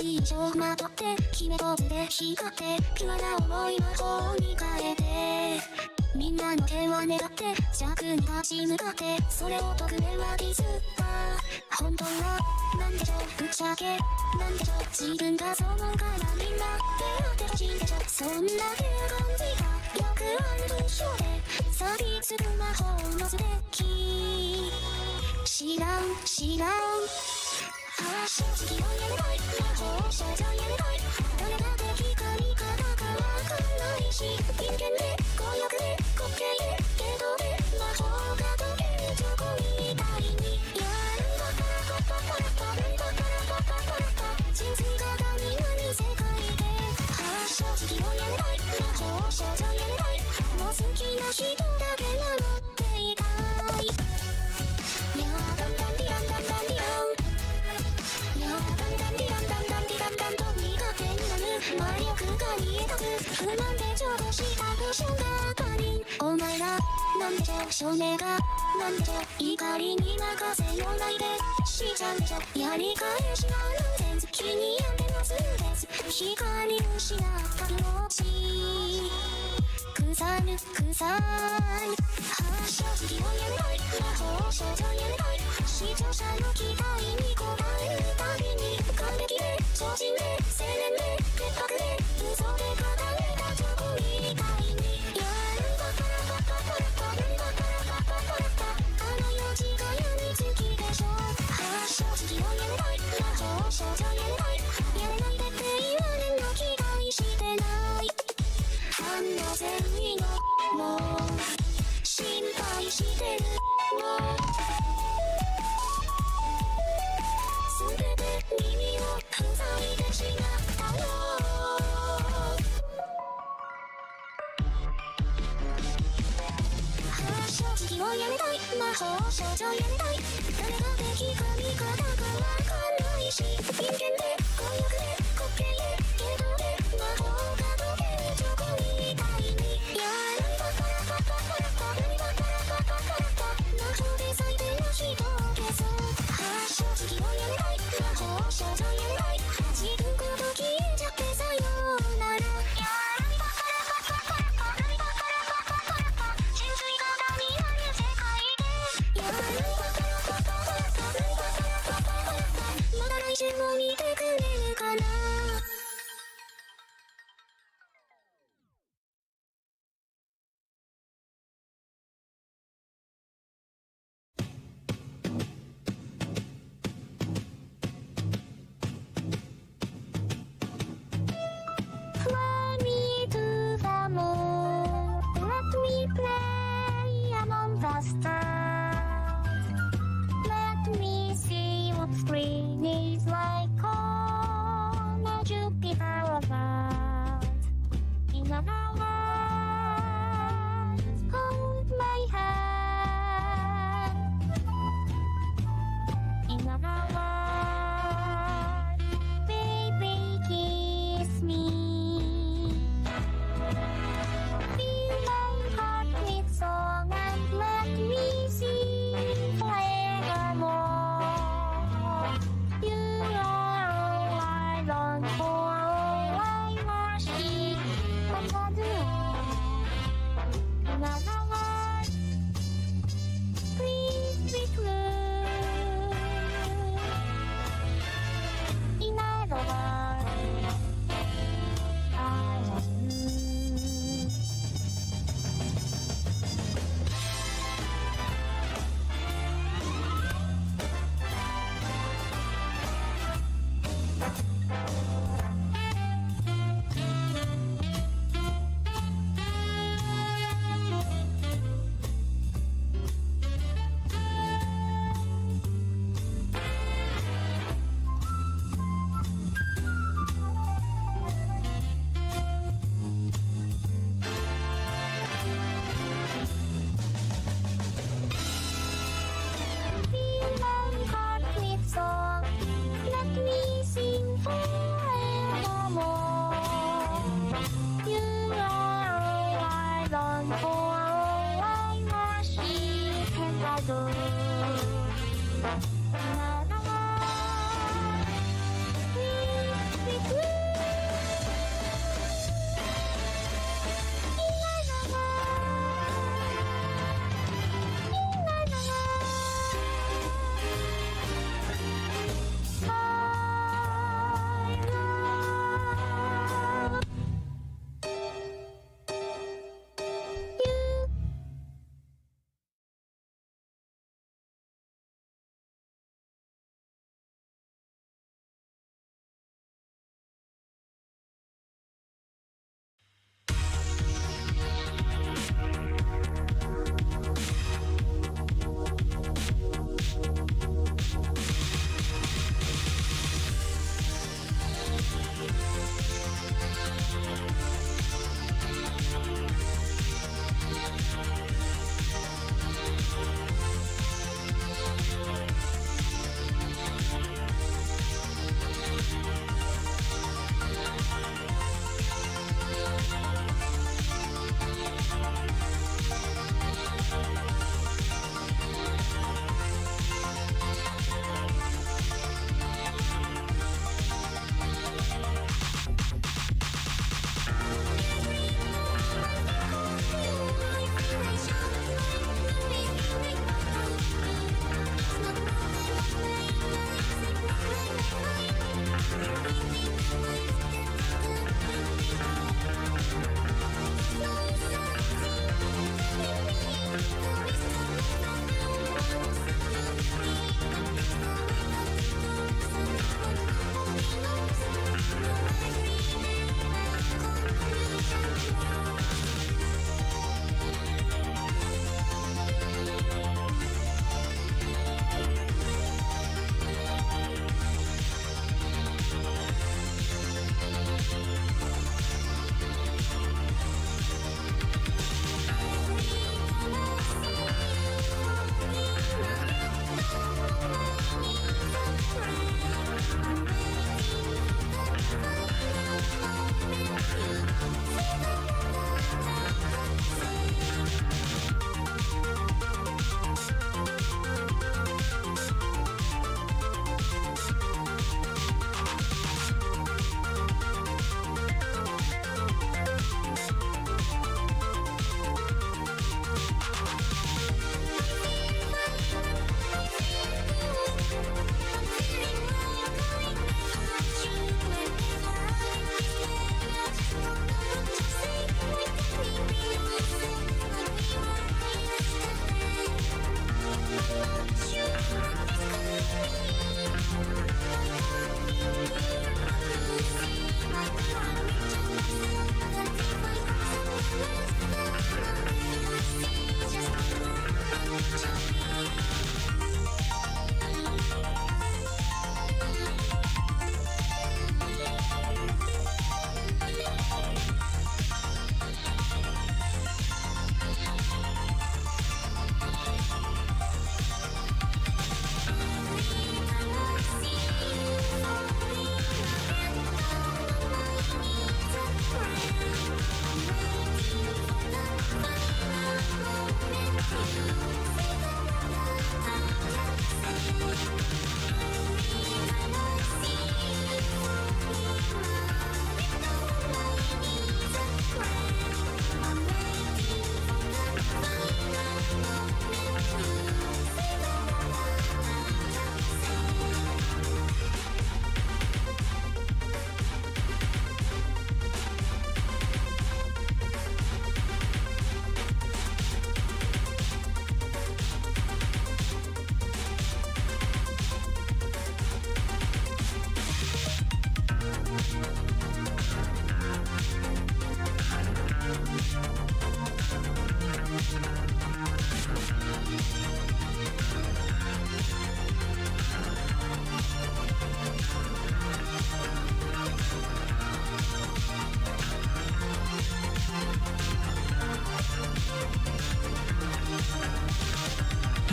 ティーショーまとって決めポーズで光ってピュアな思い魔法に変えてみんなの手は願って弱に立ち向かってそれを匿名はディスった本当はなんでしょぶっちゃけなんでしょ自分がそう思うからみんな手当てほしいんでしょそんな感じがよくある文章で錆びつく魔法の素敵知らん正直をやめたい魔法少女やめたい誰が敵か味方かわかんないし人間で強欲で滑稽でけどで魔法が解けるチョコみたいにやるパパラパパパラパルパパラパパパラパ人生が神々世界で正直をやめたい魔法少女やめたいもう好きな人だけ守っていたいやーダンダンディランダンダンディラン魔力が見えたく不満でちょうどしたクションが他人お前らなんでしょ照明がなんでしょ怒りに任せようないでしちゃうでしょやり返しはナンセンス気に病んでますです光失った気持ち腐る正直をやめたい魔法少女やめたい視聴者の期待に応えるたびに完璧で超人で青年で潔白で嘘で固めたチョコみたいにやるパパラパパパラパルパパラパパパラパあの幼稚が病みつきでしょ正直をやめたい魔法少女やめたいやめないでって言われんの期待してない反応全員のもう心配してるもうすべて耳を塞いでしまったよ正直をやめたい魔法少女やめたい誰が敵か味方かわかんないし人間で強欲で滑稽でけどで魔法が解けるチョコみたいにやるパパラパパパラパルパパラパパパラパ魔法で最低の人を消そう正直をやめたい魔法少女やめたい自分ごと消えちゃってさようならやるパパラパパパラパルパパラパパパラパ人類が神になる世界でやるパパラパパパラパルパパラパパパラパまだ来週も見てくれるかな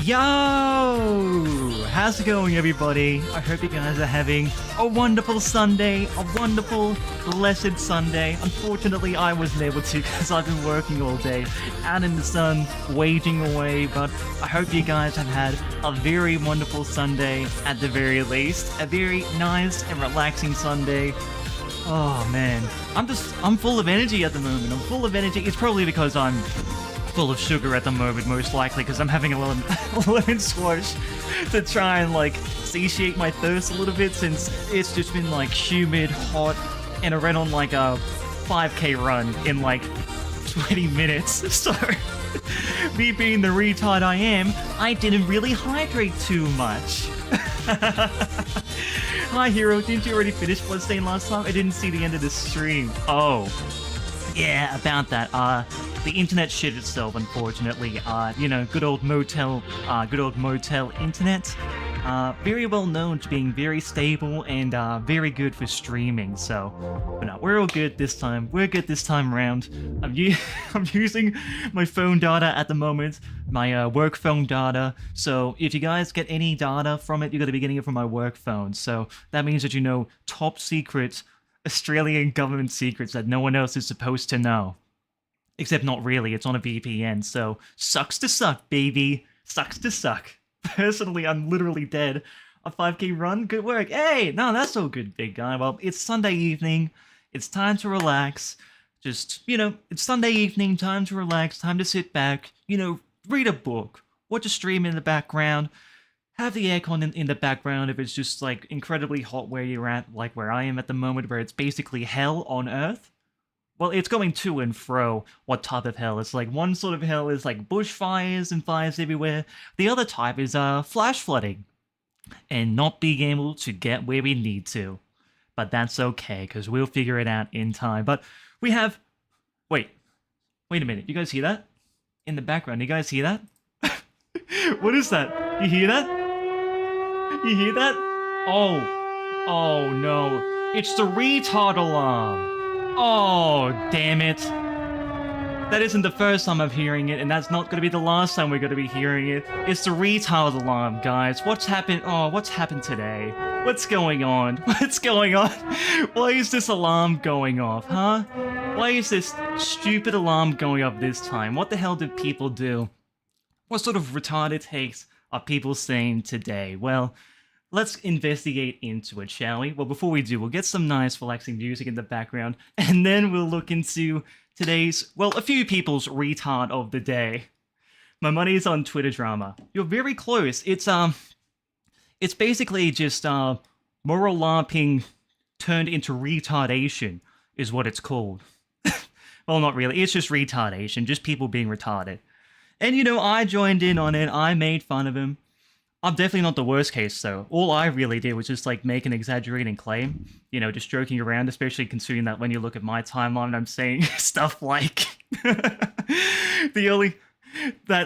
Yo! How's it going, everybody? I hope you guys are having a wonderful Sunday, a wonderful, blessed Sunday. Unfortunately, I wasn't able to because I've been working all day out in the sun, waging away, but I hope you guys have had a very wonderful Sunday at the very least. A very nice and relaxing Sunday. Oh man, I'm full of energy at the moment. I'm full of energy. It's probably because I'm full of sugar at the moment, most likely, because I'm having a lemon squash to try and like satiate my thirst a little bit, since it's just been like humid, hot, and I ran on like a 5k run in like 20 minutes. So me being the retard I am, I didn't really hydrate too much. Hi Hero, didn't you already finish Bloodstained last time? I didn't see the end of the stream. Oh, yeah, about that. The internet shit itself, unfortunately. You know, good old motel internet. Very well known to being very stable and very good for streaming. So, but no, we're all good this time. We're good this time around. I'm using my phone data at the moment, my work phone data. So if you guys get any data from it, you're gonna be getting it from my work phone. So that means that you know top secret Australian government secrets that no one else is supposed to know. Except not really, it's on a VPN, so sucks to suck, baby. Sucks to suck. Personally, I'm literally dead. A 5k run? Good work. Hey! No, that's all good, big guy. Well, it's Sunday evening. It's time to relax. Just, you know, it's Sunday evening, time to relax, time to sit back, you know, read a book, watch a stream in the background, have the aircon in the background if it's just, like, incredibly hot where you're at, like where I am at the moment, where it's basically hell on Earth. Well, it's going to and fro what type of hell. It's like one sort of hell is like bushfires and fires everywhere. The other type is flash flooding and not being able to get where we need to. But that's okay, because we'll figure it out in time. But we have... Wait a minute. You guys hear that? In the background, you guys hear that? What is that? You hear that? You hear that? Oh no. It's the retard alarm. Oh, damn it. That isn't the first time I'm hearing it, and that's not going to be the last time we're going to be hearing it. It's the retard alarm, guys. What's happened? Oh, what's happened today? What's going on? What's going on? Why is this alarm going off, huh? Why is this stupid alarm going off this time? What the hell did people do? What sort of retarded takes are people saying today? Well, let's investigate into it, shall we? Well, before we do, we'll get some nice, relaxing music in the background, and then we'll look into today's, well, a few people's retard of the day. My money's on Twitter drama. You're very close. It's basically just, moral LARPing turned into retardation, is what it's called. Well, not really. It's just retardation. Just people being retarded. And, you know, I joined in on it. I made fun of him. I'm definitely not the worst case, though. All I really did was just, like, make an exaggerating claim. You know, just joking around, especially considering that when you look at my timeline, I'm saying stuff like... that,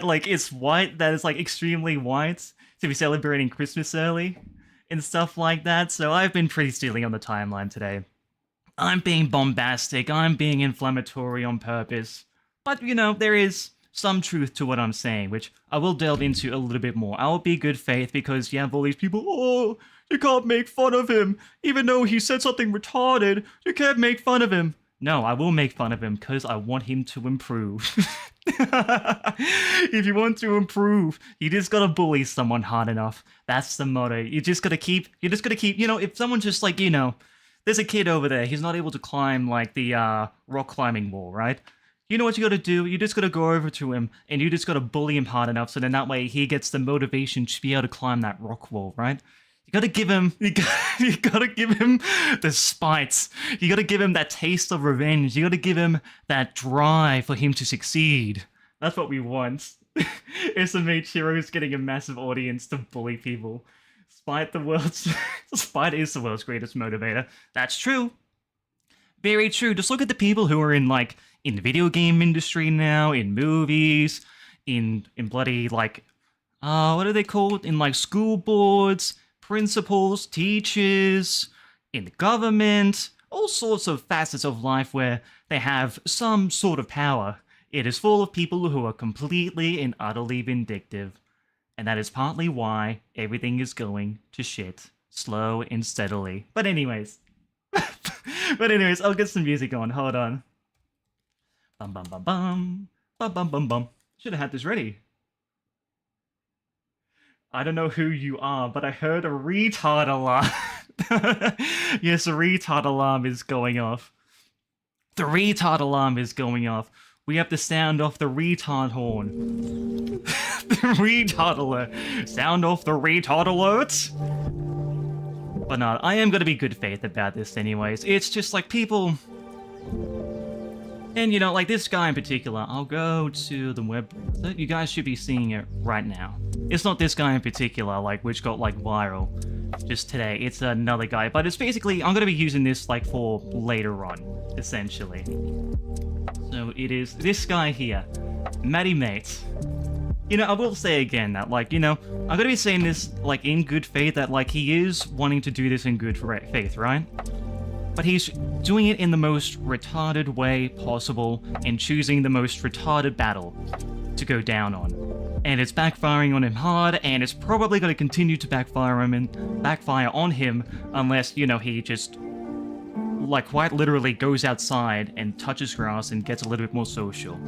like, it's white, that is, like, extremely white to be celebrating Christmas early, and stuff like that. So I've been pretty stealing on the timeline today. I'm being bombastic, I'm being inflammatory on purpose. But, you know, there is some truth to what I'm saying, which I will delve into a little bit more. I will be good faith, because you have all these people, oh, you can't make fun of him. Even though he said something retarded, you can't make fun of him. No, I will make fun of him, because I want him to improve. If you want to improve, you just gotta bully someone hard enough. That's the motto. You just gotta keep, you know, if someone just, like, you know, there's a kid over there, he's not able to climb, like, the rock climbing wall, right? You know what you gotta do? You just gotta go over to him, and you just gotta bully him hard enough, so then that way he gets the motivation to be able to climb that rock wall, right? You gotta give him, you gotta give him the spites. You gotta give him that taste of revenge. You gotta give him that drive for him to succeed. That's what we want. SMH Heroes getting a massive audience to bully people. Spite is the world's greatest motivator. That's true. Very true. Just look at the people who are in, like, in the video game industry now, in movies, in bloody, like, what are they called? In, like, school boards, principals, teachers, in the government, all sorts of facets of life where they have some sort of power. It is full of people who are completely and utterly vindictive. And that is partly why everything is going to shit, slow and steadily. But anyways, I'll get some music on. Hold on. Bum bum bum bum, bum bum bum bum. Should have had this ready. I don't know who you are, but I heard a retard alarm. Yes, a retard alarm is going off. The retard alarm is going off. We have to sound off the retard horn. The retard alert. Sound off the retard alert. But no, I am going to be good faith about this anyways. It's just like people... And you know, like this guy in particular, I'll go to the web... You guys should be seeing it right now. It's not this guy in particular, like, which got, like, viral just today. It's another guy, but it's basically... I'm going to be using this, like, for later on, essentially. So it is this guy here, Matty Mate. You know, I will say again that, like, you know, I'm going to be saying this, like, in good faith, that, like, he is wanting to do this in good faith, right? But he's doing it in the most retarded way possible and choosing the most retarded battle to go down on. And it's backfiring on him hard, and it's probably going to continue to backfire on him unless, you know, he just, like, quite literally goes outside and touches grass and gets a little bit more social.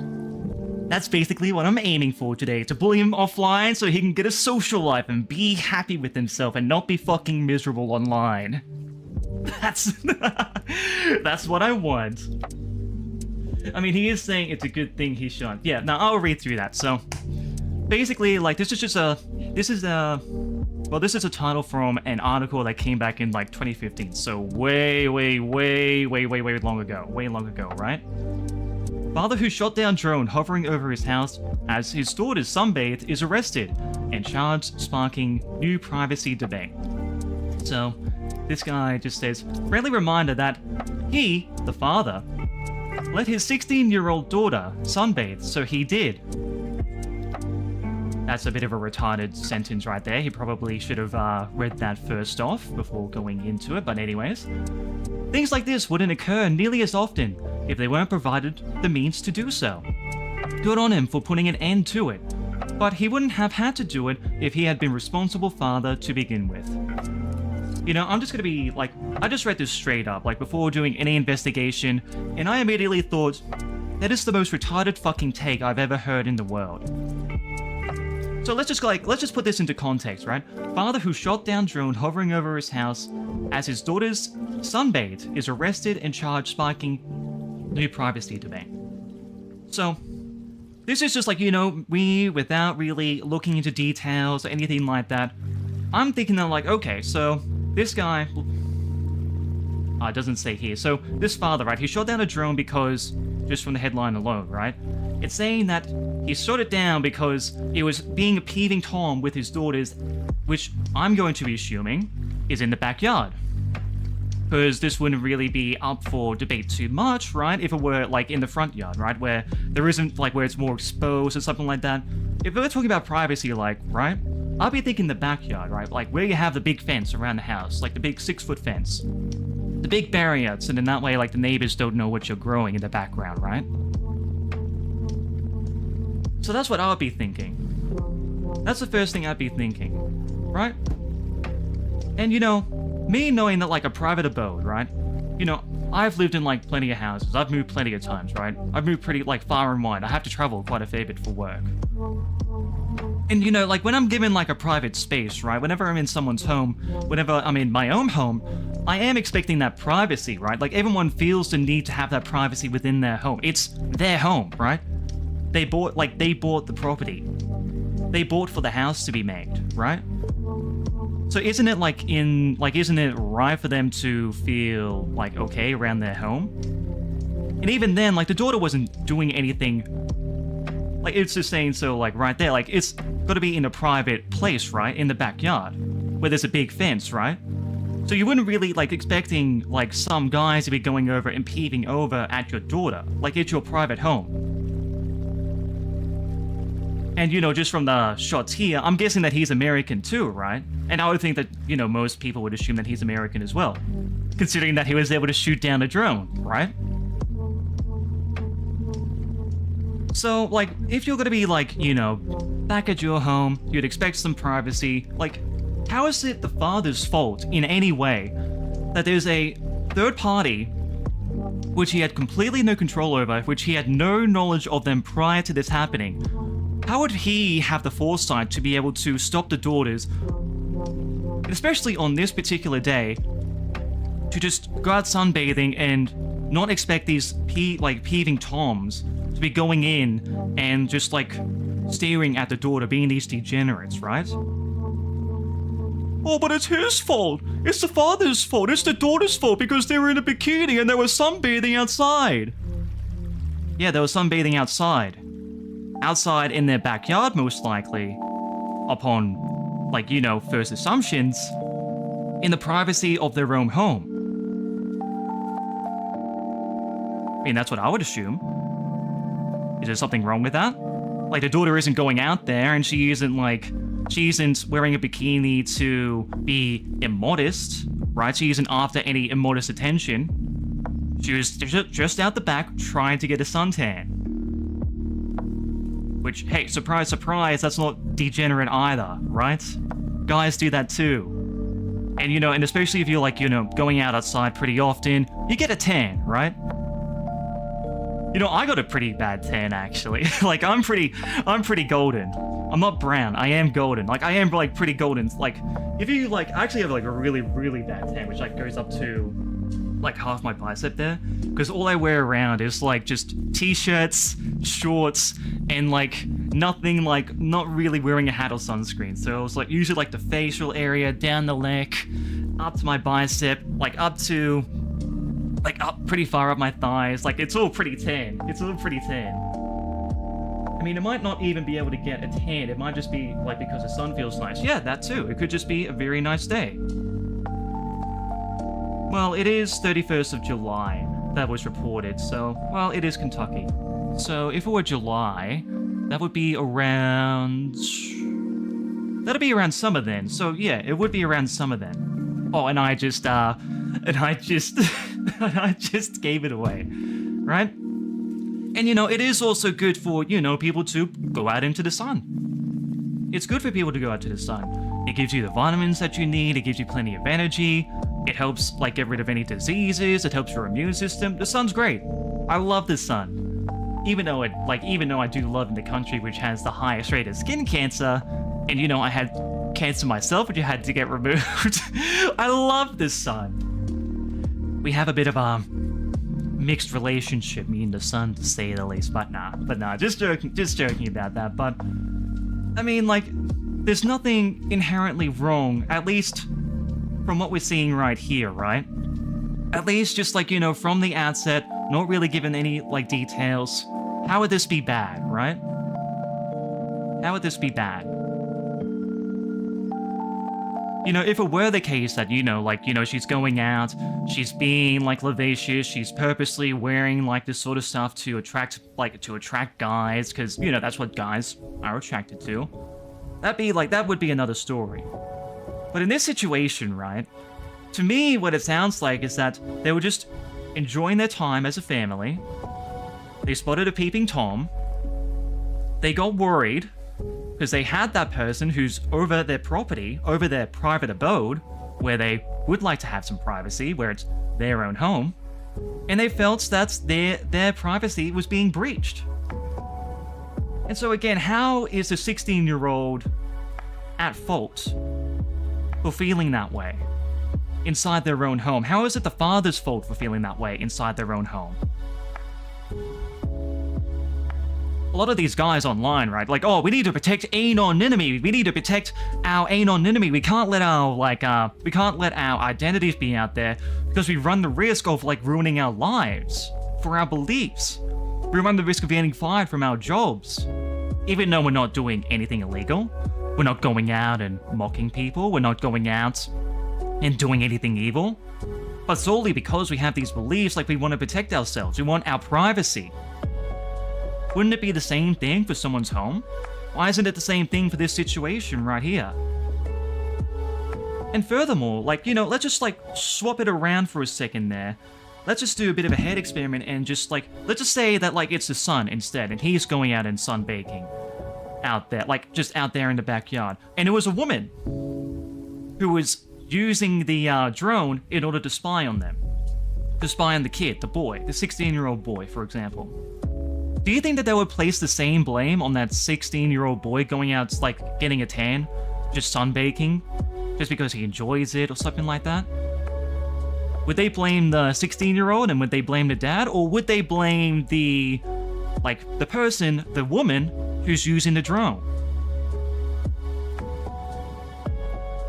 That's basically what I'm aiming for today, to bully him offline so he can get a social life and be happy with himself and not be fucking miserable online. That's what I want. I mean, he is saying it's a good thing he shot. Yeah, now I'll read through that. So, basically, like, this is a title from an article that came back in, like, 2015. So, way long ago, right? Father who shot down drone hovering over his house as his daughters sunbathed is arrested and charged, sparking new privacy debate. So, this guy just says, friendly reminder that he, the father, let his 16-year-old daughter sunbathe, so he did. That's a bit of a retarded sentence right there. He probably should have read that first off before going into it, but anyways. Things like this wouldn't occur nearly as often if they weren't provided the means to do so. Good on him for putting an end to it, but he wouldn't have had to do it if he had been responsible father to begin with. You know, I'm just gonna be, like, I just read this straight up, like, before doing any investigation, and I immediately thought, that is the most retarded fucking take I've ever heard in the world. So let's just put this into context, right? Father who shot down drone hovering over his house as his daughter's sunbathed is arrested and charged, sparking new privacy debate. So, this is just like, you know, without really looking into details or anything like that, I'm thinking that, like, okay, so this guy, it doesn't say here. So this father, right, he shot down a drone because, just from the headline alone, right, it's saying that he shot it down because it was being a peeving Tom with his daughters, which I'm going to be assuming is in the backyard. Because this wouldn't really be up for debate too much, right, if it were, like, in the front yard, right, where there isn't, like, where it's more exposed or something like that. If we're talking about privacy, like, right, I'll be thinking the backyard, right, like, where you have the big fence around the house, like the big 6-foot fence. The big barrier, so then that way, like, the neighbors don't know what you're growing in the background, right? So that's what I'll be thinking. That's the first thing I'd be thinking, right? And, you know, me knowing that, like, a private abode, right? You know, I've lived in, like, plenty of houses. I've moved plenty of times, right? I've moved pretty, like, far and wide. I have to travel quite a fair bit for work. And, you know, like, when I'm given, like, a private space, right? Whenever I'm in someone's home, whenever I'm in my own home, I am expecting that privacy, right? Like, everyone feels the need to have that privacy within their home. It's their home, right? They bought the property. They bought for the house to be made, right? So isn't it right for them to feel, like, okay around their home? And even then, like, the daughter wasn't doing anything. Like, it's just saying so, like, right there, like, it's gotta be in a private place, right? In the backyard, where there's a big fence, right? So you wouldn't really, like, expecting, like, some guys to be going over and peeping over at your daughter. Like, it's your private home. And, you know, just from the shots here, I'm guessing that he's American too, right? And I would think that, you know, most people would assume that he's American as well, considering that he was able to shoot down a drone, right? So, like, if you're gonna be, like, you know, back at your home, you'd expect some privacy. Like, how is it the father's fault in any way that there's a third party which he had completely no control over, which he had no knowledge of them prior to this happening? How would he have the foresight to be able to stop the daughters, especially on this particular day, to just go out sunbathing and not expect these peeving toms to be going in and just like staring at the daughter, being these degenerates, right? Oh, but it's his fault. It's the father's fault. It's the daughter's fault because they were in a bikini and they were sunbathing outside. Yeah, they were sunbathing outside. Outside in their backyard, most likely. Upon, like, you know, first assumptions. In the privacy of their own home. I mean, that's what I would assume. Is there something wrong with that? Like, the daughter isn't going out there and she isn't wearing a bikini to be immodest, right? She isn't after any immodest attention. She was just out the back trying to get a suntan. Which, hey, surprise, surprise, that's not degenerate either, right? Guys do that too. And, you know, and especially if you're, like, you know, going out outside pretty often, you get a tan, right? You know, I got a pretty bad tan, actually. Like, I'm pretty golden. I'm not brown, I am golden. Like, I am, like, pretty golden. Like, if you, like, I actually have, like, a really, really bad tan, which, like, goes up to, like, half my bicep there. Because all I wear around is, like, just t-shirts, shorts, and, like, nothing, like, not really wearing a hat or sunscreen. So it's, like, usually, like, the facial area, down the neck, up to my bicep, like, up pretty far up my thighs. Like, it's all pretty tan. It's all pretty tan. I mean, it might not even be able to get a tan. It might just be, like, because the sun feels nice. Yeah, that too. It could just be a very nice day. Well, it is 31st of July that was reported, so, well, it is Kentucky. So, if it were July, that would be around... That'd be around summer then. So, yeah, it would be around summer then. Oh, and I just gave it away, right? And, you know, it is also good for, you know, people to go out into the sun. It's good for people to go out to the sun. It gives you the vitamins that you need, it gives you plenty of energy, it helps, like, get rid of any diseases, it helps your immune system. The sun's great. I love the sun. Even though I do live in the country which has the highest rate of skin cancer, and, you know, I had cancer myself, which I had to get removed. I love the sun. We have a bit of a mixed relationship, me and the sun, to say the least. But nah, just joking about that. But I mean, like, there's nothing inherently wrong, at least from what we're seeing right here, right? At least just, like, you know, from the outset, not really given any, like, details. How would this be bad, right? How would this be bad? You know, if it were the case that, you know, like, you know, she's going out, she's being, like, lascivious, she's purposely wearing, like, this sort of stuff to attract guys, because, you know, that's what guys are attracted to. That would be another story. But in this situation, right, to me, what it sounds like is that they were just enjoying their time as a family. They spotted a peeping Tom. They got worried, because they had that person who's over their property, over their private abode, where they would like to have some privacy, where it's their own home, and they felt that their privacy was being breached. And so again, how is a 16-year-old at fault for feeling that way inside their own home? How is it the father's fault for feeling that way inside their own home? A lot of these guys online, right? Like, oh, we need to protect anonymity. We need to protect our anonymity. We can't let our identities be out there because we run the risk of, like, ruining our lives for our beliefs. We run the risk of getting fired from our jobs. Even though we're not doing anything illegal. We're not going out and mocking people. We're not going out and doing anything evil. But solely because we have these beliefs, like, we want to protect ourselves. We want our privacy. Wouldn't it be the same thing for someone's home? Why isn't it the same thing for this situation right here? And furthermore, like, you know, let's just, like, swap it around for a second there. let's just do a bit of a head experiment and just like, let's just say that like it's the sun instead, and he's going out and sunbaking out there, like just out there in the backyard. And it was a woman who was using the drone in order to spy on them. To spy on the kid, the boy, the 16-year-old boy, for example. Do you think that they would place the same blame on that 16-year-old boy going out, like, getting a tan, just sunbaking, just because he enjoys it or something like that? Would they blame the 16-year-old and would they blame the dad, or would they blame the, like, the person, the woman, who's using the drone?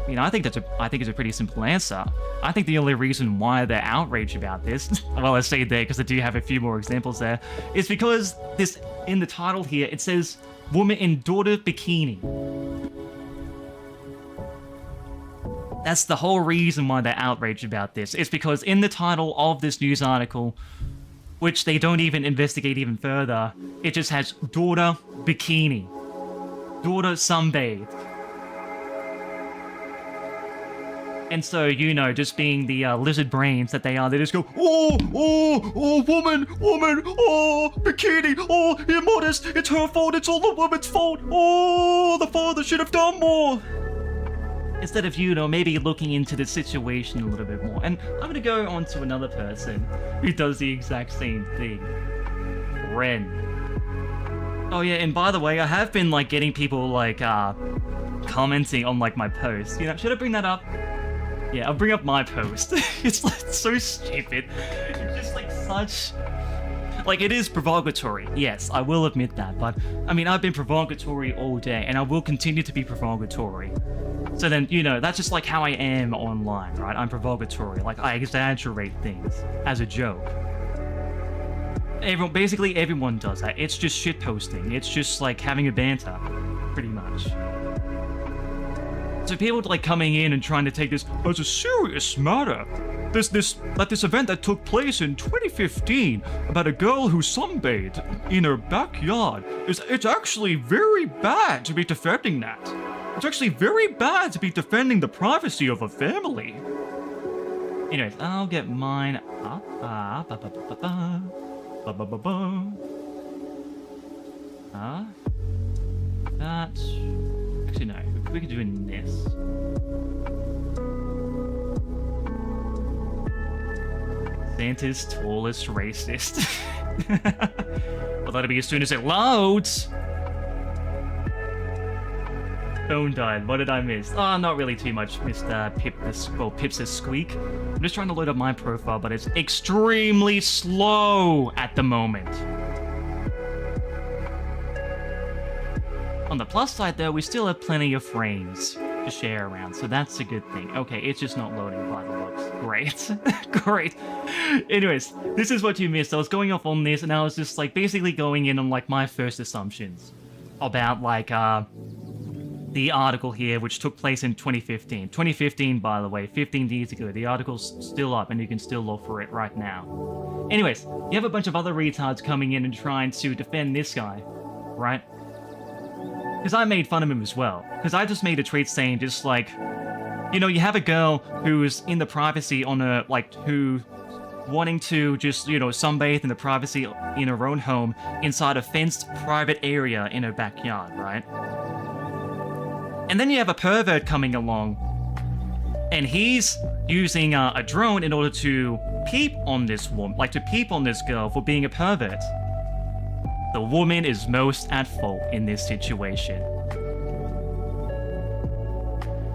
You know, I think it's a pretty simple answer. I think the only reason why they're outraged about this, well, I say there because I do have a few more examples there, is because this, in the title here, it says woman in daughter bikini. That's the whole reason why they're outraged about this. It's because in the title of this news article, which they don't even investigate even further, it just has daughter bikini. Daughter sunbathed. And so, you know, just being the lizard brains that they are, they just go, oh, woman, oh, bikini, oh, immodest, it's her fault, it's all the woman's fault, oh, the father should have done more. Instead of, you know, maybe looking into the situation a little bit more. And I'm gonna go on to another person who does the exact same thing. Ren. Oh yeah, and by the way, I have been, like, getting people, like, commenting on, like, my posts. You know, should I bring that up? Yeah, I'll bring up my post. It's like so stupid. It's just like such... Like, it is provocatory. Yes, I will admit that. But, I mean, I've been provocatory all day, and I will continue to be provocatory. So then, you know, that's just like how I am online, right? I'm provocatory. Like, I exaggerate things as a joke. Basically everyone does that. It's just shitposting. It's just like having a banter, pretty much. So people like coming in and trying to take this as a serious matter. This event that took place in 2015 about a girl who sunbathed in her backyard. It's actually very bad to be defending that. It's actually very bad to be defending the privacy of a family. Anyways, I'll get mine up. That. Actually, no. We could do in this. Santa's tallest racist. Well, that'll be as soon as it loads. Phone died. What did I miss? Oh, not really too much. Missed Pip's squeak. I'm just trying to load up my profile, but it's extremely slow at the moment. On the plus side, though, we still have plenty of frames to share around, so that's a good thing. Okay, it's just not loading by the looks. Great. Great. Anyways, this is what you missed. I was going off on this, and I was just, like, basically going in on, like, my first assumptions about, like, the article here, which took place in 2015. 2015, by the way, 15 years ago. The article's still up, and you can still look for it right now. Anyways, you have a bunch of other retards coming in and trying to defend this guy, right? Because I made fun of him as well. Because I just made a tweet saying just like, you know, you have a girl who's in the privacy on a, like, who wanting to just, you know, sunbathe in the privacy in her own home inside a fenced private area in her backyard, right? And then you have a pervert coming along, and he's using a drone in order to peep on this woman, like to peep on this girl for being a pervert. The woman is most at fault in this situation.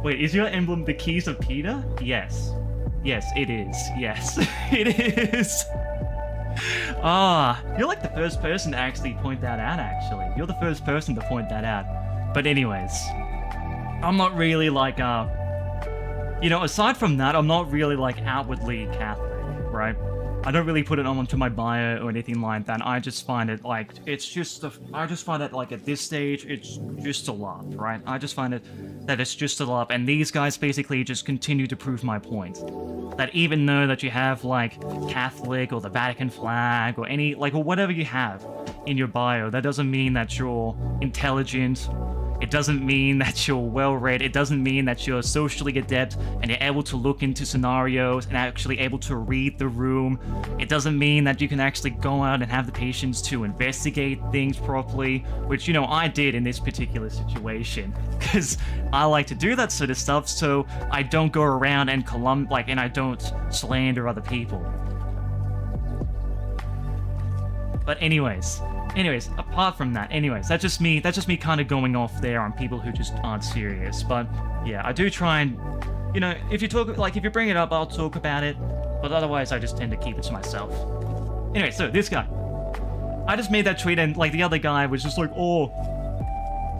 Wait, is your emblem the keys of Peter? Yes. Yes, it is. Yes, it is. Ah, you're like the first person to actually point that out, actually. You're the first person to point that out. But anyways, I'm not really like, you know, aside from that, I'm not really like outwardly Catholic, right? I don't really put it onto my bio or anything like that. I just find it like, it's just, I just find it like at this stage, it's just a laugh, right? I just find it that it's just a laugh, and these guys basically just continue to prove my point. That even though that you have like Catholic or the Vatican flag or any, like, or whatever you have in your bio, that doesn't mean that you're intelligent. It doesn't mean that you're well-read. It doesn't mean that you're socially adept and you're able to look into scenarios and actually able to read the room. It doesn't mean that you can actually go out and have the patience to investigate things properly, which, you know, I did in this particular situation, because I like to do that sort of stuff, so I don't go around and and I don't slander other people. But anyways, apart from that, that's just me kind of going off there on people who just aren't serious. But yeah, I do try and, you know, if you bring it up, I'll talk about it, but otherwise I just tend to keep it to myself. Anyway, so this guy, I just made that tweet and like the other guy was just like, oh,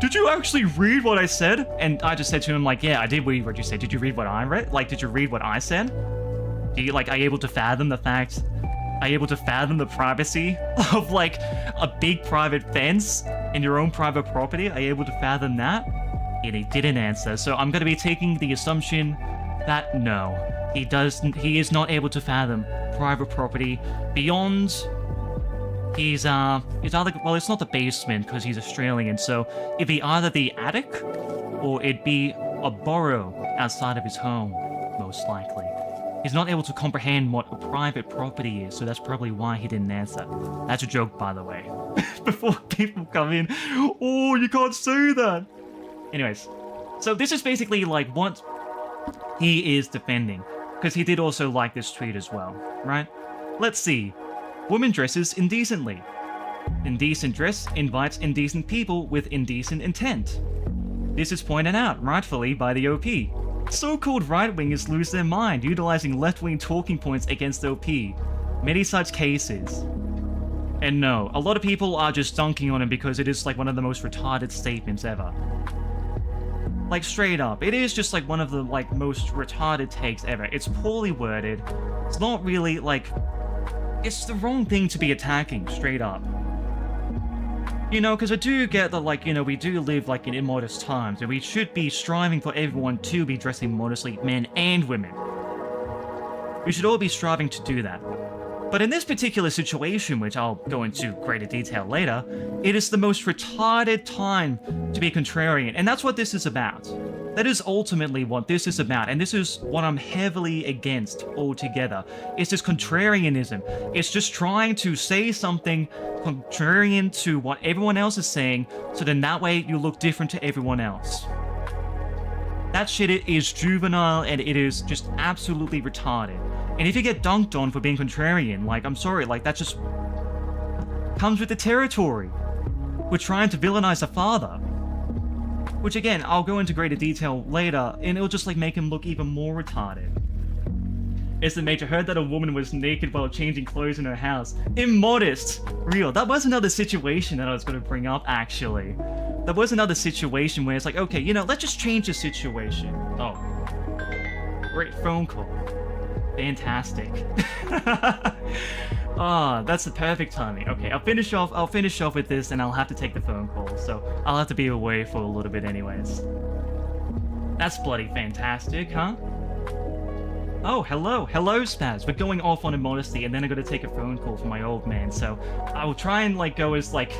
did you actually read what I said? And I just said to him like, yeah, I did read what you said. Did you read what I read? Like, did you read what I said? Are you able to fathom the fact? Are you able to fathom the privacy of like a big private fence in your own private property? Are you able to fathom that? And he didn't answer, so I'm going to be taking the assumption that no, he is not able to fathom private property beyond it's not the basement because he's Australian, so it'd be either the attic or it'd be a burrow outside of his home, most likely. He's not able to comprehend what a private property is, so that's probably why he didn't answer. That's a joke, by the way. Before people come in, oh, you can't say that. Anyways, so this is basically like what he is defending, because he did also like this tweet as well, right? Let's see. Woman dresses indecently. Indecent dress invites indecent people with indecent intent. This is pointed out, rightfully, by the OP. So-called right-wingers lose their mind, utilizing left-wing talking points against the OP. Many such cases. And no, a lot of people are just dunking on him because it is like one of the most retarded statements ever. Like straight up, it is just like one of the like most retarded takes ever. It's poorly worded. It's not really like... It's the wrong thing to be attacking, straight up. You know, because I do get that, like, you know, we do live, like, in immodest times, and we should be striving for everyone to be dressing modestly, men and women. We should all be striving to do that. But in this particular situation, which I'll go into greater detail later, it is the most retarded time to be contrarian, and that's what this is about. That is ultimately what this is about, and this is what I'm heavily against altogether. It's this contrarianism. It's just trying to say something contrarian to what everyone else is saying, so then that way you look different to everyone else. That shit is juvenile, and it is just absolutely retarded. And if you get dunked on for being contrarian, like, I'm sorry, like, that just comes with the territory. We're trying to villainize a father. Which again, I'll go into greater detail later, and it'll just like make him look even more retarded. Estimator heard that a woman was naked while changing clothes in her house. Immodest! Real. That was another situation that I was going to bring up, actually. That was another situation where it's like, okay, you know, let's just change the situation. Oh. Great phone call. Fantastic. Ah, that's the perfect timing. Okay, I'll finish off with this, and I'll have to take the phone call, so I'll have to be away for a little bit anyways. That's bloody fantastic, huh? Oh, hello, Spaz. We're going off on a Modesty, and then I gotta take a phone call from my old man, so I will try and like go as like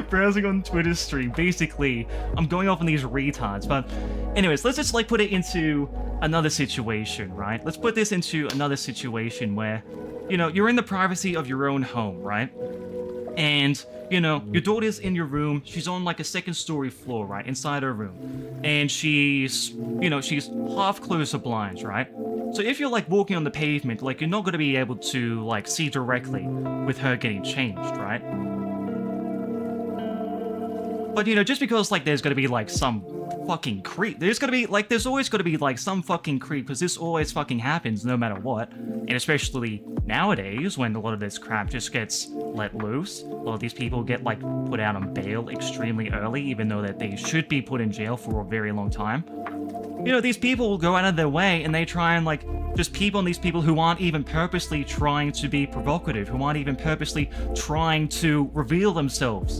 browsing on Twitter stream. Basically, I'm going off on these retards, but anyways, let's just like put it into another situation, right? Let's put this into another situation where, you know, you're in the privacy of your own home, right? And, you know, your daughter's in your room. She's on like a second story floor, right? Inside her room. And she's, you know, she's half closed her blinds, right? So if you're like walking on the pavement, like you're not going to be able to like see directly with her getting changed, right? But, you know, just because like there's going to be like some fucking creep. There's always gonna be like some fucking creep, because this always fucking happens no matter what. And especially nowadays when a lot of this crap just gets let loose. A lot of these people get like put out on bail extremely early, even though that they should be put in jail for a very long time. You know, these people will go out of their way and they try and like just peep on these people who aren't even purposely trying to be provocative, who aren't even purposely trying to reveal themselves,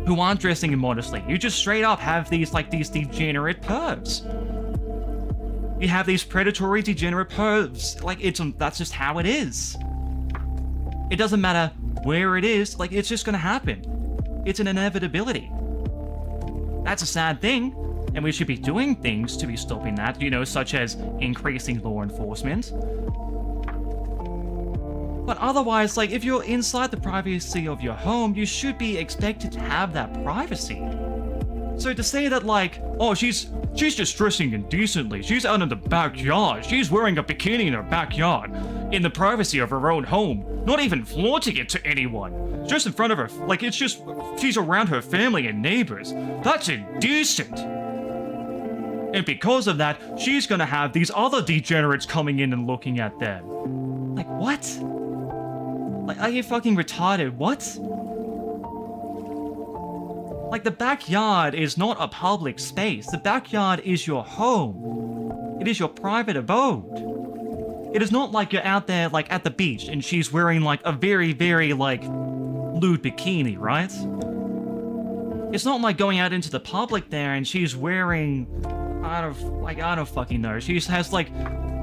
who aren't dressing immodestly. You just straight up have these degenerate pervs. You have these predatory degenerate pervs. Like, that's just how it is. It doesn't matter where it is, like, it's just gonna happen. It's an inevitability. That's a sad thing, and we should be doing things to be stopping that, you know, such as increasing law enforcement. But otherwise, like, if you're inside the privacy of your home, you should be expected to have that privacy. So to say that, like, oh, she's just dressing indecently, she's out in the backyard, she's wearing a bikini in her backyard, in the privacy of her own home, not even flaunting it to anyone, just in front of her, like, it's just, she's around her family and neighbors, that's indecent. And because of that, she's gonna have these other degenerates coming in and looking at them. Like, what? Like, are you fucking retarded? What? Like, the backyard is not a public space. The backyard is your home. It is your private abode. It is not like you're out there, like, at the beach and she's wearing, like, a very, very, like, lewd bikini, right? It's not like going out into the public there and she's wearing, I don't fucking know. She has, like,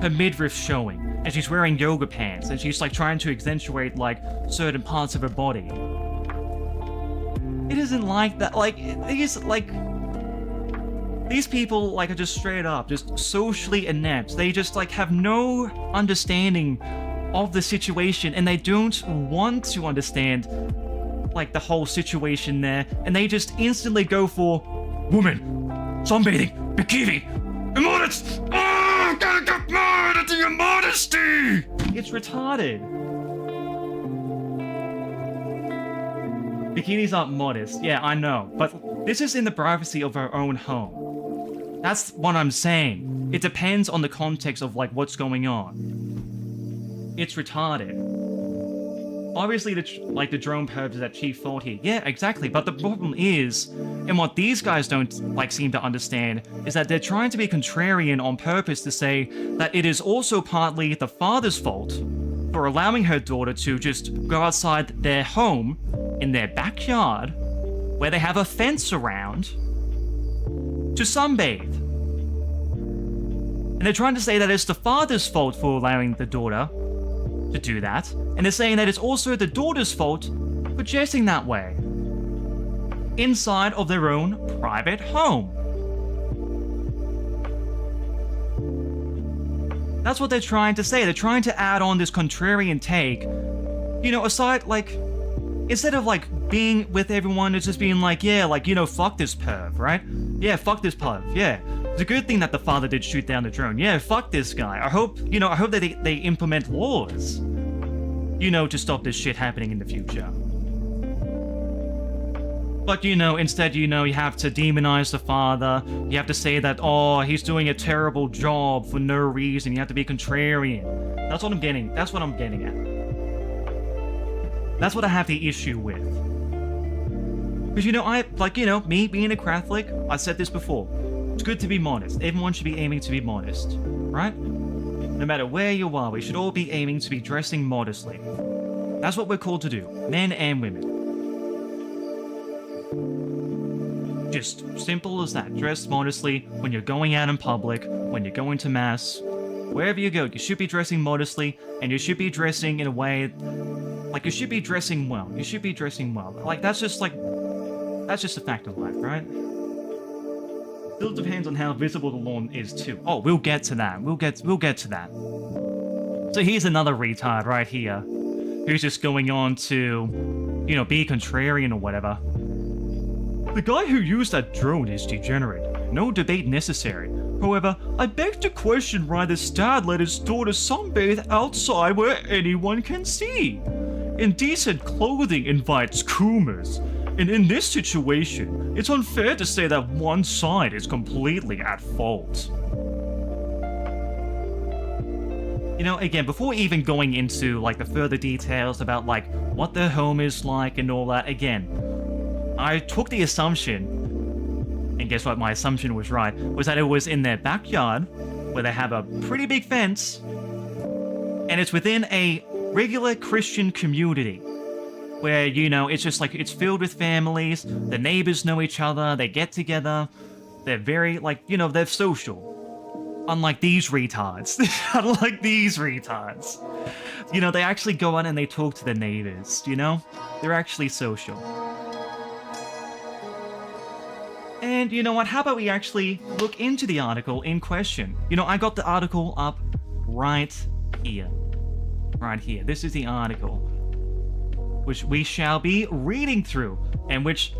her midriff showing. And she's wearing yoga pants, and she's like trying to accentuate like certain parts of her body. It isn't like that. Like these people like are just straight up, just socially inept. They just like have no understanding of the situation, and they don't want to understand like the whole situation there, and they just instantly go for woman, sunbathing, bikini, immodest. Gotta get mad at your modesty! It's retarded. Bikinis aren't modest. Yeah, I know. But this is in the privacy of her own home. That's what I'm saying. It depends on the context of, like, what's going on. It's retarded. Obviously, the drone pervs that Chief thought here. Yeah, exactly. But the problem is, and what these guys don't, like, seem to understand, is that they're trying to be contrarian on purpose to say that it is also partly the father's fault for allowing her daughter to just go outside their home, in their backyard, where they have a fence around, to sunbathe. And they're trying to say that it's the father's fault for allowing the daughter to do that, and they're saying that it's also the daughter's fault for dressing that way inside of their own private home. That's what they're trying to say. They're trying to add on this contrarian take, you know, aside, like, instead of like being with everyone, it's just being like, yeah, like, you know, fuck this perv, right? Yeah, fuck this perv, yeah. It's a good thing that the father did shoot down the drone. Yeah, fuck this guy. I hope that they implement laws, you know, to stop this shit happening in the future. But, you know, instead, you know, you have to demonize the father. You have to say that, oh, he's doing a terrible job for no reason. You have to be contrarian. That's what I'm getting at. That's what I have the issue with. Because, you know, me being a Catholic, I said this before. It's good to be modest. Everyone should be aiming to be modest, right? No matter where you are, we should all be aiming to be dressing modestly. That's what we're called to do, men and women. Just simple as that. Dress modestly when you're going out in public, when you're going to mass, wherever you go, you should be dressing modestly, and you should be dressing in a way, like, you should be dressing well. You should be dressing well. Like, that's just a fact of life, right? Still depends on how visible the lawn is too. Oh, we'll get to that. We'll get to that. So here's another retard right here, who's just going on to, you know, be contrarian or whatever. The guy who used that drone is degenerate. No debate necessary. However, I beg to question why this dad let his daughter sunbathe outside where anyone can see. Indecent clothing invites coomers. And in this situation, it's unfair to say that one side is completely at fault. You know, again, before even going into, like, the further details about, like, what their home is like and all that, again, I took the assumption, and guess what, my assumption was right, was that it was in their backyard, where they have a pretty big fence, and it's within a regular Christian community. Where, you know, it's just like, it's filled with families, the neighbors know each other, they get together, they're very, like, you know, they're social. Unlike these retards. Unlike these retards. You know, they actually go out and they talk to the neighbors, you know? They're actually social. And you know what? How about we actually look into the article in question? You know, I got the article up right here. Right here. This is the article, which we shall be reading through, and which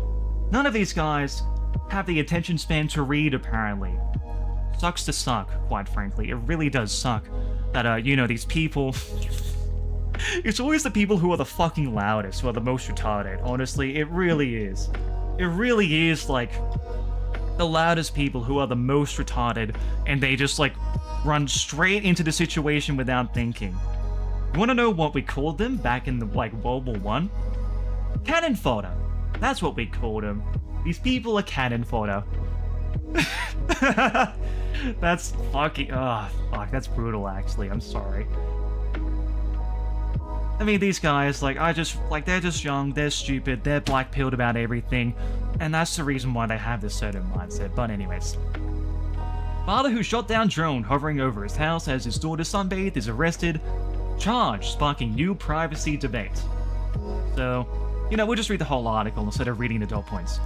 none of these guys have the attention span to read, apparently. Sucks to suck, quite frankly. It really does suck that, you know, these people... It's always the people who are the fucking loudest who are the most retarded, honestly. It really is. It really is, like, the loudest people who are the most retarded, and they just, like, run straight into the situation without thinking. You wanna know what we called them back in the, like, World War I? Cannon fodder. That's what we called them. These people are cannon fodder. That's fucking... Oh, fuck, that's brutal, actually. I'm sorry. I mean, these guys, like, they're just young, they're stupid, they're black-pilled about everything, and that's the reason why they have this certain mindset. But anyways. Father who shot down drone hovering over his house as his daughter sunbathed is arrested. Charge sparking new privacy debate. So, you know, we'll just read the whole article instead of reading the dot points.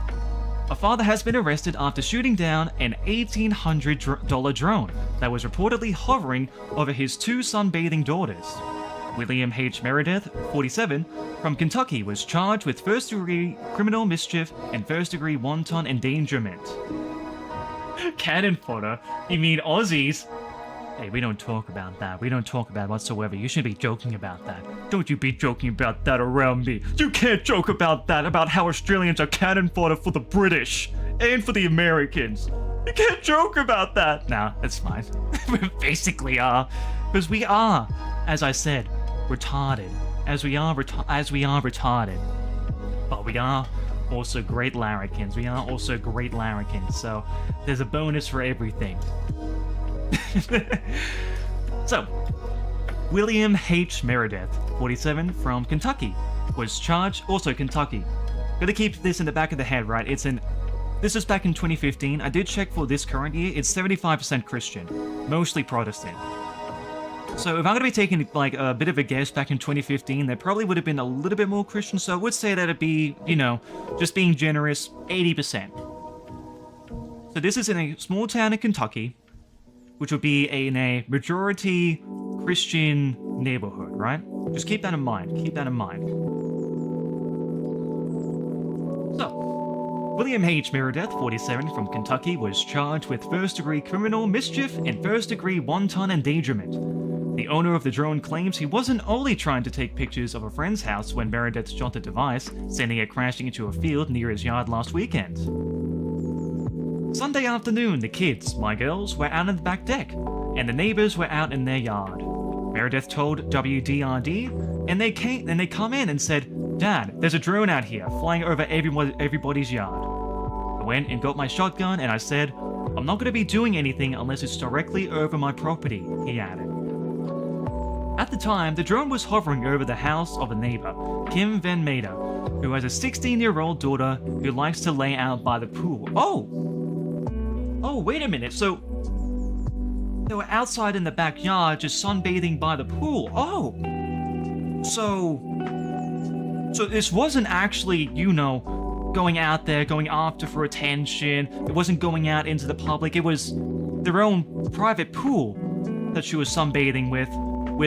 A father has been arrested after shooting down an $1,800 drone that was reportedly hovering over his two sunbathing daughters. William H. Meredith, 47, from Kentucky was charged with first-degree criminal mischief and first-degree wanton endangerment. Cannon fodder? You mean Aussies? Hey, we don't talk about that. We don't talk about it whatsoever. You shouldn't be joking about that. Don't you be joking about that around me. You can't joke about that, about how Australians are cannon fodder for the British and for the Americans. You can't joke about that. Nah, that's fine. We basically are. Because we are, as I said, retarded. As we are retarded. But we are also great larrikins. We are also great larrikins. So there's a bonus for everything. So, William H. Meredith, 47, from Kentucky, was charged. Also Kentucky. Gotta keep this in the back of the head, right? This is back in 2015. I did check for this current year. It's 75% Christian, mostly Protestant. So if I'm going to be taking like a bit of a guess, back in 2015, there probably would have been a little bit more Christian, so I would say that it'd be, you know, just being generous, 80%. So this is in a small town in Kentucky, which would be in a majority Christian neighborhood, right? Just keep that in mind, keep that in mind. So, William H. Meredith, 47, from Kentucky, was charged with first-degree criminal mischief and first-degree wanton endangerment. The owner of the drone claims he wasn't only trying to take pictures of a friend's house when Meredith shot the device, sending it crashing into a field near his yard last weekend. Sunday afternoon, the kids, my girls, were out on the back deck, and the neighbors were out in their yard. Meredith told WDRD, and they come in and said, "Dad, there's a drone out here, flying over everybody's yard." I went and got my shotgun, and I said, "I'm not going to be doing anything unless it's directly over my property," he added. At the time, the drone was hovering over the house of a neighbor, Kim Van Mader, who has a 16-year-old daughter who likes to lay out by the pool. Oh, wait a minute, so they were outside in the backyard just sunbathing by the pool. Oh, so this wasn't actually, you know, going out there, going after for attention. It wasn't going out into the public. It was their own private pool that she was sunbathing with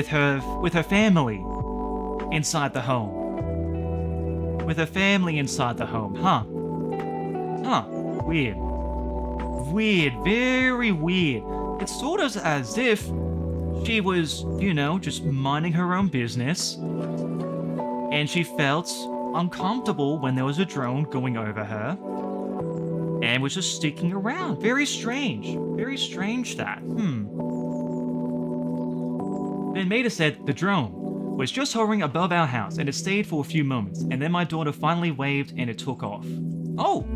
her family inside the home. With her family inside the home, huh? Weird. Weird, very weird. It's sort of as if she was, you know, just minding her own business, and she felt uncomfortable when there was a drone going over her, and was just sticking around. Very strange. Very strange that. Then Maida said the drone was just hovering above our house, and it stayed for a few moments, and then my daughter finally waved and it took off. Oh!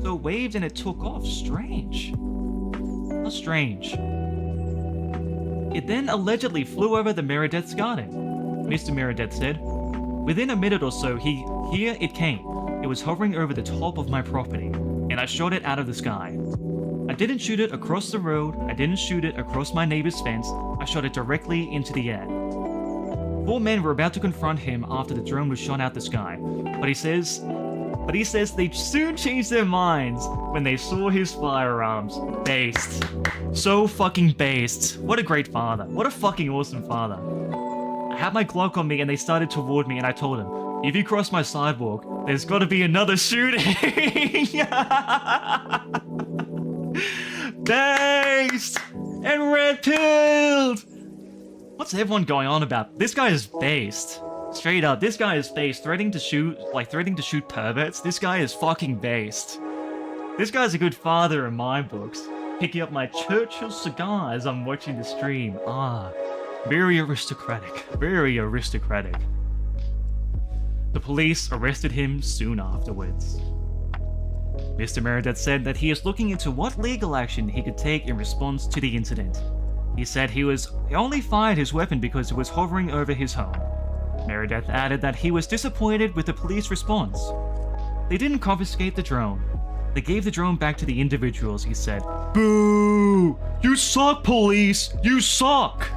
So it waved and it took off. Strange. How strange. It then allegedly flew over the Meredith's garden. Mr. Meredith said, "Within a minute or so, here it came. It was hovering over the top of my property, and I shot it out of the sky. I didn't shoot it across the road, I didn't shoot it across my neighbor's fence, I shot it directly into the air." 4 men were about to confront him after the drone was shot out the sky, but he says But he says they soon changed their minds when they saw his firearms. Based. So fucking based. What a great father. What a fucking awesome father. I had my Glock on me and they started toward me and I told him, if you cross my sidewalk, there's gotta be another shooting. Based and red-pilled. What's everyone going on about? This guy is based. Straight up, this guy is based. Threatening to shoot perverts. This guy is fucking based. This guy's a good father in my books. Picking up my Churchill cigar as I'm watching the stream. Ah, very aristocratic. Very aristocratic. The police arrested him soon afterwards. Mr. Meredith said that he is looking into what legal action he could take in response to the incident. He said he only fired his weapon because it was hovering over his home. Meredith added that he was disappointed with the police response. They didn't confiscate the drone. They gave the drone back to the individuals, he said. Boo! You suck, police! You suck!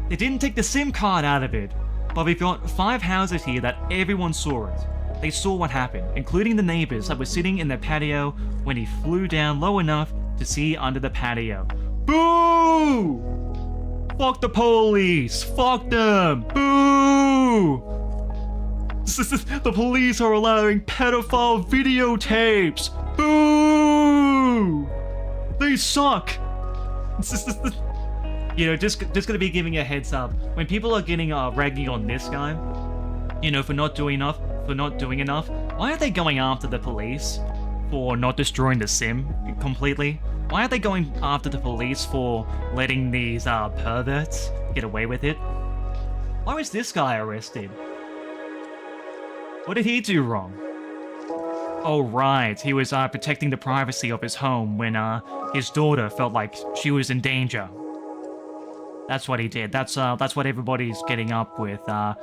They didn't take the SIM card out of it, but we've got 5 houses here that everyone saw it. They saw what happened, including the neighbors that were sitting in their patio when he flew down low enough to see under the patio. Boo! Fuck the police! Fuck them! Boo! The police are allowing pedophile videotapes! Boo! They suck! You know, just gonna be giving a heads up. When people are getting ragging on this guy, you know, for not doing enough, why are they going after the police for not destroying the sim completely? Why are they going after the police for letting these perverts get away with it? Why was this guy arrested? What did he do wrong? Oh right, he was protecting the privacy of his home when his daughter felt like she was in danger. That's what he did. That's what everybody's getting up with. The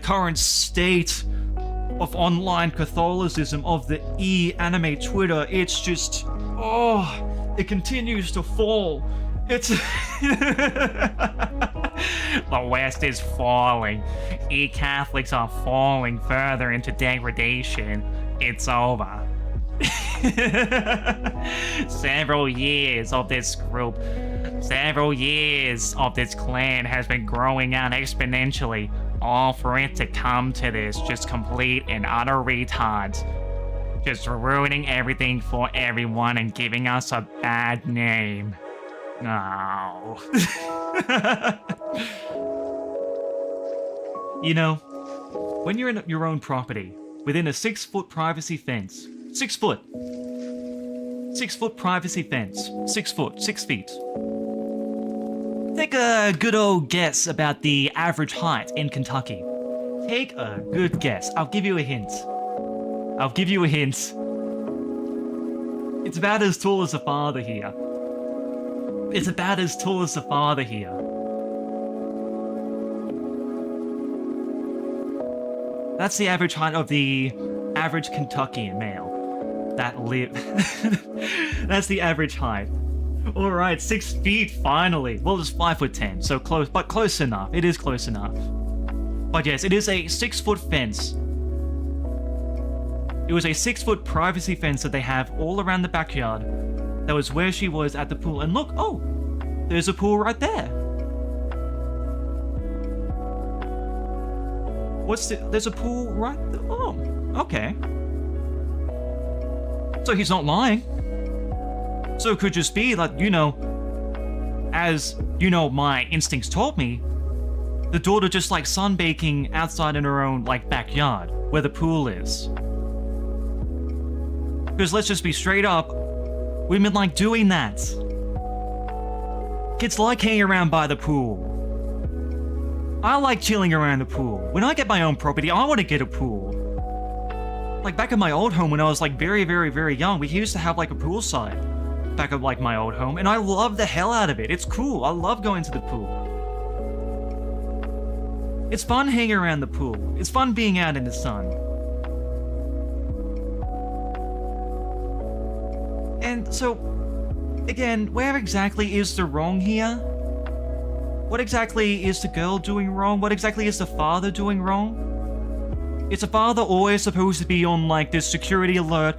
current state of online Catholicism of the anime Twitter, it's just, it continues to fall. It's the West is falling. Catholics are falling further into degradation. It's over. Several years of this clan has been growing out exponentially, all for it to come to this just complete and utter retards. Just ruining everything for everyone and giving us a bad name. Oh. You know, when you're in your own property, within a 6-foot privacy fence, 6 foot. 6 foot privacy fence. 6 foot. 6 feet. Take a good old guess about the average height in Kentucky. Take a good guess. I'll give you a hint. It's about as tall as a father here. That's the average height of the average Kentuckian male that live. That's the average height. Alright, 6 feet finally. Well, it's 5'10", so close, but close enough. It is close enough. But yes, it is a 6-foot fence. It was a 6-foot privacy fence that they have all around the backyard. That was where she was at the pool. And look, oh, there's a pool right there. There's a pool right there. Oh, okay. So he's not lying. So it could just be like, you know, as, you know, my instincts told me, the daughter just like sunbaking outside in her own, like, backyard, where the pool is. Because let's just be straight up, women like doing that. Kids like hanging around by the pool. I like chilling around the pool. When I get my own property, I want to get a pool. Like back at my old home when I was like very, very, very young, we used to have like a poolside back at like my old home, and I love the hell out of it. It's cool. I love going to the pool. It's fun hanging around the pool. It's fun being out in the sun. And so, again, where exactly is the wrong here? What exactly is the girl doing wrong? What exactly is the father doing wrong? Is the father always supposed to be on, like, this security alert,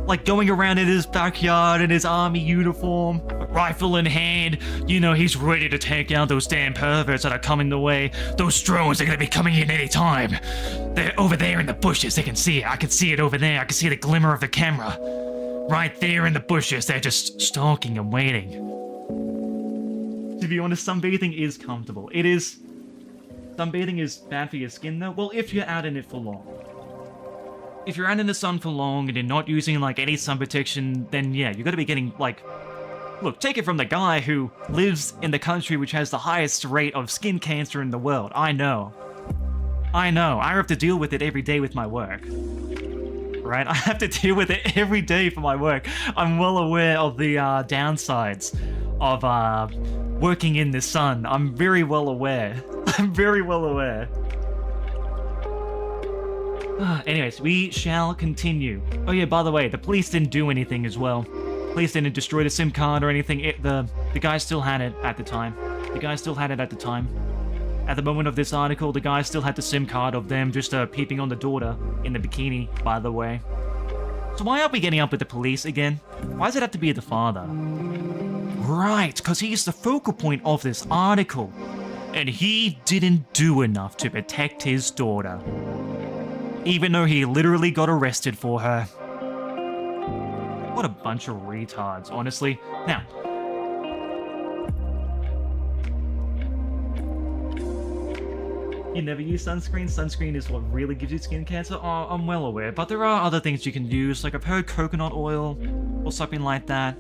like, going around in his backyard in his army uniform, rifle in hand? You know, he's ready to take out those damn perverts that are coming the way. Those drones are gonna be coming in any time. They're over there in the bushes. They can see it. I can see it over there. I can see the glimmer of the camera. Right there in the bushes. They're just stalking and waiting. To be honest, sunbathing is comfortable. It is... Sunbathing is bad for your skin, though. Well, if you're out in it for long. If you're out in the sun for long and you're not using, like, any sun protection, then yeah, you're gonna be getting, like... Look, take it from the guy who lives in the country which has the highest rate of skin cancer in the world. I know. I have to deal with it every day with my work. Right? I have to deal with it every day for my work. I'm well aware of the downsides of working in the sun. I'm very well aware. I'm very well aware. Anyways, we shall continue. Oh yeah, by the way, the police didn't do anything as well. Police didn't destroy the SIM card or anything. The guy still had it at the time. The guy still had it at the time. At the moment of this article, the guy still had the SIM card of them just peeping on the daughter in the bikini, by the way. So why aren't we getting up with the police again? Why does it have to be the father? Right, because he's the focal point of this article. And he didn't do enough to protect his daughter. Even though he literally got arrested for her. What a bunch of retards, honestly. Now, you never use sunscreen? Sunscreen is what really gives you skin cancer? Oh, I'm well aware, but there are other things you can use, like I've heard coconut oil or something like that.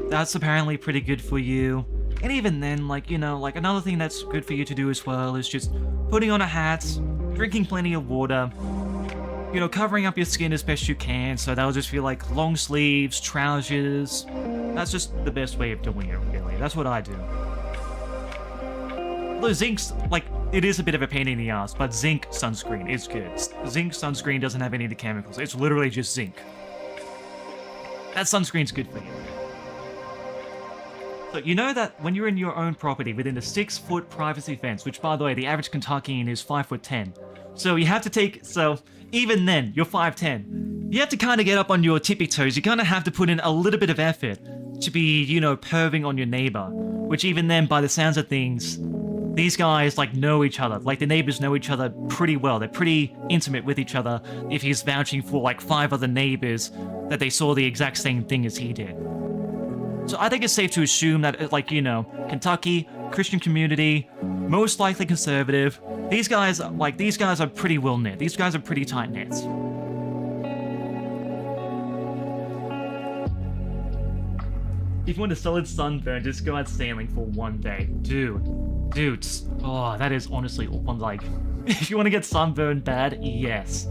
That's apparently pretty good for you. And even then, like, you know, like another thing that's good for you to do as well is just putting on a hat, drinking plenty of water, you know, covering up your skin as best you can, so that'll just feel like long sleeves, trousers. That's just the best way of doing it, really. That's what I do. Although zinc's, like, it is a bit of a pain in the ass, but zinc sunscreen is good. Zinc sunscreen doesn't have any of the chemicals. It's literally just zinc. That sunscreen's good for you. So you know that when you're in your own property within a 6-foot privacy fence, which by the way, the average Kentuckian is 5'10". So you have to take, so even then, you're 5'10". You have to kind of get up on your tippy toes. You kind of have to put in a little bit of effort to be, you know, perving on your neighbor. Which even then, by the sounds of things, these guys, like, know each other. Like, the neighbors know each other pretty well. They're pretty intimate with each other if he's vouching for, like, 5 other neighbors that they saw the exact same thing as he did. So I think it's safe to assume that, like, you know, Kentucky, Christian community, most likely conservative. These guys are pretty well knit. These guys are pretty tight knit. If you want a solid sunburn, just go out sailing for one day. Dude, oh, that is honestly, I'm like, if you want to get sunburned bad, yes.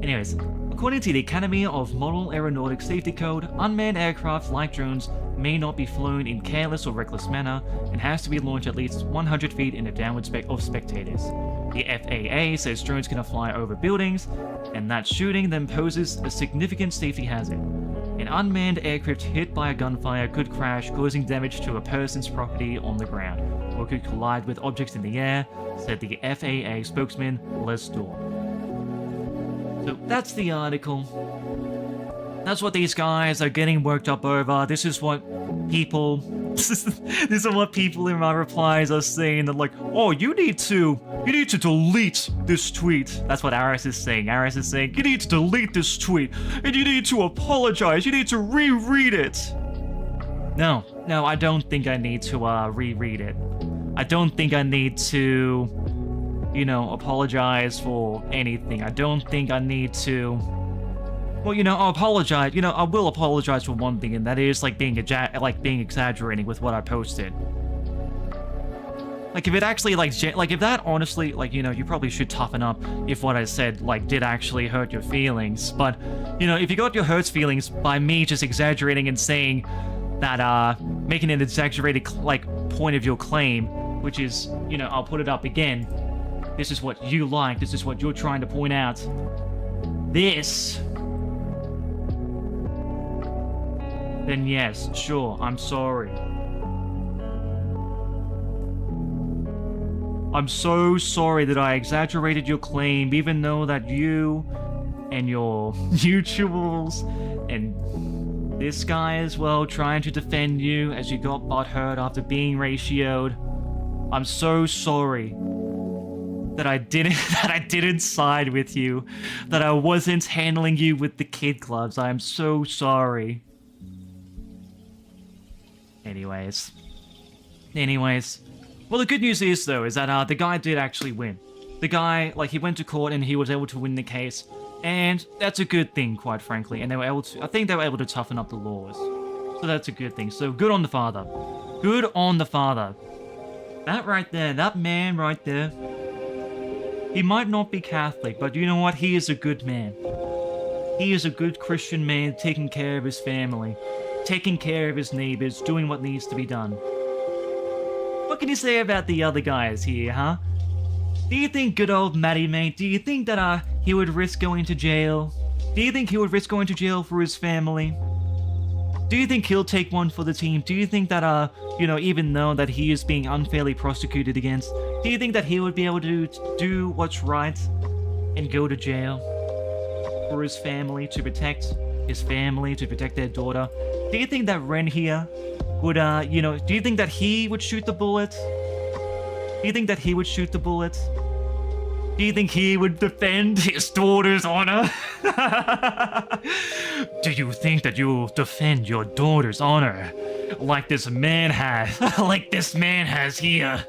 Anyways, according to the Academy of Model Aeronautic Safety Code, unmanned aircraft like drones may not be flown in careless or reckless manner and has to be launched at least 100 feet in a downward of spectators. The FAA says drones cannot fly over buildings, and that shooting them poses a significant safety hazard. An unmanned aircraft hit by a gunfire could crash, causing damage to a person's property on the ground, or could collide with objects in the air, said the FAA spokesman Les Dorr. So that's the article. That's what these guys are getting worked up over. This is what people... this is what people in my replies are saying. That like, oh, you need to delete this tweet. That's what Aris is saying. Aris is saying, you need to delete this tweet. And you need to apologize. You need to reread it. No, I don't think I need to reread it. I don't think I need to, you know, apologize for anything. I don't think I need to... Well, you know, I'll apologize. You know, I will apologize for one thing, and that is like being exaggerating with what I posted. Like, if it actually like if that honestly, like, you know, you probably should toughen up if what I said like did actually hurt your feelings. But, you know, if you got your hurt feelings by me just exaggerating and saying that, making an exaggerated like point of your claim, which is, you know, I'll put it up again. This is what you like. This is what you're trying to point out. This. Then yes, sure, I'm sorry. I'm so sorry that I exaggerated your claim, even though that you and your mutuals and this guy as well trying to defend you as you got butthurt after being ratioed. I'm so sorry that I didn't side with you, that I wasn't handling you with the kid gloves. I am so sorry. Anyways. Well, the good news is, though, is that the guy did actually win. The guy, like, he went to court and he was able to win the case. And that's a good thing, quite frankly. And they were able to, I think they were able to toughen up the laws. So that's a good thing. So good on the father. Good on the father. That right there, that man right there. He might not be Catholic, but you know what? He is a good man. He is a good Christian man taking care of his family. Taking care of his neighbors, doing what needs to be done. What can you say about the other guys here, huh? Do you think good old Matty, mate, do you think that he would risk going to jail? Do you think he would risk going to jail for his family? Do you think he'll take one for the team? Do you think that, you know, even though that he is being unfairly prosecuted against, do you think that he would be able to do what's right and go to jail for his family, to protect his family, to protect their daughter? Do you think that Ren here would, you know, do you think that he would shoot the bullet? Do you think that he would shoot the bullet? Do you think he would defend his daughter's honor? Do you think that you'll defend your daughter's honor like this man has, like this man has here?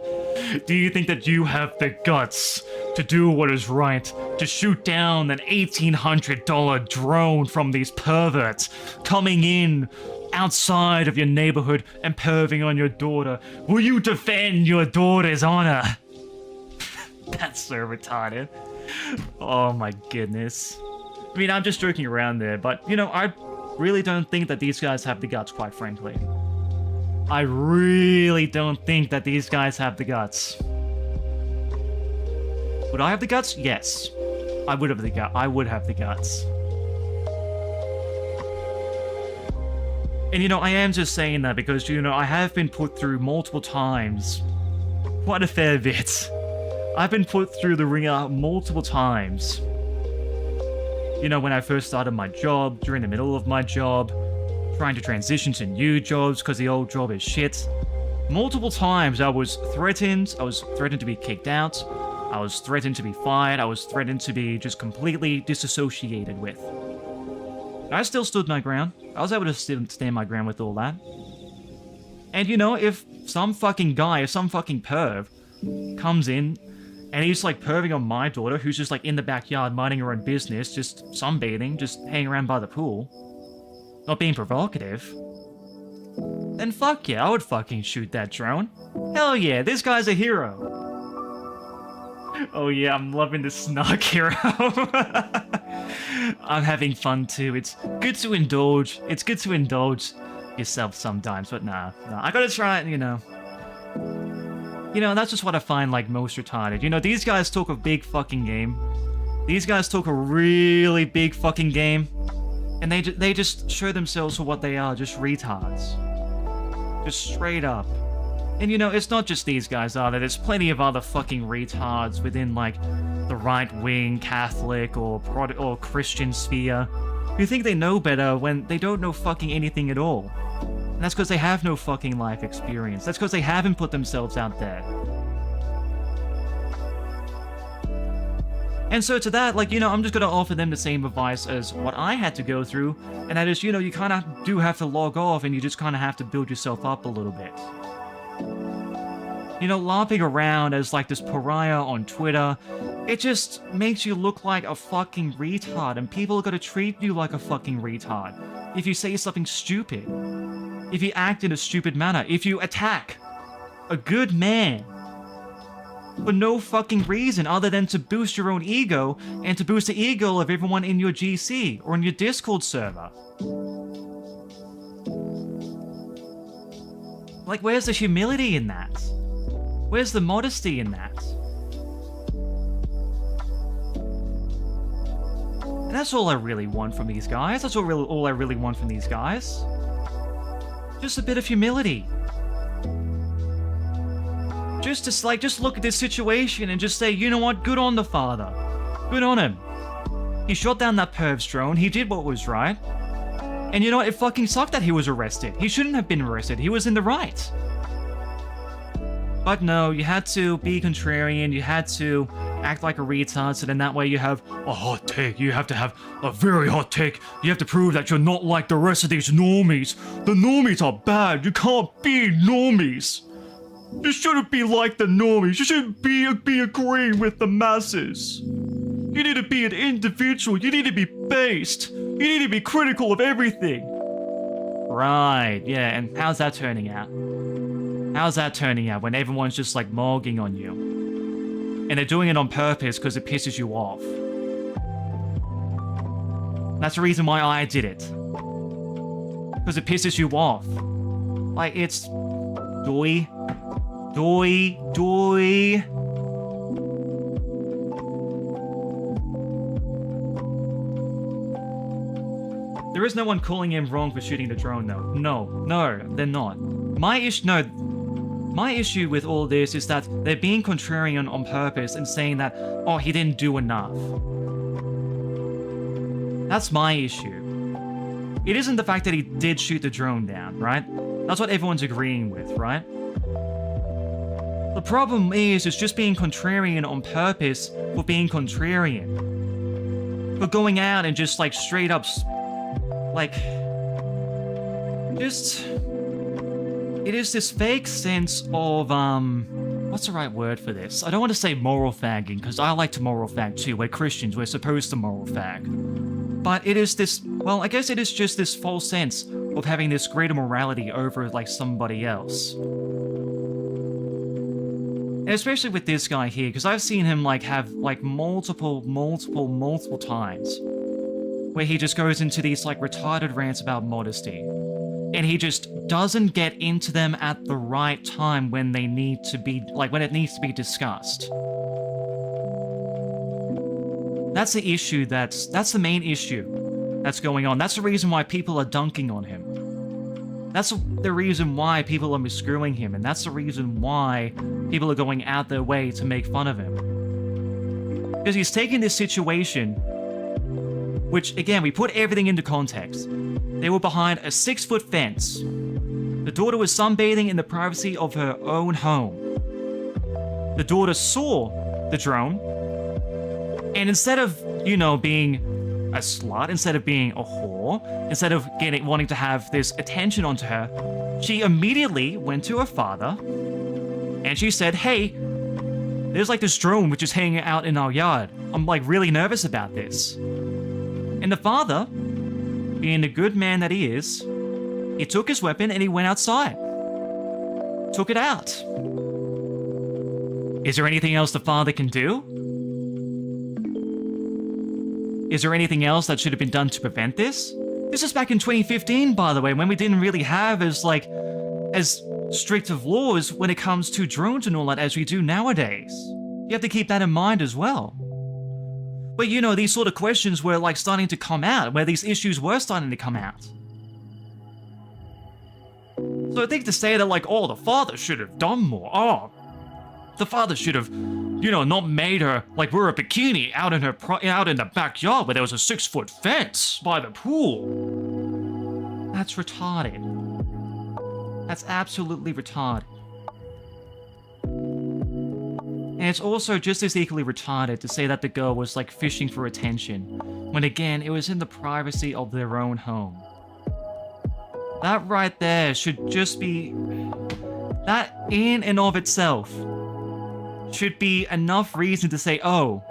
Do you think that you have the guts to do what is right, to shoot down an $1,800 drone from these perverts coming in outside of your neighborhood and perving on your daughter? Will you defend your daughter's honor? That's so retarded. Oh my goodness. I mean, I'm just joking around there, but, you know, I really don't think that these guys have the guts, quite frankly. I really don't think that these guys have the guts. Would I have the guts? Yes. I would have the guts. And, you know, I am just saying that because, you know, I have been put through multiple times. Quite a fair bit. I've been put through the ringer multiple times. You know, when I first started my job, during the middle of my job, trying to transition to new jobs because the old job is shit. Multiple times I was threatened to be kicked out, I was threatened to be fired, I was threatened to be just completely disassociated with. I still stood my ground. I was able to stand my ground with all that. And you know, if some fucking guy, if some fucking perv comes in and he's like perving on my daughter, who's just like in the backyard minding her own business, just sunbathing, just hanging around by the pool, not being provocative, then fuck yeah, I would fucking shoot that drone. Hell yeah, this guy's a hero. Oh yeah, I'm loving the snark hero. I'm having fun too. It's good to indulge. It's good to indulge yourself sometimes, but nah, I gotta try it, you know. You know, that's just what I find like most retarded. You know, these guys talk a big fucking game. These guys talk a really big fucking game. And they just show themselves for what they are, just retards. Just straight up. And you know, it's not just these guys either, there's plenty of other fucking retards within like the right-wing Catholic or Christian sphere who think they know better when they don't know fucking anything at all. And that's because they have no fucking life experience. That's because they haven't put themselves out there. And so to that, like, you know, I'm just gonna offer them the same advice as what I had to go through, and that is, you know, you kind of do have to log off and you just kind of have to build yourself up a little bit. You know, laughing around as like this pariah on Twitter, it just makes you look like a fucking retard, and people are gonna treat you like a fucking retard if you say something stupid, if you act in a stupid manner, if you attack a good man for no fucking reason other than to boost your own ego and to boost the ego of everyone in your GC or in your Discord server. Like, where's the humility in that? Where's the modesty in that? And that's all I really want from these guys. That's all I really want from these guys. Just a bit of humility. just look at this situation and just say, you know what, good on the father. Good on him. He shot down that perv's drone, he did what was right. And you know what, it fucking sucked that he was arrested. He shouldn't have been arrested, he was in the right. But no, you had to be contrarian, you had to act like a retard, so then that way you have a hot take. You have to have a very hot take. You have to prove that you're not like the rest of these normies. The normies are bad. You can't be normies. You shouldn't be like the normies. You shouldn't be agreeing with the masses. You need to be an individual. You need to be based. You need to be critical of everything. Right, yeah, and how's that turning out? How's that turning out when everyone's just like mogging on you? And they're doing it on purpose because it pisses you off. That's the reason why I did it. Because it pisses you off. Like, it's... Doy. There is no one calling him wrong for shooting the drone, though. No, they're not. My issue with all this is that they're being contrarian on purpose and saying that, oh, he didn't do enough. That's my issue. It isn't the fact that he did shoot the drone down, right? That's what everyone's agreeing with, right? The problem is just being contrarian on purpose for being contrarian. For going out and just like straight up, like, just... It is this fake sense of, what's the right word for this? I don't want to say moral fagging, because I like to moral fag too. We're Christians, we're supposed to moral fag. But it is this, well, I guess it is just this false sense of having this greater morality over, like, somebody else. And especially with this guy here, because I've seen him, like, have, like, multiple times where he just goes into these, like, retarded rants about modesty. And he just doesn't get into them at the right time when they need to be, like, when it needs to be discussed. That's the issue that's the main issue that's going on. That's the reason why people are dunking on him. That's the reason why people are miscrewing him, and that's the reason why people are going out their way to make fun of him. Because he's taking this situation, which, again, we put everything into context. They were behind a 6-foot fence. The daughter was sunbathing in the privacy of her own home. The daughter saw the drone, and instead of, you know, being a slut, instead of being a whore, instead of wanting to have this attention onto her, she immediately went to her father, and she said, hey, there's like this drone which is hanging out in our yard. I'm like really nervous about this. And the father, being the good man that he is, he took his weapon and he went outside. Took it out. Is there anything else the father can do? Is there anything else that should have been done to prevent this? This is back in 2015, by the way, when we didn't really have as strict of laws when it comes to drones and all that as we do nowadays. You have to keep that in mind as well. But you know, these sort of questions were like starting to come out, where these issues were starting to come out. So I think to say that like, oh, the father should have done more. Oh, the father should have, you know, not made her like wear a bikini out in the backyard where there was a 6-foot fence by the pool. That's retarded. That's absolutely retarded. And it's also just as equally retarded to say that the girl was like fishing for attention, when again, it was in the privacy of their own home. That right there should just be... that in and of itself should be enough reason to say, oh,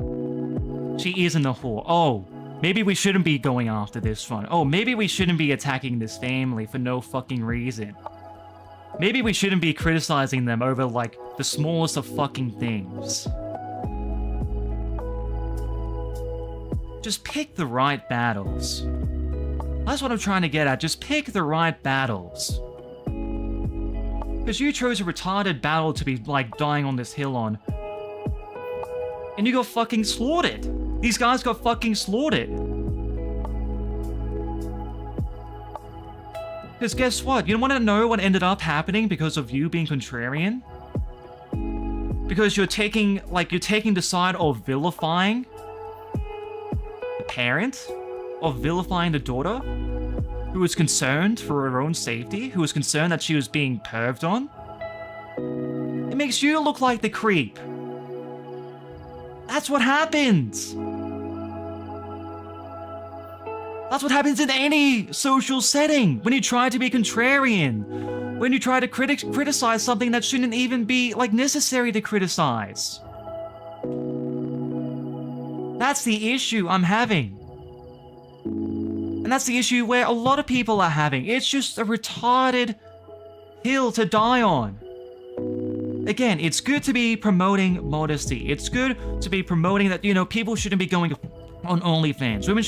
she isn't a whore. Oh, maybe we shouldn't be going after this one. Oh, maybe we shouldn't be attacking this family for no fucking reason. Maybe we shouldn't be criticizing them over, like, the smallest of fucking things. Just pick the right battles. That's what I'm trying to get at. Just pick the right battles. Because you chose a retarded battle to be, like, dying on this hill on. And you got fucking slaughtered. These guys got fucking slaughtered. Because guess what? You want to know what ended up happening because of you being contrarian? Because you're taking the side of vilifying the parent, of vilifying the daughter, who was concerned for her own safety, who was concerned that she was being perved on. It makes you look like the creep. That's what happens. That's what happens in any social setting when you try to be contrarian, when you try to criticize something that shouldn't even be necessary to criticize. That's the issue I'm having. And that's the issue where a lot of people are having. It's just a retarded hill to die on. Again, it's good to be promoting modesty. It's good to be promoting that, people shouldn't be going on OnlyFans. Women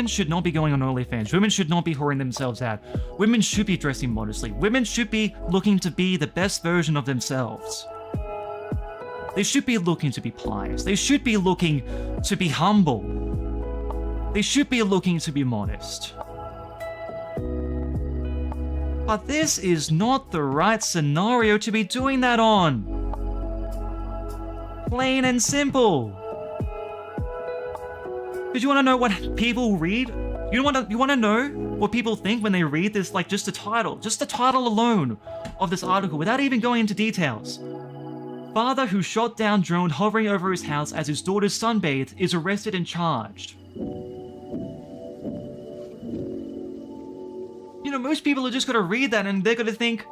should not be going on OnlyFans. Women should not be whoring themselves out. Women should be dressing modestly. Women should be looking to be the best version of themselves. They should be looking to be pious. They should be looking to be humble. They should be looking to be modest. But this is not the right scenario to be doing that on. Plain and simple. Because you want to know what people read? You want to know what people think when they read this, just the title alone of this article, without even going into details. Father who shot down drone hovering over his house as his daughter sunbathed is arrested and charged. Most people are just going to read that and they're going to think,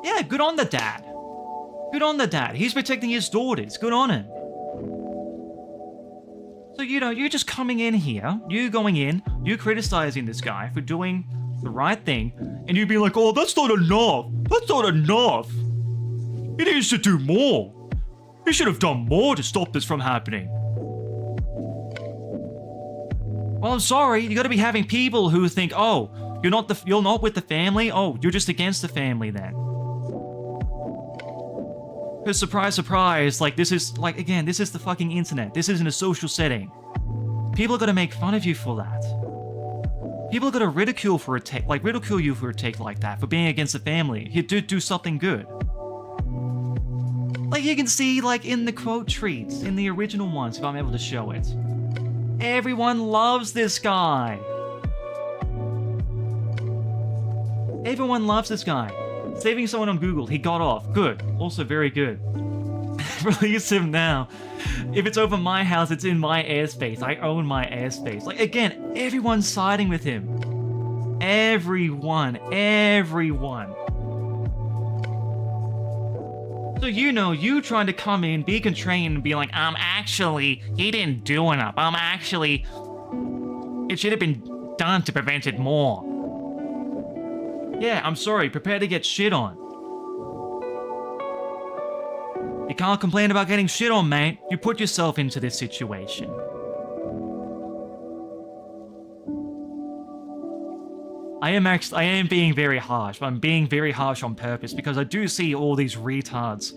yeah, good on the dad. Good on the dad. He's protecting his daughters. Good on him. So, you're just coming in here, you going in, you criticizing this guy for doing the right thing, and you'd be like, oh, that's not enough. That's not enough. He needs to do more. He should have done more to stop this from happening. Well, I'm sorry, you gotta be having people who think, oh, you're not with the family? Oh, you're just against the family then. Because surprise, surprise, this is the fucking internet. This isn't a social setting. People are gonna make fun of you for that. People are gonna ridicule you for a take like that, for being against the family. You do something good. You can see, in the quote treats, in the original ones, if I'm able to show it. Everyone loves this guy. Everyone loves this guy. Saving someone on Google, he got off. Good. Also very good. Release him now. If it's over my house, it's in my airspace. I own my airspace. Again, everyone's siding with him. Everyone. So you trying to come in, be contrarian, and be like, he didn't do enough. It should have been done to prevent it more. Yeah, I'm sorry, prepare to get shit on. You can't complain about getting shit on, mate. You put yourself into this situation. I am being very harsh, but I'm being very harsh on purpose because I do see all these retards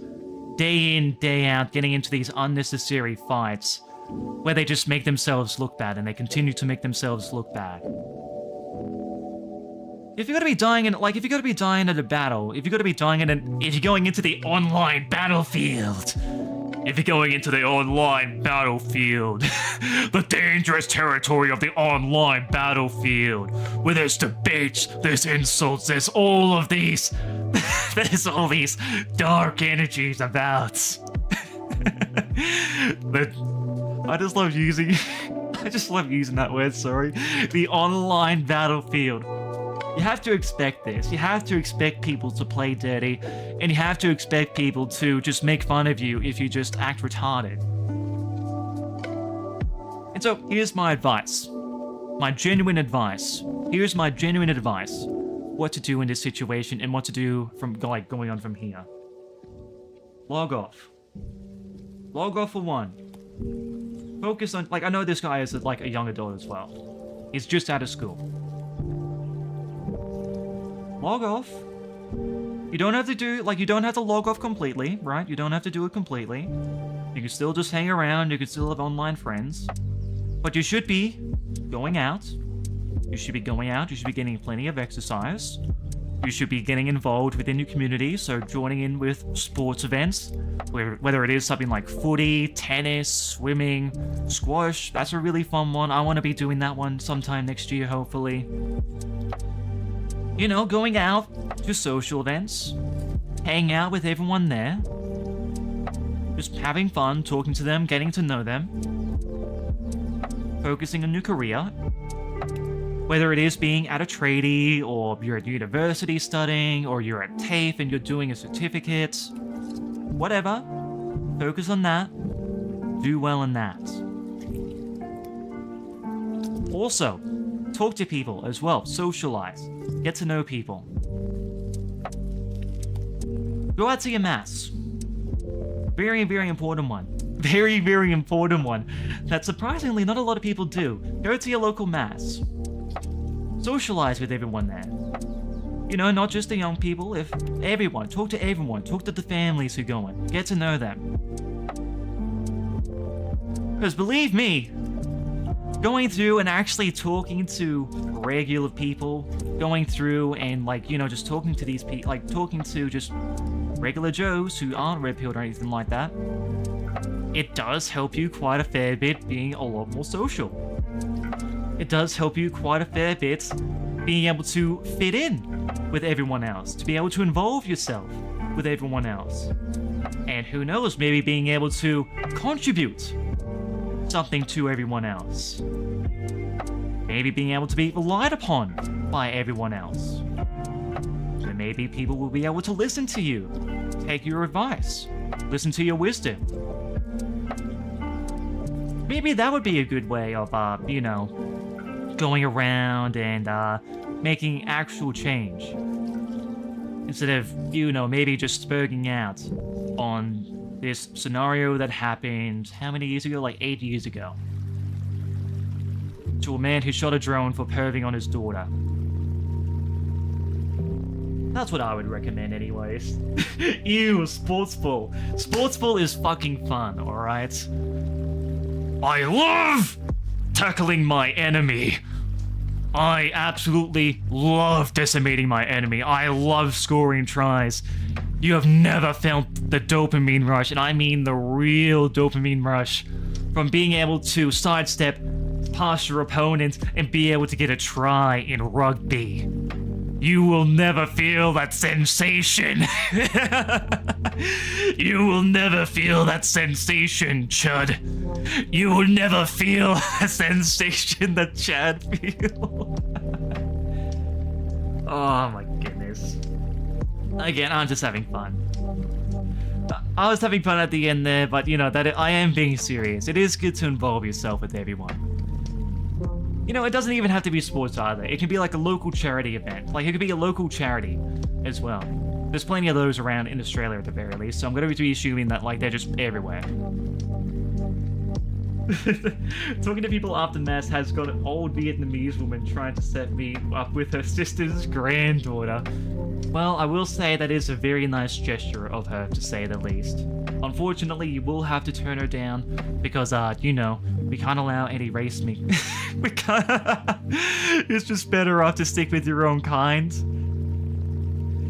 day in, day out getting into these unnecessary fights where they just make themselves look bad and they continue to make themselves look bad. If you're gonna be dying in, if you're gonna be dying at a battle, if you're going into the online battlefield, the dangerous territory of the online battlefield, where there's debates, there's insults, there's all of these, there's all these dark energies about. I just love using that word, sorry. The online battlefield. You have to expect this. You have to expect people to play dirty, and you have to expect people to just make fun of you if you just act retarded. And so, here's my advice. My genuine advice. Here's my genuine advice. What to do in this situation, and what to do from going on from here. Log off. Log off for one. Focus on, I know this guy is a young adult as well. He's just out of school. Log off. You don't have to log off completely, right? You don't have to do it completely. You can still just hang around, you can still have online friends. But you should be going out. You should be getting plenty of exercise. you should be getting involved within your community, so joining in with sports events, whether it is something like footy, tennis, swimming, squash. That's a really fun one. I want to be doing that one sometime next year, hopefully. You know, going out to social events, hanging out with everyone there, just having fun, talking to them, getting to know them, focusing on your career, whether it is being at a tradie, or you're at university studying, or you're at TAFE and you're doing a certificate, whatever, focus on that, do well in that. Also, talk to people as well, socialize, get to know people. Go out to your mass. Very, very important one. Very, very important one that surprisingly not a lot of people do. Go to your local mass. Socialize with everyone there. You know, not just the young people, if everyone. Talk to everyone. Talk to the families who go in. Get to know them. Because believe me, going through and actually talking to regular people, going through and like, you know, just talking to these people, like talking to just regular Joes who aren't red-pilled or anything like that, it does help you quite a fair bit being a lot more social. It does help you quite a fair bit being able to fit in with everyone else, to be able to involve yourself with everyone else. And who knows, maybe being able to contribute something to everyone else. Maybe being able to be relied upon by everyone else. So maybe people will be able to listen to you, take your advice, listen to your wisdom. Maybe that would be a good way of, you know, going around and making actual change. Instead of, you know, maybe just spurging out on this scenario that happened, how many years ago? Like 8 years ago. To a man who shot a drone for perving on his daughter. That's what I would recommend anyways. Ew, sports ball. Sports ball is fucking fun, alright? I love tackling my enemy. I absolutely love decimating my enemy. I love scoring tries. You have never felt the dopamine rush, and I mean the real dopamine rush, from being able to sidestep past your opponent and be able to get a try in rugby. You will never feel that sensation. You will never feel that sensation, Chud. You will never feel the sensation that Chad feels. Oh my goodness. Again, I'm just having fun. I was having fun at the end there, but you know, that I am being serious. It is good to involve yourself with everyone. You know, it doesn't even have to be sports either. It can be like a local charity event. Like, it could be a local charity as well. There's plenty of those around in Australia at the very least, so I'm going to be assuming that, like, they're just everywhere. Talking to people after mass has got an old Vietnamese woman trying to set me up with her sister's granddaughter. Well, I will say that is a very nice gesture of her, to say the least. Unfortunately, you will have to turn her down because, you know, we can't allow any race mix. We can't. It's just better off to stick with your own kind.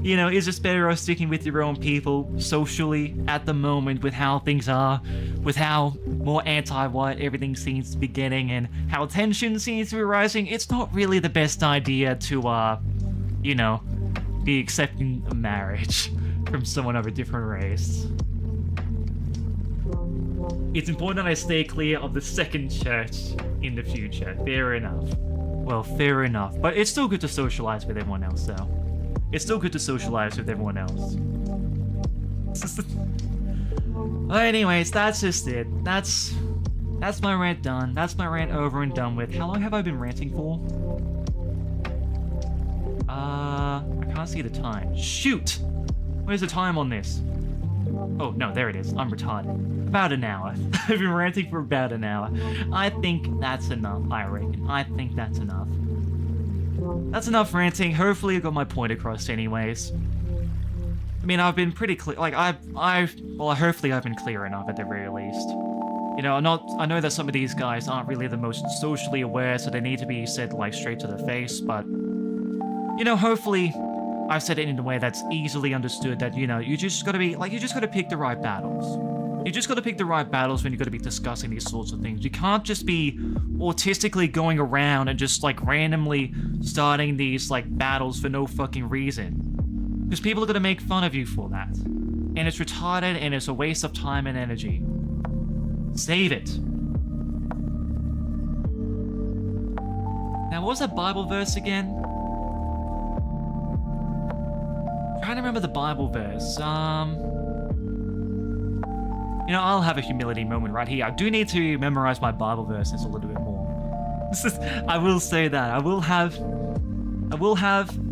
You know, it's just better off sticking with your own people socially at the moment with how things are, with how more anti-white everything seems to be getting, and how tension seems to be rising. It's not really the best idea to, you know, be accepting a marriage from someone of a different race. It's important that I stay clear of the second church in the future. Fair enough. Well, fair enough. But it's still good to socialize with everyone else, though. It's still good to socialize with everyone else. Well, anyways, that's just it. That's my rant done. That's my rant over and done with. How long have I been ranting for? I can't see the time. Shoot! Where's the time on this? Oh, no, there it is. I'm retarded. About an hour. I've been ranting for about an hour. I think that's enough, I reckon. I think that's enough. That's enough ranting. Hopefully I got my point across anyways. I mean, I've been pretty clear. Like, well, hopefully I've been clear enough at the very least. You know, I know that some of these guys aren't really the most socially aware, so they need to be said, like, straight to the face, but, you know, hopefully I've said it in a way that's easily understood that, you just gotta be, you just gotta pick the right battles. You just gotta pick the right battles when you're gonna be discussing these sorts of things. You can't just be autistically going around and just, randomly starting these, battles for no fucking reason. Because people are gonna make fun of you for that. And it's retarded and it's a waste of time and energy. Save it. Now, what was that Bible verse again? I'm trying to remember the Bible verse. I'll have a humility moment right here. I do need to memorize my Bible verses a little bit more. I will say that. I will have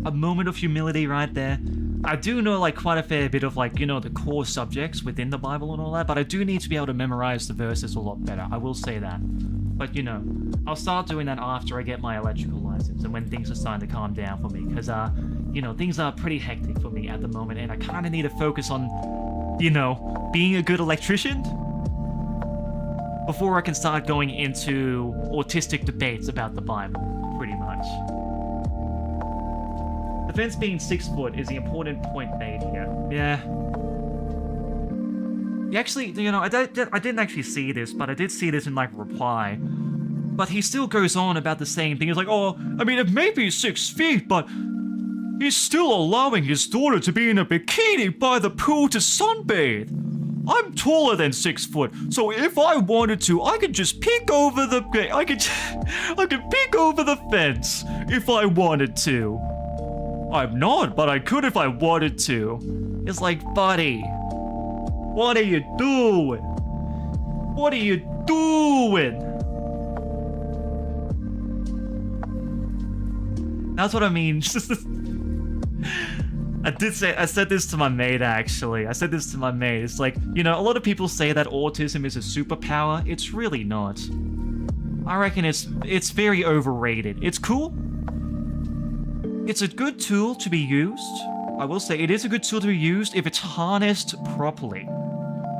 a moment of humility right there. I do know quite a fair bit of the core subjects within the Bible and all that, but I do need to be able to memorize the verses a lot better. I will say that. But I'll start doing that after I get my electrical license and when things are starting to calm down for me, because things are pretty hectic for me at the moment, and I kind of need to focus on being a good electrician before I can start going into autistic debates about the Bible, pretty much. The fence being 6 foot is the important point made here. Yeah. Actually, I didn't actually see this, but I did see this in, reply. But he still goes on about the same thing. He's like, oh, I mean, it may be 6 feet, but he's still allowing his daughter to be in a bikini by the pool to sunbathe. I'm taller than 6 foot, so if I wanted to, I could just peek over the... I could peek over the fence if I wanted to. I'm not, but I could if I wanted to. It's like, buddy, what are you doing? What are you doing? That's what I mean. I said this to my mate, actually. I said this to my mate. It's like, a lot of people say that autism is a superpower. It's really not. I reckon it's very overrated. It's cool. It's a good tool to be used. I will say it is a good tool to be used if it's harnessed properly.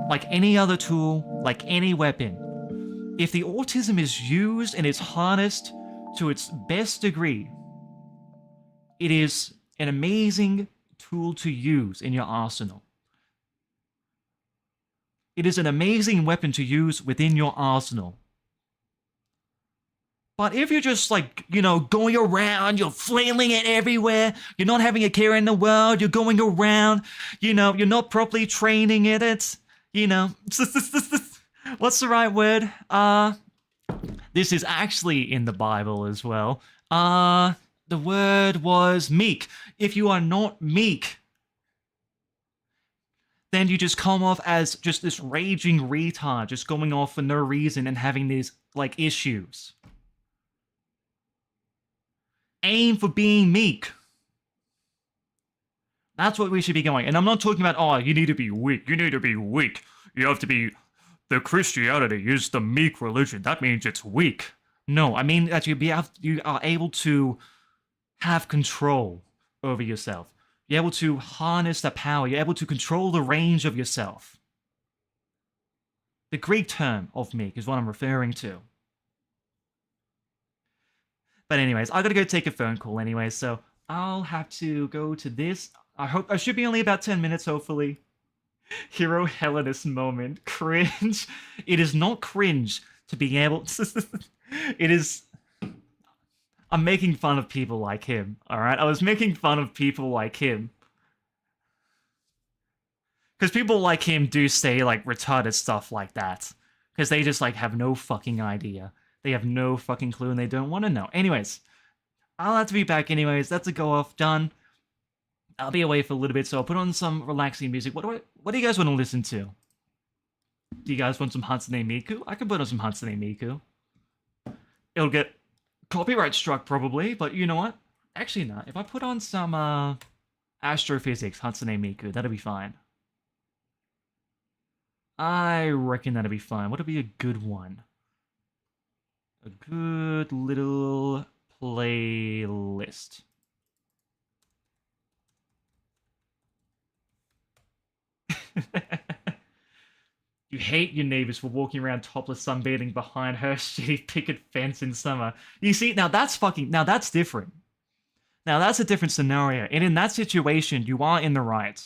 Like any other tool, like any weapon. If the autism is used and is harnessed to its best degree, it is an amazing tool to use in your arsenal. It is an amazing weapon to use within your arsenal. But if you're just going around, you're flailing it everywhere, you're not having a care in the world, you're going around, you're not properly training it, it's, what's the right word? This is actually in the Bible as well. The word was meek. If you are not meek, then you just come off as just this raging retard, just going off for no reason and having these, issues. Aim for being meek. That's what we should be going. And I'm not talking about, oh, you need to be weak. You need to be weak. You have to be... The Christianity is the meek religion. That means it's weak. No, I mean that you are able to have control over yourself. You're able to harness that power. You're able to control the range of yourself. The Greek term of meek is what I'm referring to. But anyways, I gotta go take a phone call anyway, so I'll have to go to this. I should be only about 10 minutes, hopefully. Hero Hellenist moment. Cringe. It is not cringe to be able to... It is... I'm making fun of people like him, alright? I was making fun of people like him. Because people like him do say, retarded stuff like that. Because they just, have no fucking idea. They have no fucking clue and they don't want to know. Anyways, I'll have to be back anyways. That's a go-off done. I'll be away for a little bit, so I'll put on some relaxing music. What do you guys want to listen to? Do you guys want some Hatsune Miku? I can put on some Hatsune Miku. It'll get copyright struck probably, but you know what? Actually, no. If I put on some Astrophysics Hatsune Miku, that'll be fine. I reckon that'll be fine. What'll be a good one? A good little playlist. You hate your neighbors for walking around topless sunbathing behind her shitty picket fence in summer. You see, now that's different. Now, that's a different scenario, and in that situation, you are in the right.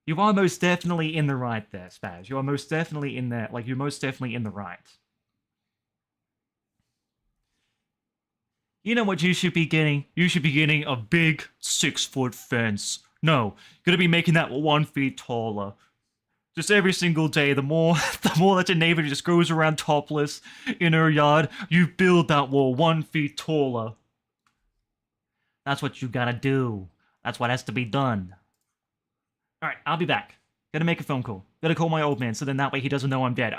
You are most definitely in the right there, Spaz. You are most definitely in there. Like, you're most definitely in the right. You know what you should be getting? You should be getting a big 6-foot fence. No, you're gonna be making that 1 feet taller. Just every single day, the more that your neighbor just goes around topless in her yard, you build that wall 1 feet taller. That's what you gotta do. That's what has to be done. Alright, I'll be back. Gotta make a phone call. Gotta call my old man, so then that way he doesn't know I'm dead.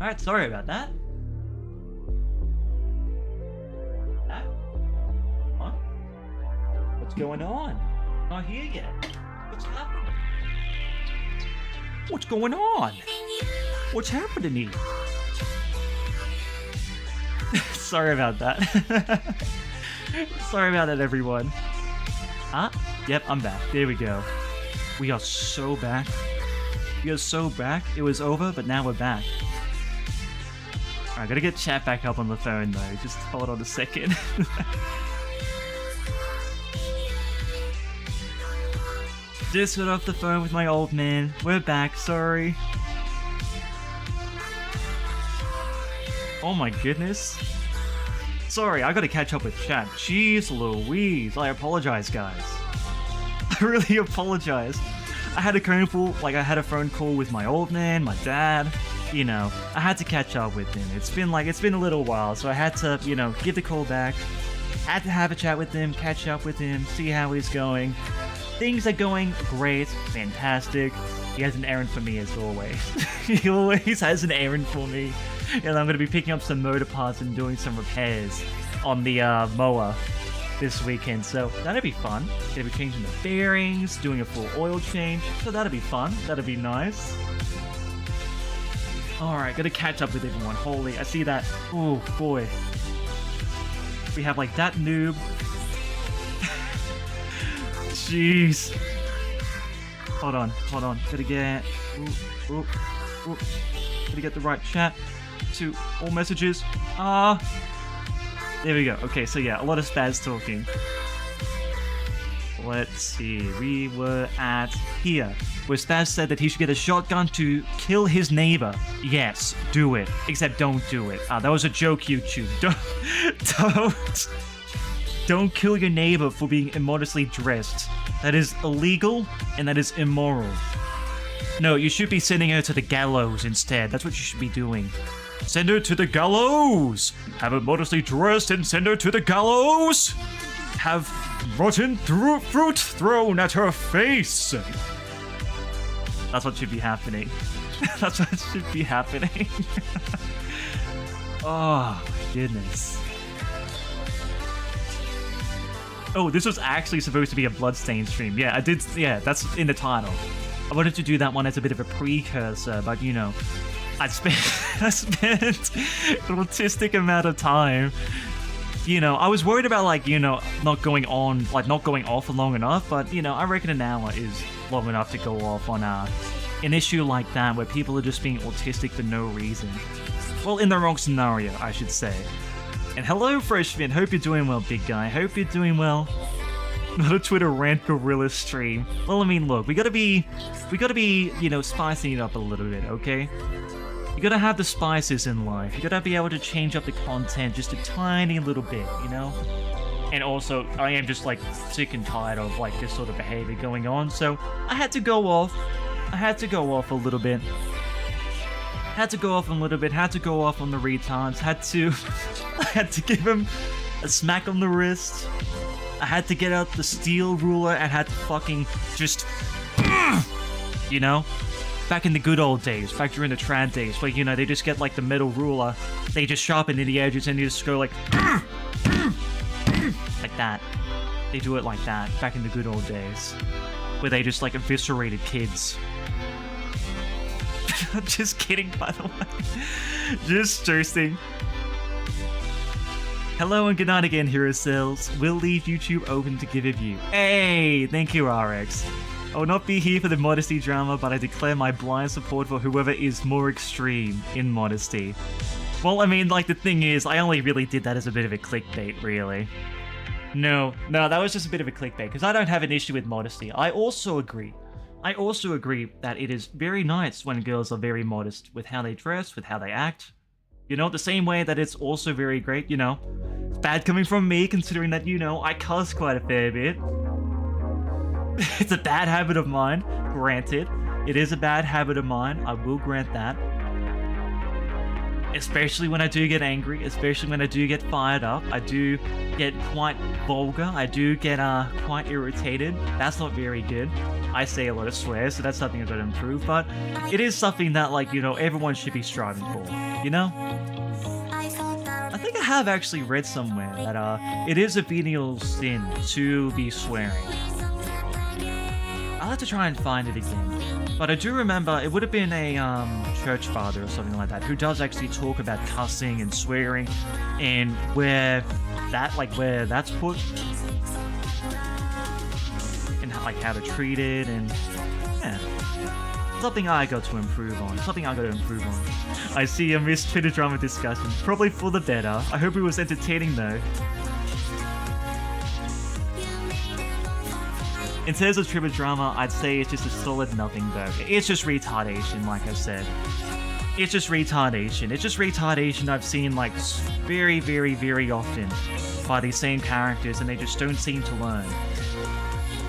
Alright, sorry about that. What? What's going on? Not here yet. What's happening? What's going on? What's happening here? Sorry about that. Sorry about that, everyone. Ah, yep, I'm back. There we go. We are so back. We are so back. It was over, but now we're back. Alright, gotta get chat back up on the phone though. Just hold on a second. Just got off the phone with my old man. We're back, sorry. Oh my goodness. Sorry, I gotta catch up with chat. Jeez Louise, I apologize, guys. I really apologize. I had a phone call with my old man, my dad. You know, I had to catch up with him. It's been a little while, so I had to, you know, give the call back. Had to have a chat with him, catch up with him, see how he's going. Things are going great, fantastic. He has an errand for me as always. He always has an errand for me. And I'm going to be picking up some motor parts and doing some repairs on the mower this weekend. So that'll be fun. Gonna be changing the bearings, doing a full oil change. So that'll be fun. That'll be nice. Alright, gotta catch up with everyone. Holy, I see that. Oh boy. We have like that noob. Jeez. Hold on. Gotta get... Gotta get the right chat to all messages. There we go. Okay, so yeah, a lot of spaz talking. Let's see. We were at here, where Spaz said that he should get a shotgun to kill his neighbor. Yes, do it. Except don't do it. That was a joke, YouTube. Don't kill your neighbor for being immodestly dressed. That is illegal, and that is immoral. No, you should be sending her to the gallows instead. That's what you should be doing. Send her to the gallows! Have her modestly dressed and send her to the gallows! Have rotten fruit thrown at her face! That's what should be happening. That's what should be happening. Oh, my goodness. Oh, this was actually supposed to be a Bloodstained stream. Yeah, I did. Yeah, that's in the title. I wanted to do that one as a bit of a precursor, but you know, I spent an autistic amount of time. You know, I was worried about not going off for long enough, but you know, I reckon an hour is long enough to go off on an issue like that where people are just being autistic for no reason. Well, in the wrong scenario, I should say. And hello, Freshfin. Hope you're doing well, big guy. Hope you're doing well. Not a Twitter rant gorilla stream. Well, I mean, look, we gotta be, you know, spicing it up a little bit, okay? You gotta have the spices in life. You gotta be able to change up the content just a tiny little bit, you know? And also, I am just, like, sick and tired of, like, this sort of behavior going on, so I had to go off. I had to go off a little bit. Had to go off a little bit. Had to go off on the retards. I had to give him a smack on the wrist. I had to get out the steel ruler and had to fucking just... You know? Back in the good old days, back during the trad days, where, you know, they just get, like, the metal ruler, they just sharpen in the edges and you just go, like... like that. They do it like that, back in the good old days. Where they just, like, eviscerated kids. I'm just kidding, by the way. Just joking. Hello and good night again, Hero Cells. We'll leave YouTube open to give a view. Hey, thank you, RX. I will not be here for the Modesty drama, but I declare my blind support for whoever is more extreme in Modesty. Well, I mean, like, the thing is, I only really did that as a bit of a clickbait, really. No, that was just a bit of a clickbait, because I don't have an issue with Modesty. I also agree that it is very nice when girls are very modest with how they dress, with how they act. You know, the same way that it's also very great, you know. It's bad coming from me, considering that, you know, I cuss quite a fair bit. It's a bad habit of mine, granted. It is a bad habit of mine, I will grant that. especially when I do get angry, especially when I do get fired up. I do get quite vulgar. I do get quite irritated. That's not very good. I say a lot of swears, so that's something I've got to improve, but it is something that, like, you know, everyone should be striving for, you know? I think I have actually read somewhere that it is a venial sin to be swearing. I'll have to try and find it again. But I do remember it would have been a church father or something like that who does actually talk about cussing and swearing and where that's put and how to treat it, and yeah. Something I got to improve on. I see a missed Twitter drama discussion. Probably for the better. I hope it was entertaining though. In terms of Twitter drama, I'd say it's just a solid nothing though. It's just retardation, like I said. It's just retardation. It's just retardation I've seen like very, very, very often by these same characters, and they just don't seem to learn.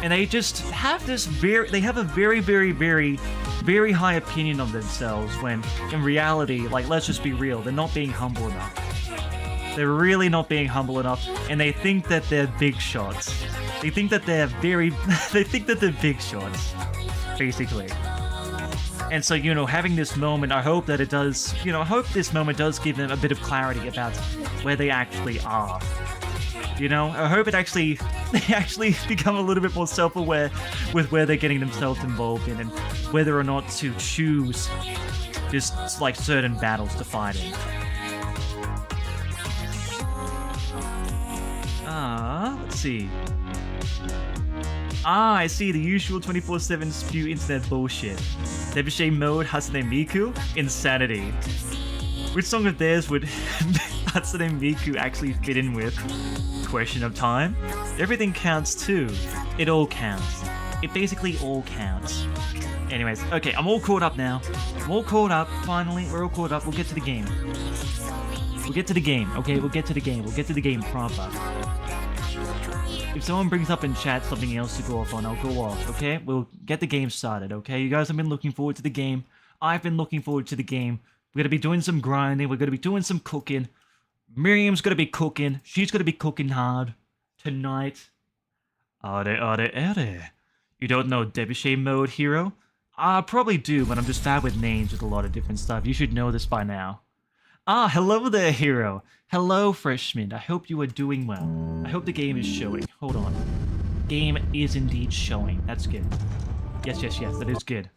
And they just have this they have a very, very, very, very high opinion of themselves when, in reality, like, let's just be real, they're not being humble enough. They're really not being humble enough, and they think that they're big shots. They think that they're big shots, basically. And so, you know, having this moment, I hope that it does, you know, I hope this moment does give them a bit of clarity about where they actually are. You know, I hope they actually become a little bit more self-aware with where they're getting themselves involved in and whether or not to choose just like certain battles to fight in. Let's see. I see the usual 24/7 spew internet bullshit. Debauché mode, Hatsune Miku, insanity. Which song of theirs would Hatsune Miku actually fit in with? Question of time. Everything counts too. It all counts. It basically all counts. Anyways, okay, I'm all caught up now. I'm all caught up, finally, we're all caught up, we'll get to the game. We'll get to the game, okay, we'll get to the game. We'll get to the game proper. If someone brings up in chat something else to go off on, I'll go off, okay? We'll get the game started, okay? You guys have been looking forward to the game. I've been looking forward to the game. We're gonna be doing some grinding, we're gonna be doing some cooking. Miriam's gonna be cooking. She's gonna be cooking hard tonight. Are. You don't know Debauché mode, hero? I probably do, but I'm just bad with names with a lot of different stuff. You should know this by now. Hello there, hero. Hello, freshman. I hope you are doing well. I hope the game is showing. Hold on. Game is indeed showing. That's good. Yes, that is good.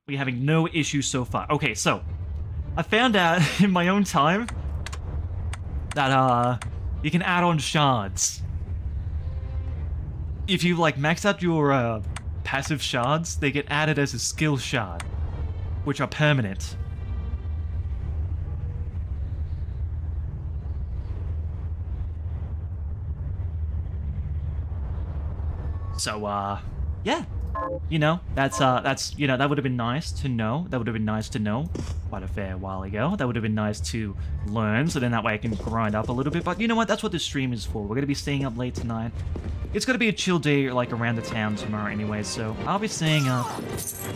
We're having no issues so far. Okay, so I found out in my own time that you can add on shards. If you like max out your passive shards, they get added as a skill shard, which are permanent. So yeah. You know, that's you know, that would have been nice to know. That would have been nice to know quite a fair while ago. That would have been nice to learn, so then that way I can grind up a little bit. But you know what? That's what this stream is for. We're gonna be staying up late tonight. It's gonna be a chill day, like, around the town tomorrow anyway, so I'll be staying up.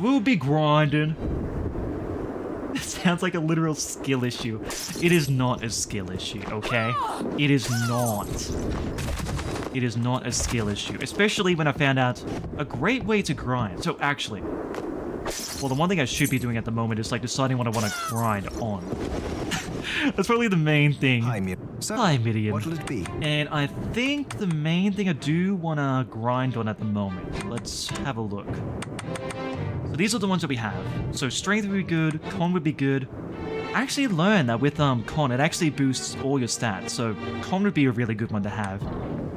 We'll be grinding. It sounds like a literal skill issue. It is not a skill issue, okay? It is not. It is not a skill issue, especially when I found out a great way to grind. So actually, well, the one thing I should be doing at the moment is like deciding what I want to grind on. That's probably the main thing. Hi, Miriam. So, hi, Miriam. What'll it be? And I think the main thing I do want to grind on at the moment. Let's have a look. So these are the ones that we have. So strength would be good, con would be good. I actually learned that with con, it actually boosts all your stats. So con would be a really good one to have.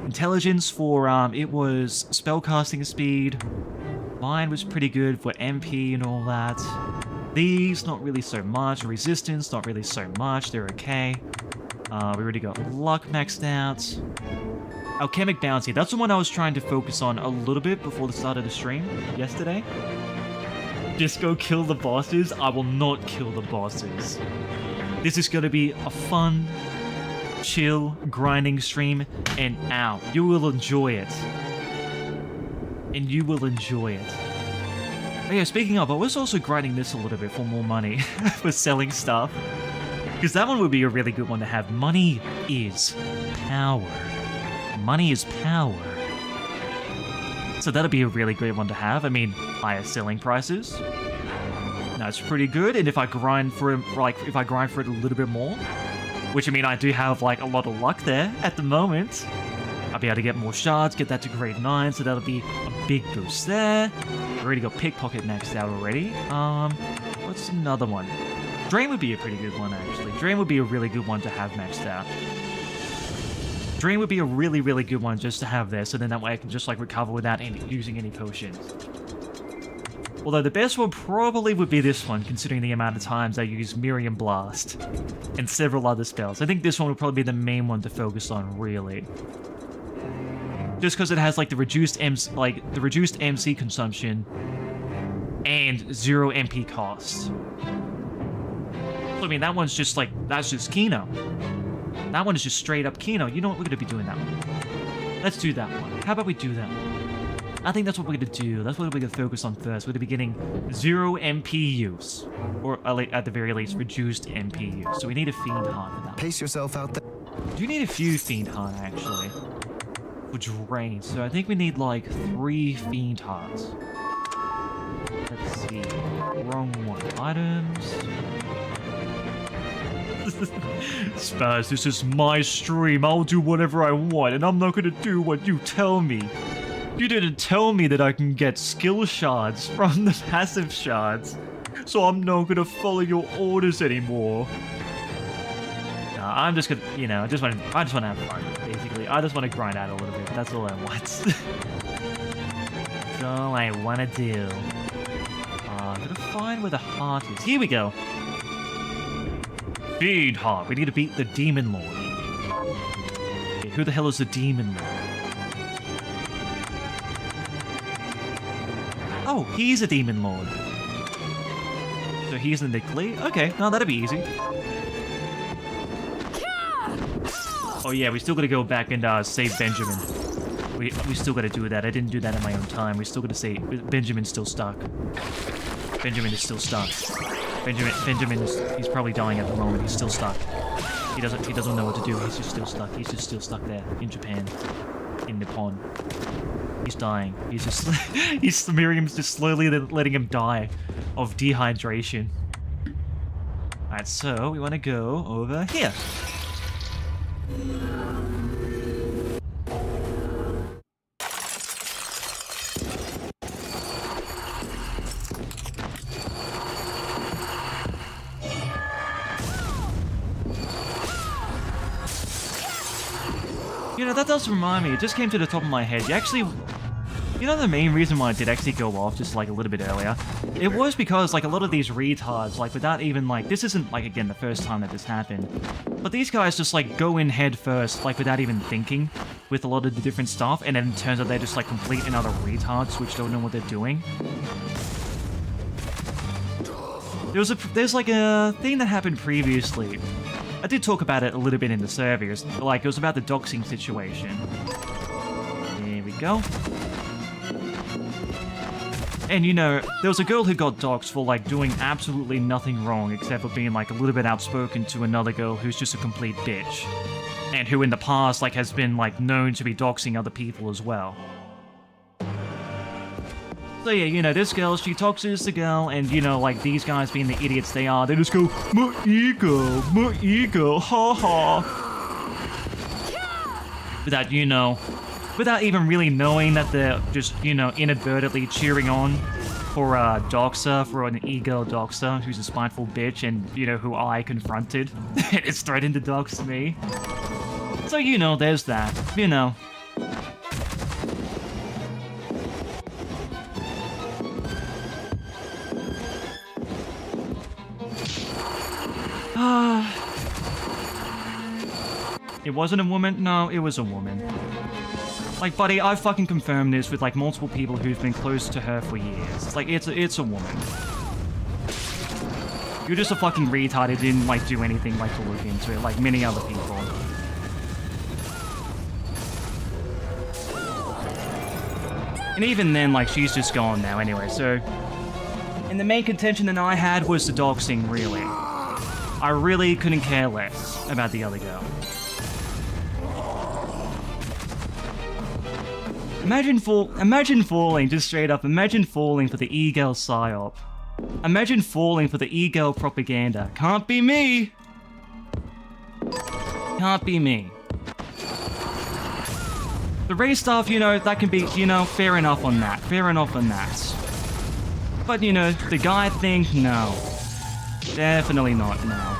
Intelligence for, it was spellcasting speed. Mine was pretty good for MP and all that. These, not really so much. Resistance, not really so much. They're okay. We already got luck maxed out. Alchemic bounty. That's the one I was trying to focus on a little bit before the start of the stream yesterday. Disco kill the bosses. I will not kill the bosses. This is going to be a fun, chill, grinding stream, and ow, you will enjoy it. And you will enjoy it. Oh yeah, speaking of, I was also grinding this a little bit for more money, for selling stuff. Because that one would be a really good one to have. Money is power. Money is power. So that'd be a really great one to have. I mean, higher selling prices. That's pretty good. And if I grind for it, if I grind for it a little bit more, which I mean, I do have like a lot of luck there at the moment. I'll be able to get more shards, get that to grade 9, so that'll be a big boost there. Already got Pickpocket maxed out already. What's another one? Drain would be a pretty good one, actually. Drain would be a really good one to have maxed out. Drain would be a really, really good one just to have there, so then that way I can just, like, recover without using any potions. Although the best one probably would be this one, considering the amount of times I use Miriam Blast and several other spells. I think this one would probably be the main one to focus on, really. Just because it has, like, the reduced MC consumption and 0 MP cost. I mean, that one's just like, that's just Kino. That one is just straight up Kino. You know what? We're going to be doing that one. Let's do that one. How about we do that one? I think that's what we're going to do. That's what we're going to focus on first. We're going to be getting 0 MP use. Or at the very least, reduced MP use. So we need a Fiend Heart for that. Pace yourself out there. Do need a few Fiend Heart, actually. For Drain. So I think we need like 3 Fiend Hearts. Let's see. Wrong one. Items. Spaz, this is my stream. I'll do whatever I want, and I'm not gonna do what you tell me. You didn't tell me that I can get skill shards from the passive shards, so I'm not gonna follow your orders anymore. I'm just gonna, you know, I just want to have fun, basically. I just want to grind out a little bit. That's all I want. That's all I want to do. I'm gonna find where the heart is. Here we go. Fiend Heart. We need to beat the Demon Lord. Okay, who the hell is the Demon Lord? Oh, he's a Demon Lord. So he's the Nicolai? Okay, no, that'll be easy. Oh yeah, we still gotta go back and save Benjamin. We still gotta do that. I didn't do that in my own time. We still gotta save... Benjamin's still stuck. Benjamin is still stuck. Benjamin is... He's probably dying at the moment. He's still stuck. He doesn't know what to do. He's just still stuck. He's just still stuck there. In Japan. In Nippon. He's dying. He's just... Miriam's just slowly letting him die of dehydration. Alright, so we want to go over here. You know, that does remind me, it just came to the top of my head. You actually... You know the main reason why I did actually go off just like a little bit earlier? It was because like a lot of these retards, like without even like... This isn't like, again, the first time that this happened. But these guys just like go in head first, like without even thinking with a lot of the different stuff. And then it turns out they're just like complete and utter retards which don't know what they're doing. There's like a thing that happened previously. I did talk about it a little bit in the servers. Like, it was about the doxing situation. There we go. And, you know, there was a girl who got doxed for, like, doing absolutely nothing wrong except for being, like, a little bit outspoken to another girl who's just a complete bitch. And who in the past, like, has been, like, known to be doxing other people as well. So yeah, you know, this girl, she doxes the girl, and, you know, like, these guys being the idiots they are, they just go, my ego, ha ha. Without, you know, without even really knowing that they're just, you know, inadvertently cheering on for a doxer, for an ego doxer, who's a spiteful bitch, and, you know, who I confronted, and it's threatened to dox me. So, you know, there's that, you know. It wasn't a woman? No, it was a woman. Like, buddy, I've fucking confirmed this with, like, multiple people who've been close to her for years. It's like, it's a woman. You're just a fucking retard who didn't, like, do anything, like, to look into it, like many other people. And even then, like, she's just gone now anyway, so... And the main contention that I had was the doxing, really. I really couldn't care less about the other girl. Imagine falling, just straight up, imagine falling for the e-girl psyop. Imagine falling for the e-girl propaganda. Can't be me! Can't be me. The race stuff, you know, that can be, you know, fair enough on that. Fair enough on that. But, you know, the guy thing, no. Definitely not, no.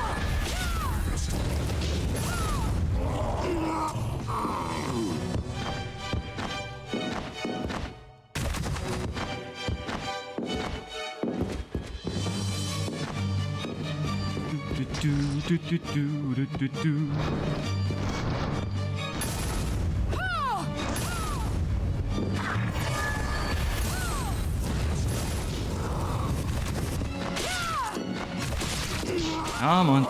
Come on.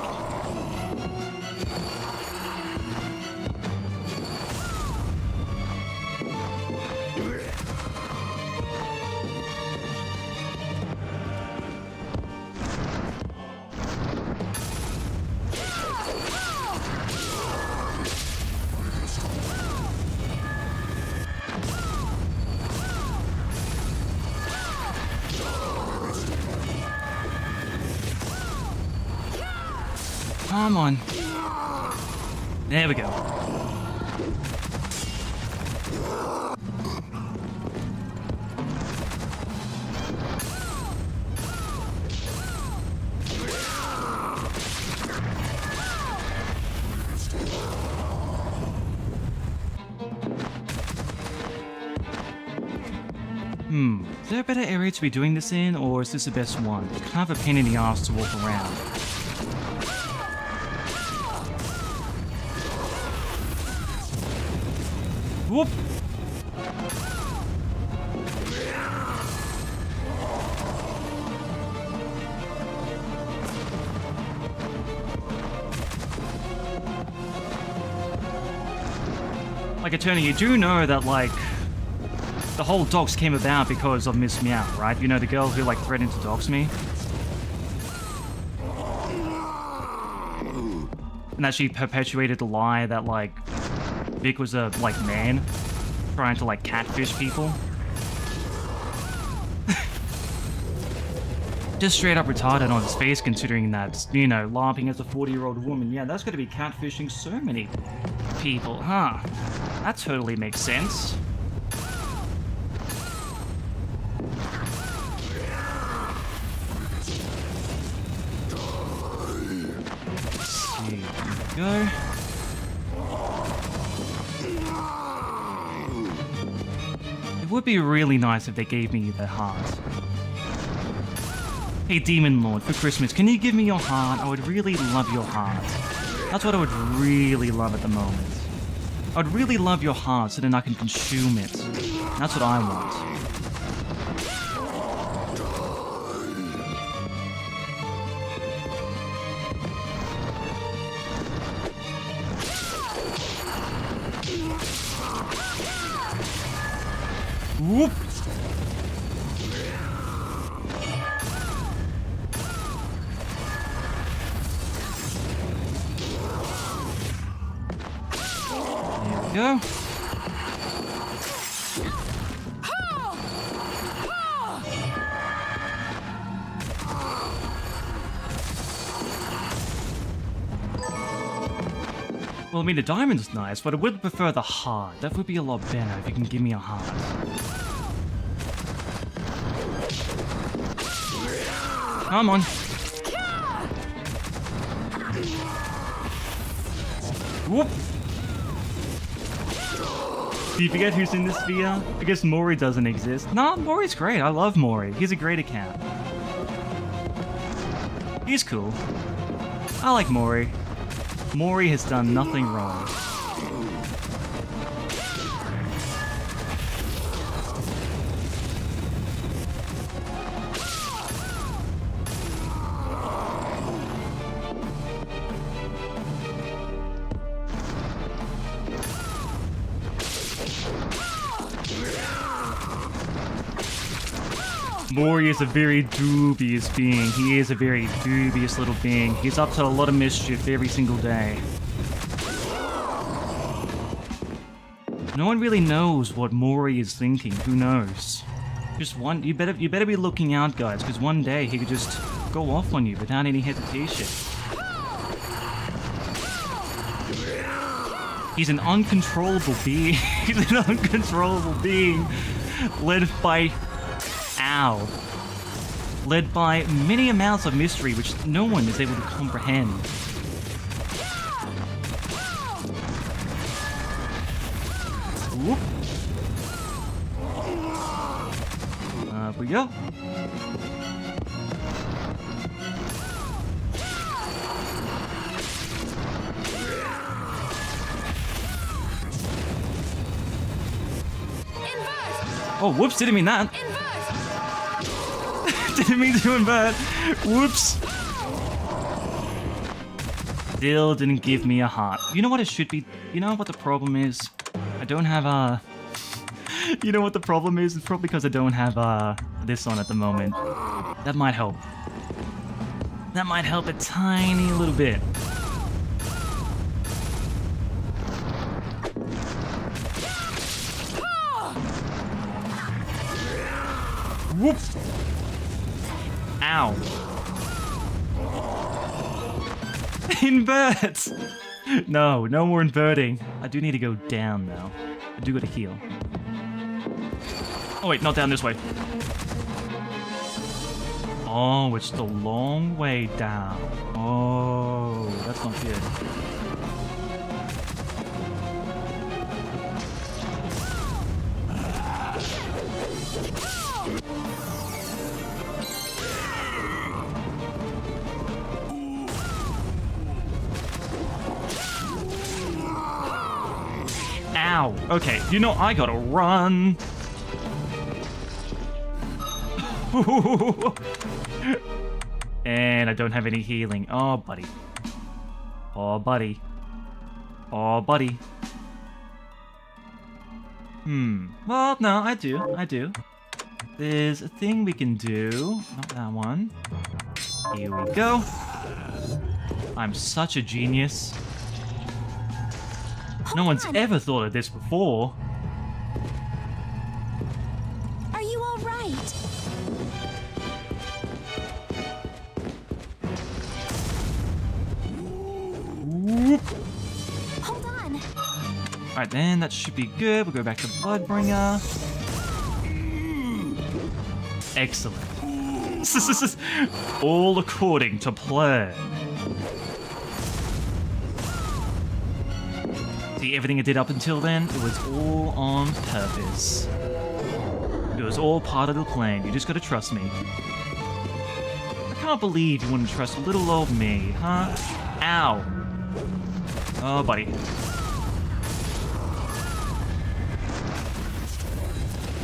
Come on. There we go. Is there a better area to be doing this in, or is this the best one? It's kind of a pain in the ass to walk around. Whoop! Like, Attorney, you do know that, like, the whole dox came about because of Miss Meow, right? You know, the girl who, like, threatened to dox me? And that she perpetuated the lie that, like, Vic was a, like, man trying to, like, catfish people. Just straight up retarded on his face, considering that, you know, laughing as a 40-year-old woman. Yeah, that's gonna be catfishing so many people, huh? That totally makes sense. Let's see, here we go. It would be really nice if they gave me their heart. Hey, Demon Lord, for Christmas, can you give me your heart? I would really love your heart. That's what I would really love at the moment. I would really love your heart so then I can consume it. That's what I want. Whoop! There we go. Well, I mean, the diamond's nice, but I would prefer the heart. That would be a lot better if you can give me a heart. Come on. Whoop! Do you forget who's in this sphere? I guess Mori doesn't exist. Nah, Mori's great. I love Mori. He's a great account. He's cool. I like Mori. Mori has done nothing wrong. Mori is a very dubious being. He is a very dubious little being. He's up to a lot of mischief every single day. No one really knows what Mori is thinking. Who knows? Just one. You better be looking out, guys, because one day he could just go off on you without any hesitation. He's an uncontrollable being. He's an uncontrollable being, led by led by many amounts of mystery which no one is able to comprehend. Whoop. Up we go. Oh, whoops, didn't mean that. Didn't mean to invert. Whoops. Still didn't give me a heart. You know what it should be? You know what the problem is? I don't have a... You know what the problem is? It's probably because I don't have this on at the moment. That might help. That might help a tiny little bit. Whoop! Ow. Invert! No, no more inverting. I do need to go down now. I do gotta heal. Oh wait, not down this way. Oh, it's the long way down. Oh, that's not good. Ow. Okay, you know I gotta run. And I don't have any healing. Oh, buddy. Oh, buddy. Oh, buddy. Well, no, I do. There's a thing we can do. Not that one. Here we go. I'm such a genius. No one's ever thought of this before. Are you all right? Whoop. Hold on. Alright then, that should be good. We'll go back to Bloodbringer. Excellent. All according to plan. See, everything I did up until then, it was all on purpose. It was all part of the plan. You just gotta trust me. I can't believe you wouldn't trust little old me, huh? Ow. Oh, buddy.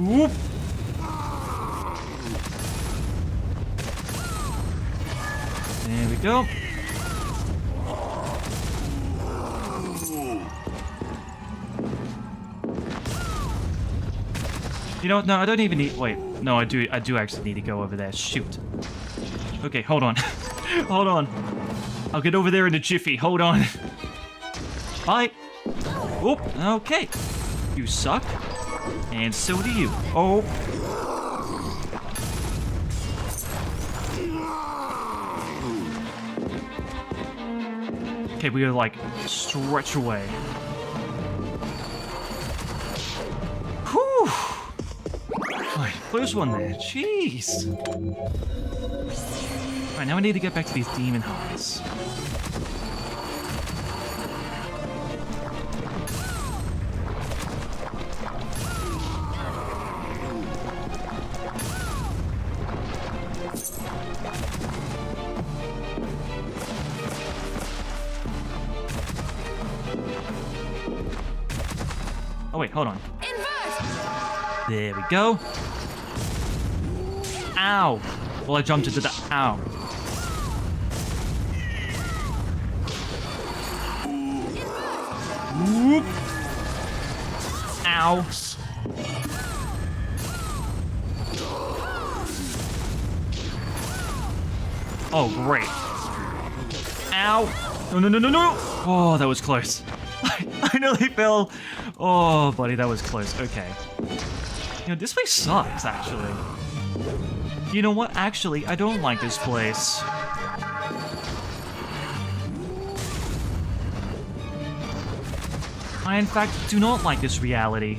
Whoop. There we go. You know what? No, I don't even need... Wait. No, I do actually need to go over there. Shoot. Okay, hold on. Hold on. I'll get over there in a jiffy. Hold on. Bye. Oop. Okay. You suck. And so do you. Oh. Okay, we gotta, like, stretch away. Whew. Alright, close one there. Jeez. Alright, now we need to get back to these demon hearts. Oh wait, hold on. Invert! There we go. Ow! Well, I jumped into the... Ow. Whoop! Ow. Oh, great. Ow. No, no, no, no, no. Oh, that was close. I nearly fell. Oh, buddy, that was close. Okay. You know, this place sucks, actually. You know what? Actually, I don't like this place. I, in fact, do not like this reality.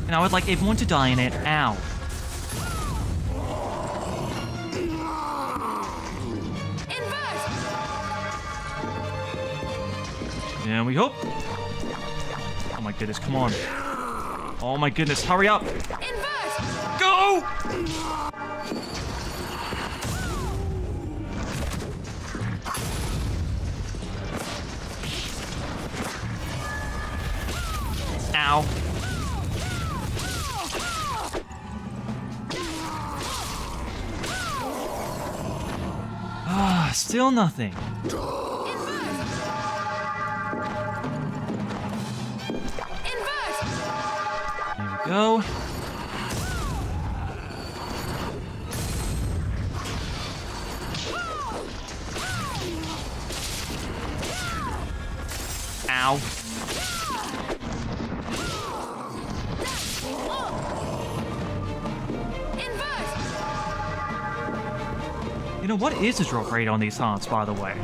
And I would like everyone to die in it. Ow. There we hope. Oh my goodness, come on. Oh my goodness, hurry up. Go! Ow. Ah, still nothing. Go. Ow. You know, what is the drop rate on these hearts, by the way?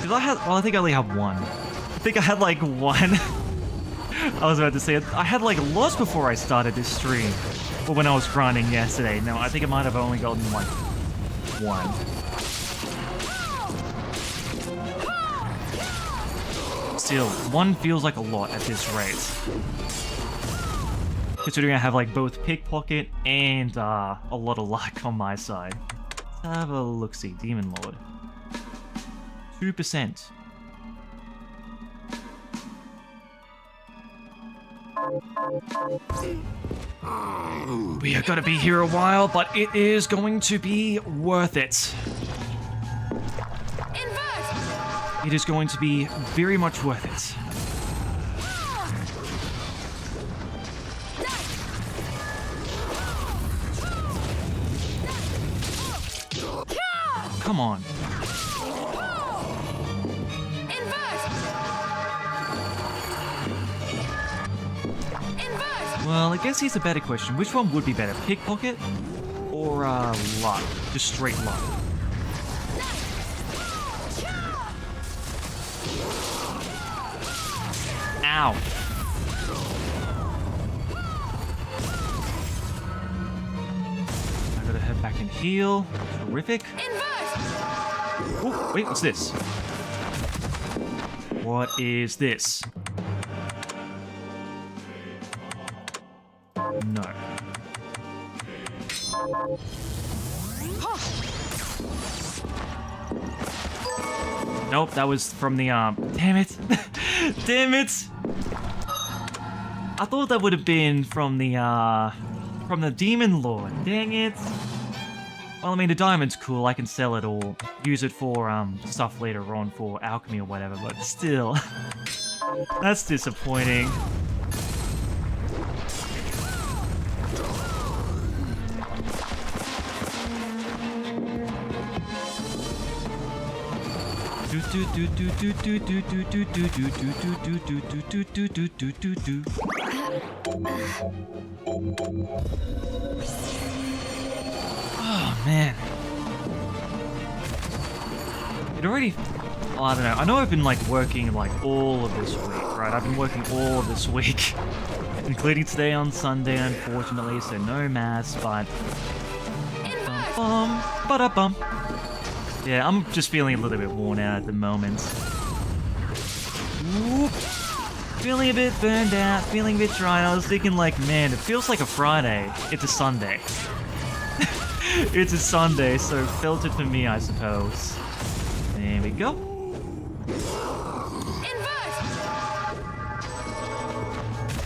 Because I think I only have one. I think I had like one. I was about to say, I had like lots before I started this stream. Or when I was grinding yesterday. No, I think I might have only gotten like one. Still, one feels like a lot at this rate. Considering I have like both pickpocket and a lot of luck on my side. Let's have a look-see. Demon Lord. 2%. We are gonna be here a while, but it is going to be worth it. It is going to be very much worth it. Come on. Well, I guess here's a better question. Which one would be better, pickpocket or luck? Just straight luck. Ow. I gotta head back and heal. Terrific. Oh, wait, what's this? What is this? No. Nope, that was from the damn it. Damn it. I thought that would have been from the Demon Lord. Dang it. Well, I mean, the diamond's cool. I can sell it or use it for stuff later on for alchemy or whatever, but still. That's disappointing. Oh man. It already, well, I don't know. I know I've been like working like all of this week, right? I've been working all of this week, including today on Sunday, unfortunately, so no mass, but ba-da-bum. Yeah, I'm just feeling a little bit worn out at the moment. Ooh, feeling a bit burned out, feeling a bit dry. I was thinking like, man, it feels like a Friday. It's a Sunday. It's a Sunday, so felt it for me, I suppose. There we go.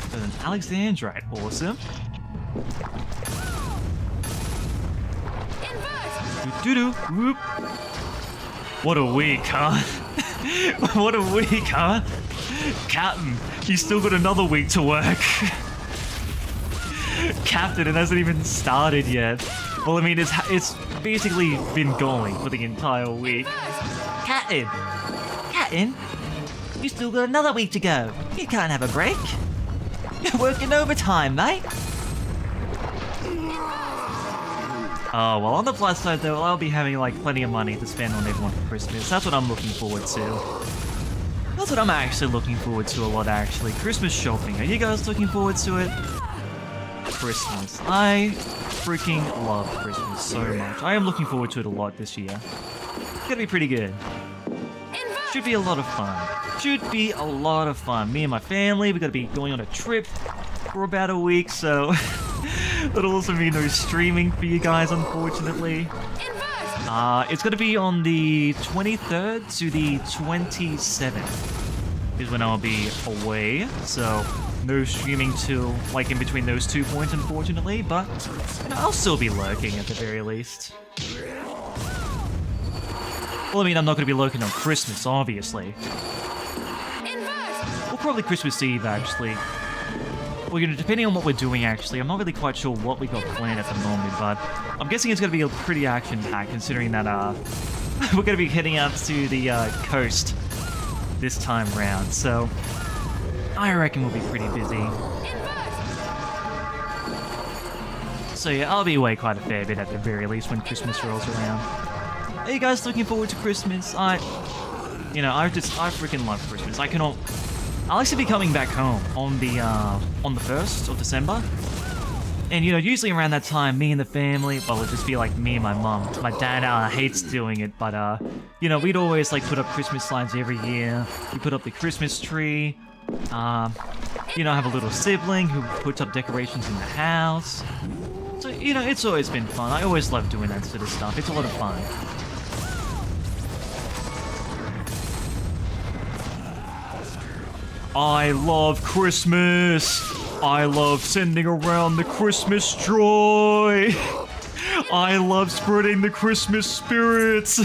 There's an Alexandrite, awesome. Doo-doo-doo, whoop. What a week, huh? What a week, huh? Captain, you still got another week to work. Captain, it hasn't even started yet. Well, I mean, it's basically been going for the entire week. Captain! Captain? You still got another week to go. You can't have a break. You're working overtime, mate. Oh, well, on the plus side, though, I'll be having, like, plenty of money to spend on everyone for Christmas. That's what I'm looking forward to. That's what I'm actually looking forward to a lot, actually. Christmas shopping. Are you guys looking forward to it? Christmas. I freaking love Christmas so much. I am looking forward to it a lot this year. It's gonna be pretty good. Should be a lot of fun. Should be a lot of fun. Me and my family, we're gonna be going on a trip for about a week, so that'll also mean no streaming for you guys, unfortunately. It's gonna be on the 23rd to the 27th is when I'll be away, so no streaming till, like, in between those 2 points, unfortunately, but you know, I'll still be lurking at the very least. Well, I mean, I'm not gonna be lurking on Christmas, obviously. Well, probably Christmas Eve, actually. Well, you know, depending on what we're doing, actually, I'm not really quite sure what we got planned at the moment, but I'm guessing it's gonna be a pretty action-packed, considering that, we're gonna be heading out to the, coast this time round, so I reckon we'll be pretty busy. So yeah, I'll be away quite a fair bit at the very least when Christmas rolls around. Are you guys looking forward to Christmas? I freaking love Christmas. I'll actually be coming back home on the 1st of December. And, you know, usually around that time, me and the family, well, it'll just be like me and my mum. My dad hates doing it, but, you know, we'd always, like, put up Christmas lights every year. We put up the Christmas tree. You know, I have a little sibling who puts up decorations in the house. So, you know, it's always been fun. I always love doing that sort of stuff. It's a lot of fun. I love Christmas! I love sending around the Christmas joy! I love spreading the Christmas spirits!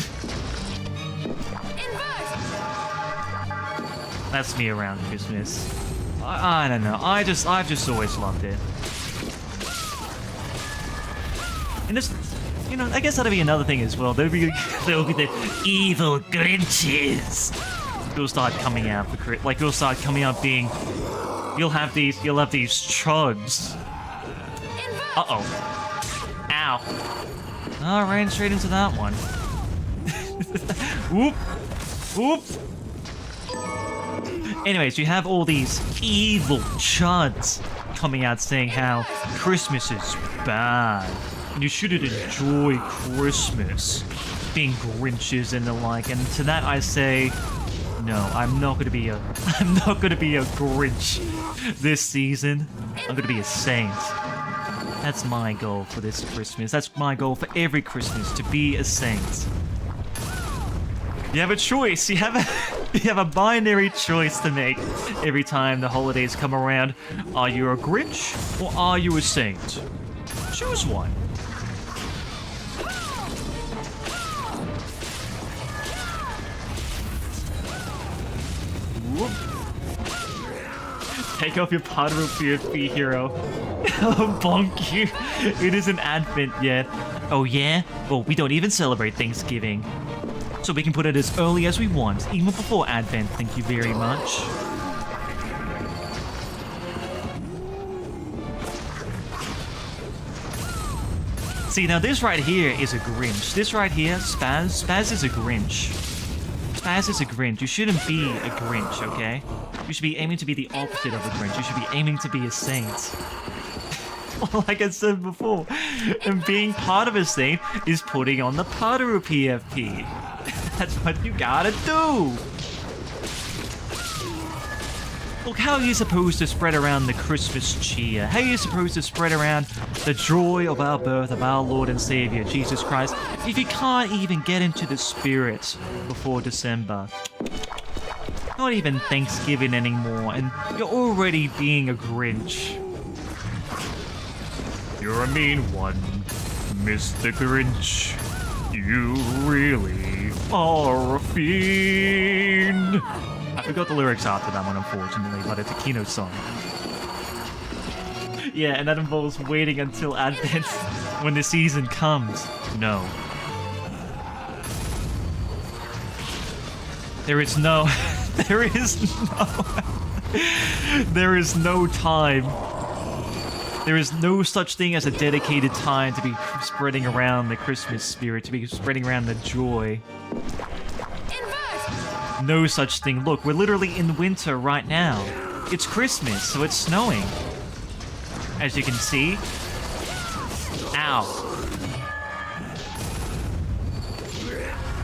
That's me around Christmas. I don't know, I've just always loved it. And this, you know, I guess that'll be another thing as well. There'll be the evil Grinches! Will start coming out for will start coming out being. You'll have these chugs. Uh-oh. Ow. Oh, ran straight into that one. Whoop. Whoop. Anyways, you have all these evil chuds coming out saying how Christmas is bad. And you shouldn't enjoy Christmas. Being Grinches and the like. And to that I say, no, I'm not gonna be a Grinch this season. I'm gonna be a saint. That's my goal for this Christmas. That's my goal for every Christmas, to be a saint. You have a choice. You have a binary choice to make every time the holidays come around. Are you a Grinch or are you a saint? Choose one. Whoop. Take off your powder of PFP hero. Oh, bonk you. It isn't Advent yet. Oh yeah? Well, we don't even celebrate Thanksgiving. So we can put it as early as we want, even before Advent, thank you very much. See, now this right here is a Grinch. This right here, Spaz is a Grinch. Spaz is a Grinch. You shouldn't be a Grinch, okay? You should be aiming to be the opposite of a Grinch. You should be aiming to be a saint. Like I said before, and being part of a saint is putting on the Potter PFP. That's what you gotta do! Look, how are you supposed to spread around the Christmas cheer? How are you supposed to spread around the joy of our birth of our Lord and Savior, Jesus Christ, if you can't even get into the spirit before December? Not even Thanksgiving anymore, and you're already being a Grinch. You're a mean one, Mr. Grinch. You really are a fiend. I forgot the lyrics after that one, unfortunately, but it's a Kino song. Yeah, and that involves waiting until Advent when the season comes. No. There is no... there is no time. There is no such thing as a dedicated time to be spreading around the Christmas spirit, to be spreading around the joy. No such thing. Look, we're literally in winter right now. It's Christmas, so it's snowing. As you can see. Ow.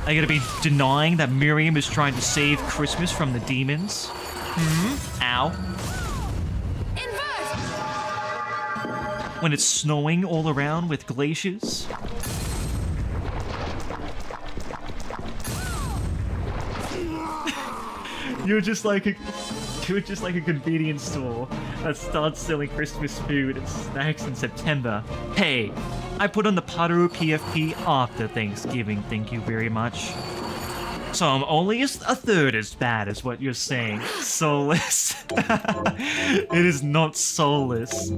Are you gonna be denying that Miriam is trying to save Christmas from the demons? Ow. When it's snowing all around with glaciers? You're just like a convenience store that starts selling Christmas food and snacks in September. Hey, I put on the Paru PFP after Thanksgiving, thank you very much. So I'm only a third as bad as what you're saying. Soulless. It is not soulless.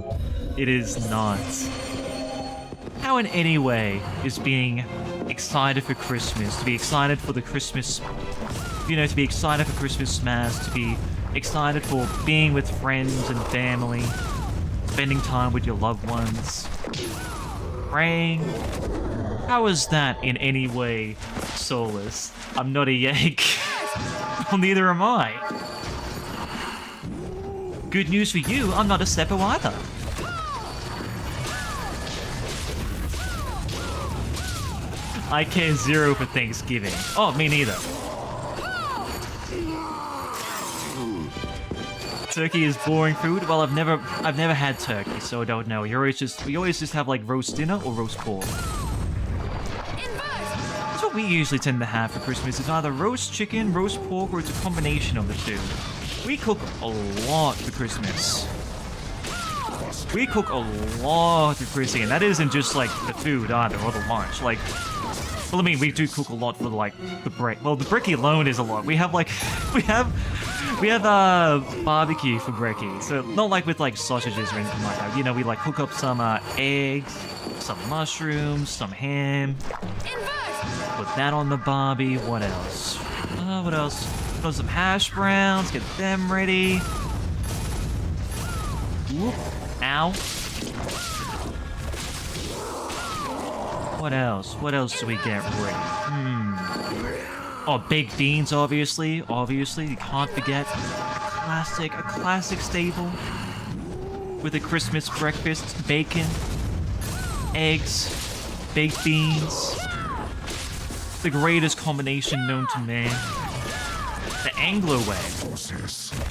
It is not. How in any way is being excited for Christmas, to be excited for the Christmas, you know, to be excited for Christmas Mass, to be excited for being with friends and family, spending time with your loved ones, praying? How is that in any way soulless? I'm not a Yank. Well, neither am I. Good news for you, I'm not a Seppo either. I care zero for Thanksgiving. Oh, me neither. Turkey is boring food. Well, I've never had turkey, so I don't know. We always just have like roast dinner or roast pork. That's what we usually tend to have for Christmas. It's either roast chicken, roast pork, or it's a combination of the two. We cook a lot for Christmas. We cook a lot for Christmas, and that isn't just like the food either, or the lunch. Like, well, I mean, we do cook a lot for like the brick. Well, the brekkie alone is a lot. We have like, we have barbecue for brekkie. So not like with like sausages or anything like that. You know, we like hook up some eggs, some mushrooms, some ham. Put that on the barbie. What else? What else? Put some hash browns. Get them ready. Whoop. Ow. What else? What else do we get ready? Oh, baked beans, obviously. Obviously, you can't forget. A classic staple. With a Christmas breakfast. Bacon. Eggs. Baked beans. The greatest combination known to man. The Anglo way.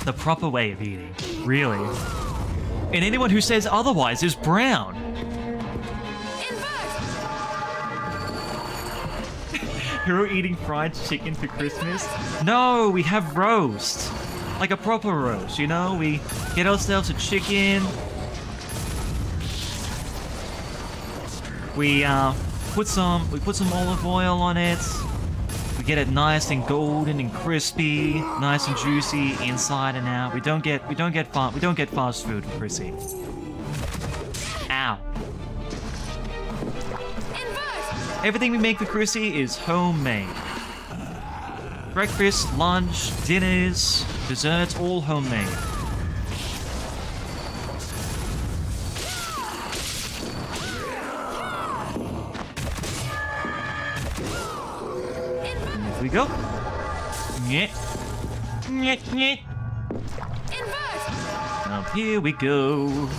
The proper way of eating. Really. And anyone who says otherwise is brown. You're eating fried chicken for Christmas? No, we have roast. Like a proper roast, you know? We get ourselves a chicken. We put some olive oil on it. We get it nice and golden and crispy, nice and juicy inside and out. We don't get fast food for Chrissy. Ow. Everything we make for Chrissy is homemade. Breakfast, lunch, dinners, desserts, all homemade. Here we go. Nyeh. Nyeh, nyeh. Up here we go.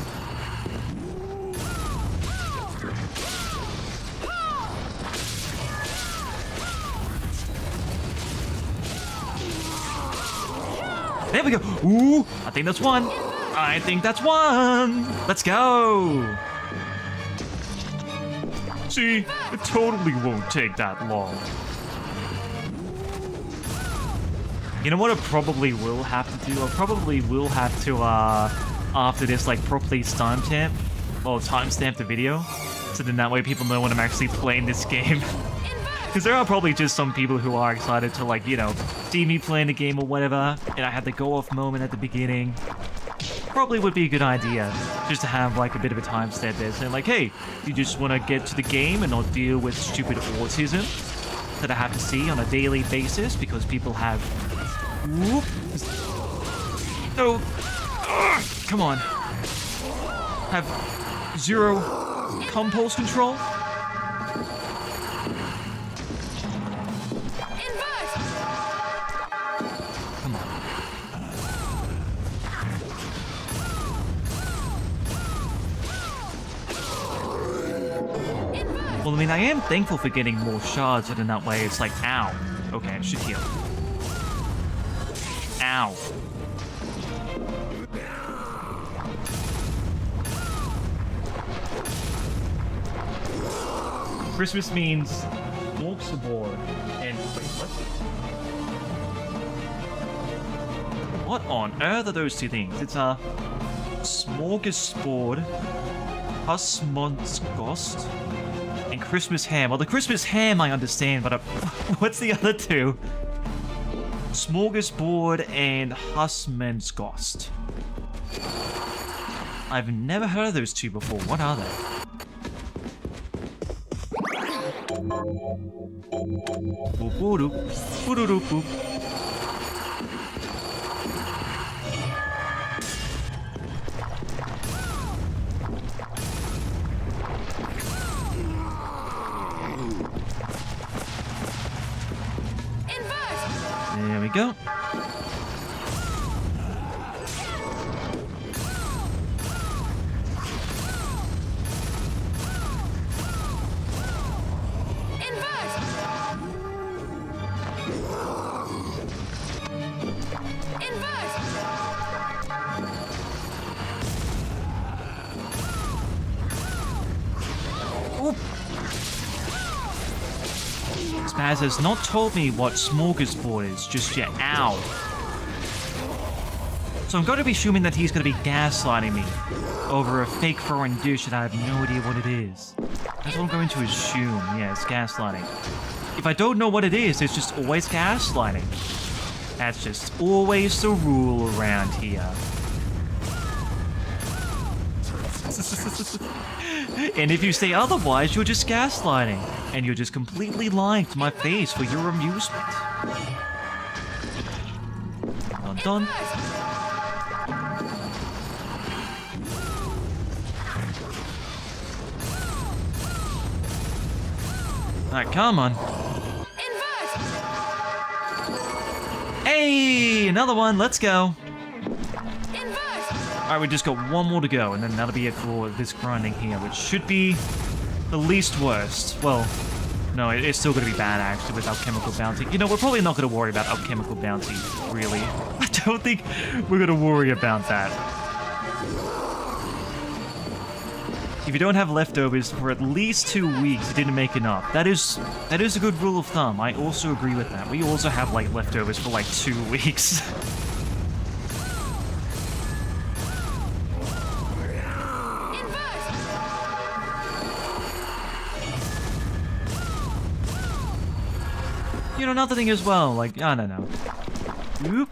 There we go. Ooh, I think that's one. I think that's one. Let's go. See, it totally won't take that long. You know what I probably will have to do? I probably will have to, after this, like, properly timestamp the video. So then that way people know when I'm actually playing this game. Because there are probably just some people who are excited to, like, you know, see me playing the game or whatever, and I had the go-off moment at the beginning. probably would be a good idea just to have like a bit of a time step there, saying like, hey, you just want to get to the game and not deal with stupid autism that I have to see on a daily basis because people have... Whoop. No. Ugh, come on. Have zero compulse control? Come on. Well, I mean, I am thankful for getting more shards, and in that way it's like, ow. Okay, I should heal. Ow. Christmas means walks aboard and wait, what on earth are those two things? It's a smorgasbord, Husmondsgost, and Christmas ham. Well, the Christmas ham I understand, but what's the other two? Smorgasbord and Husmondsgost. I've never heard of those two before. What are they? Boop, boop, boop, boop, boop, boop. There we go. Spaz has not told me what smorgasbord is just yet. Ow. So I'm going to be assuming that he's going to be gaslighting me over a fake foreign dish that I have no idea what it is. That's what I'm going to assume. Yeah, it's gaslighting. If I don't know what it is, it's just always gaslighting. That's just always the rule around here. And if you say otherwise, you're just gaslighting. And you're just completely lying to my face for your amusement. Dun dun. Alright, come on. Hey, another one. Let's go. Alright, we just got one more to go, and then that'll be it for this grinding here, which should be the least worst. Well, no, it's still going to be bad, actually, with Alchemical Bounty. You know, we're probably not going to worry about Alchemical Bounty, really. I don't think we're going to worry about that. If you don't have leftovers for at least 2 weeks, you didn't make enough. That is a good rule of thumb. I also agree with that. We also have, like, leftovers for, like, 2 weeks. You know, another thing as well, like, I don't know. Oop.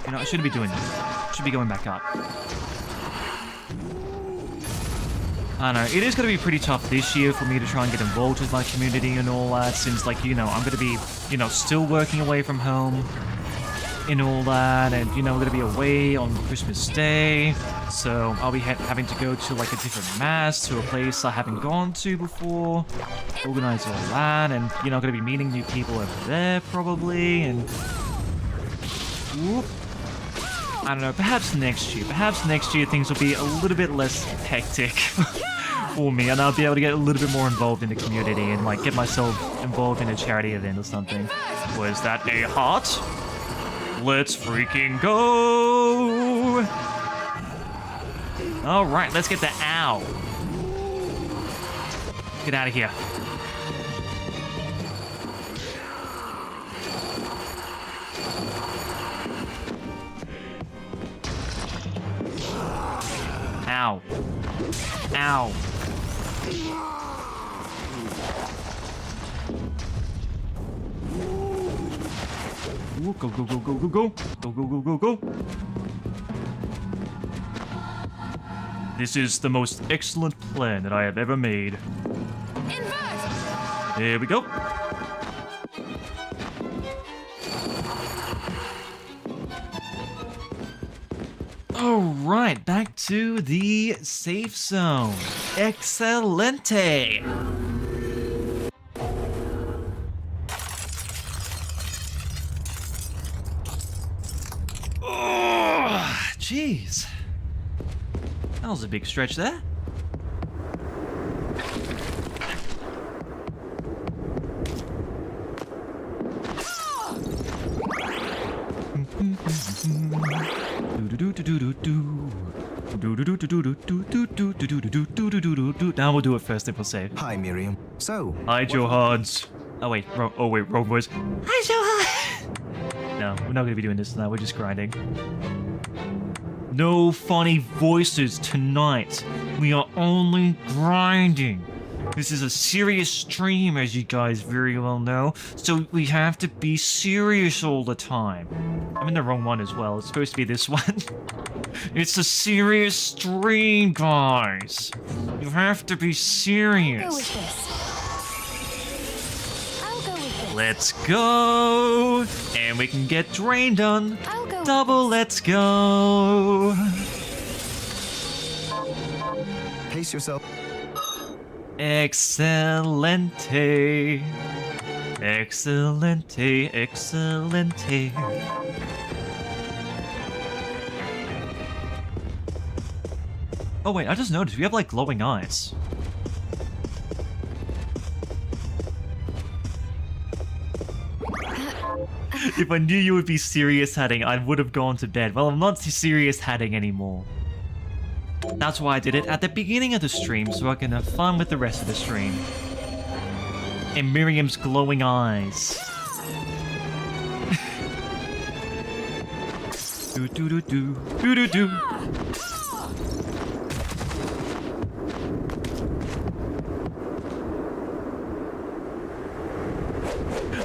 You know, I shouldn't be doing this. I should be going back up. I don't know, it is going to be pretty tough this year for me to try and get involved with my community and all that, since, like, you know, I'm going to be, you know, still working away from home and all that, and, you know, we're going to be away on Christmas Day, so I'll be having to go to, like, a different mass, to a place I haven't gone to before, organize all that, and, you know, I'm going to be meeting new people over there, probably, and... Whoop. I don't know, perhaps next year things will be a little bit less hectic for me, and I'll be able to get a little bit more involved in the community and, like, get myself involved in a charity event or something. Was that a heart? Let's freaking go! Alright, let's get the owl. Get out of here. Ow. Ow. Ooh, go, go, go, go, go, go. Go, go, go, go, go. This is the most excellent plan that I have ever made. Invert! Here we go. Alright, back to the safe zone. Excelente! Oh, jeez. That was a big stretch there. Now we'll do it first, if we'll save. Hi, Miriam. So, Hi, Johans. Oh wait, wrong voice. Hi, Johan. No, we're not gonna be doing this tonight. We're just grinding. No funny voices tonight. We are only grinding. This is a serious stream, as you guys very well know, so we have to be serious all the time. I'm in the wrong one as well. It's supposed to be this one. It's a serious stream, guys. You have to be serious. Go with this. I'll go with this. Let's go! And we can get drain done. I'll go with Double, let's go! pace yourself. Excelente. Excelente, excelente. Oh wait, I just noticed we have like glowing eyes. If I knew you would be serious hatting, I would have gone to bed. Well, I'm not serious hatting anymore. That's why I did it at the beginning of the stream, so I can have fun with the rest of the stream. And Miriam's glowing eyes. Do do do do do do do.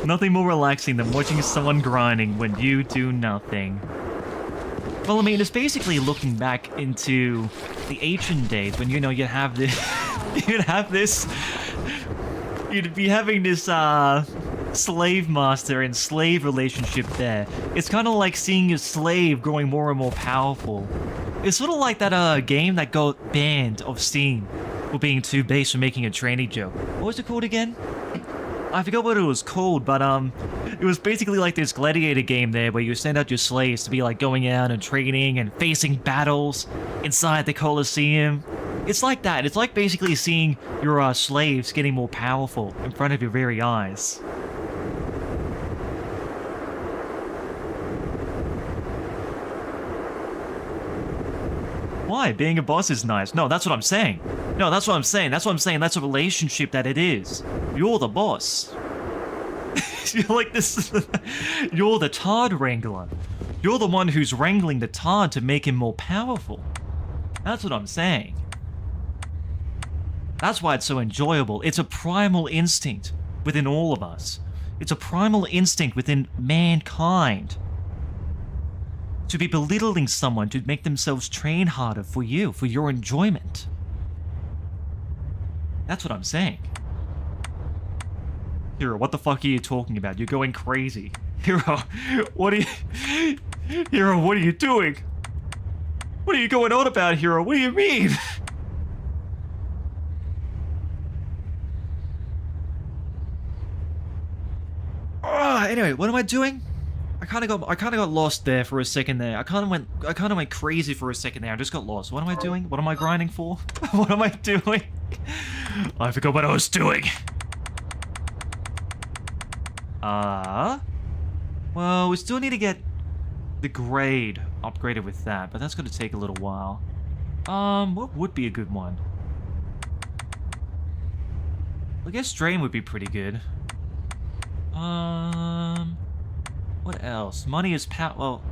Nothing more relaxing than watching someone grinding when you do nothing. Well, I mean, it's basically looking back into the ancient days when, you know, you'd have this... You'd be having this, slave master and slave relationship there. It's kind of like seeing your slave growing more and more powerful. It's sort of like that, game that got banned of Steam for being too base for making a trainee joke. What was it called again? I forgot what it was called, but it was basically like this gladiator game there where you send out your slaves to be like going out and training and facing battles inside the Colosseum. It's like that. It's like basically seeing your slaves getting more powerful in front of your very eyes. Why? Being a boss is nice. No, that's what I'm saying. No, that's what I'm saying. That's what I'm saying. That's a relationship that it is. You're the boss. You're like this. You're the Tard Wrangler. You're the one who's wrangling the Tard to make him more powerful. That's what I'm saying. That's why it's so enjoyable. It's a primal instinct within all of us. It's a primal instinct within mankind. To be belittling someone to make themselves train harder for you, for your enjoyment. That's what I'm saying. Hero, what the fuck are you talking about? You're going crazy. Hero, what are you... Hero, what are you doing? What are you going on about, Hero? What do you mean? Anyway, what am I doing? I kind of got lost there for a second there. I kind of went crazy for a second there. I just got lost. What am I doing? What am I grinding for? What am I doing? I forgot what I was doing. Well, we still need to get the grade upgraded with that, but that's going to take a little while. What would be a good one? I guess Drain would be pretty good. What else? Money is well...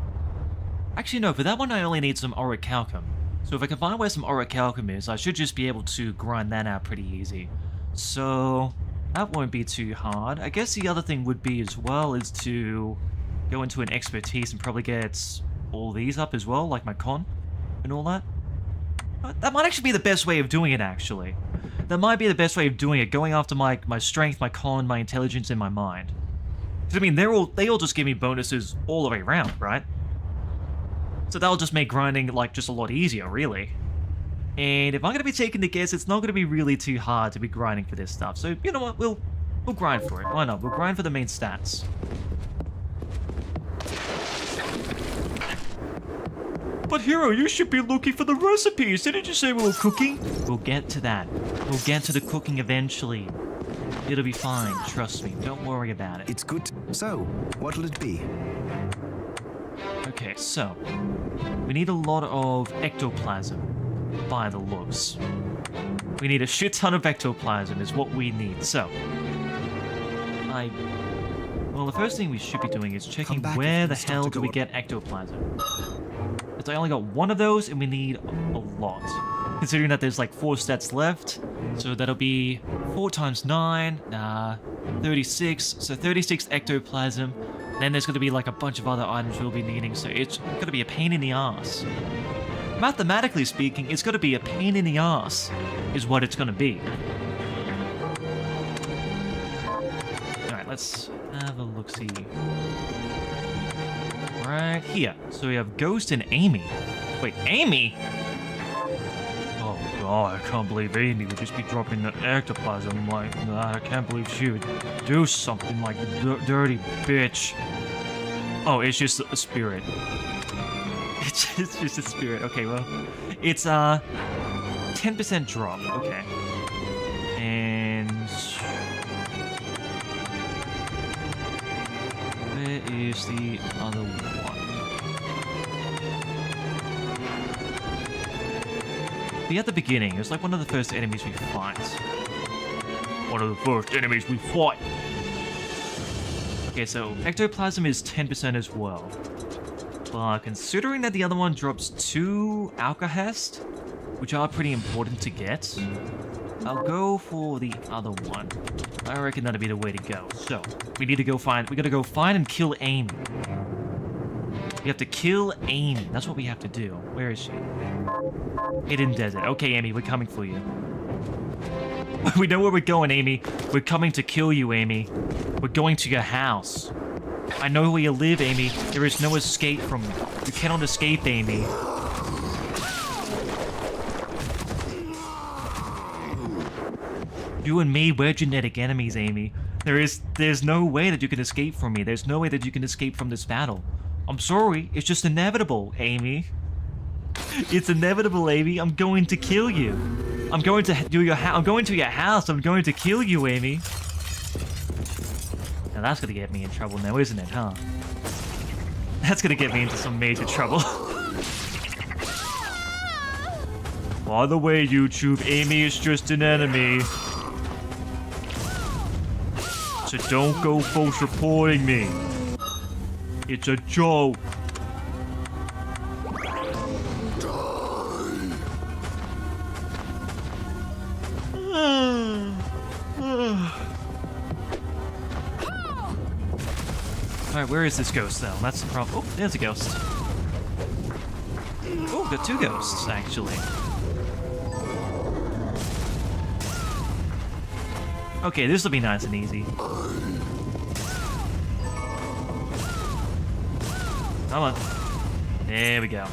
Actually, no, for that one I only need some orichalcum. So if I can find where some orichalcum is, I should just be able to grind that out pretty easy. So... that won't be too hard. I guess the other thing would be as well is to go into an expertise and probably get all these up as well, like my con and all that. That might actually be the best way of doing it, actually. That might be the best way of doing it, going after my strength, my con, my intelligence, and my mind. Because, I mean, they all just give me bonuses all the way around, right? So that'll just make grinding, like, just a lot easier, really. And if I'm going to be taking the guess, it's not going to be really too hard to be grinding for this stuff. So, you know what, we'll grind for it. Why not? We'll grind for the main stats. But Hero, you should be looking for the recipes. Didn't you say we were cooking? We'll get to that. We'll get to the cooking eventually. It'll be fine, trust me. Don't worry about it. It's good. So, what'll it be? Okay, so we need a lot of ectoplasm by the looks. We need a shit ton of ectoplasm is what we need. So, well, the first thing we should be doing is checking where the hell do we get ectoplasm. Because I only got one of those and we need a lot. Considering that there's like 4 stats left. So that'll be 4 times 9, 36. So 36 ectoplasm. Then there's going to be like a bunch of other items we'll be needing. So it's going to be a pain in the ass. Mathematically speaking, it's going to be a pain in the ass. Is what it's going to be. Alright, let's have a look-see. Right here. So we have Ghost and Amy. Wait, Amy? Oh god, I can't believe Amy would just be dropping the ectoplasm like that. I can't believe she would do something like dirty bitch. Oh, it's just a spirit. It's just a spirit. Okay, well, it's 10% drop. Okay. And where is the other one? Be at the beginning. It was like one of the first enemies we fight. One of the first enemies we fight. Okay, so ectoplasm is 10% as well. But considering that the other one drops 2 alkahest, which are pretty important to get, I'll go for the other one. I reckon that'll be the way to go. So, we gotta go find and kill Amy. We have to kill Amy. That's what we have to do. Where is she? Hidden Desert. Okay, Amy, we're coming for you. We know where we're going, Amy. We're coming to kill you, Amy. We're going to your house. I know where you live, Amy. There is no escape from you. You cannot escape, Amy. You and me, we're genetic enemies, Amy. There's no way that you can escape from me. There's no way that you can escape from this battle. I'm sorry, it's just inevitable, Amy. It's inevitable, Amy. I'm going to kill you. I'm going to your house. I'm going to kill you, Amy. Now that's gonna get me in trouble now, isn't it, huh? That's gonna get me into some major trouble. By the way, YouTube, Amy is just an enemy. So don't go false reporting me. It's a joke. Alright, where is this ghost though? That's the problem. Oh, there's a ghost. Oh, got 2 ghosts, actually. Okay, this will be nice and easy. Come on. There we go.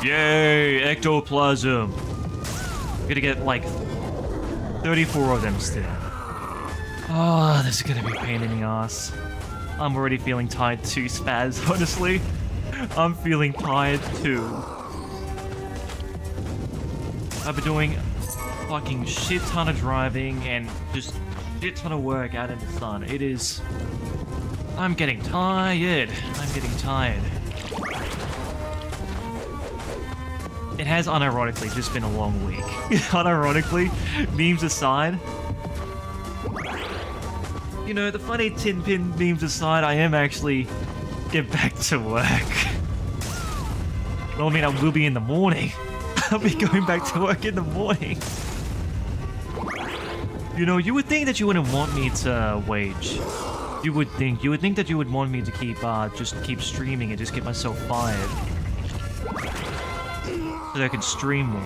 Yay, ectoplasm. We're gonna get like 34 of them still. Oh, this is gonna be a pain in the ass. I'm already feeling tired too, Spaz, honestly. I'm feeling tired too. I've been doing fucking shit ton of driving and just shit ton of work out in the sun. It is... I'm getting tired. I'm getting tired. It has unironically just been a long week. Unironically, memes aside. You know, the funny tin pin memes aside, I am actually get back to work. Well, I mean, I will be in the morning. I'll be going back to work in the morning. You know, you would think that you wouldn't want me to wage You would think that you would want me to just keep streaming and just get myself fired. So that I can stream more.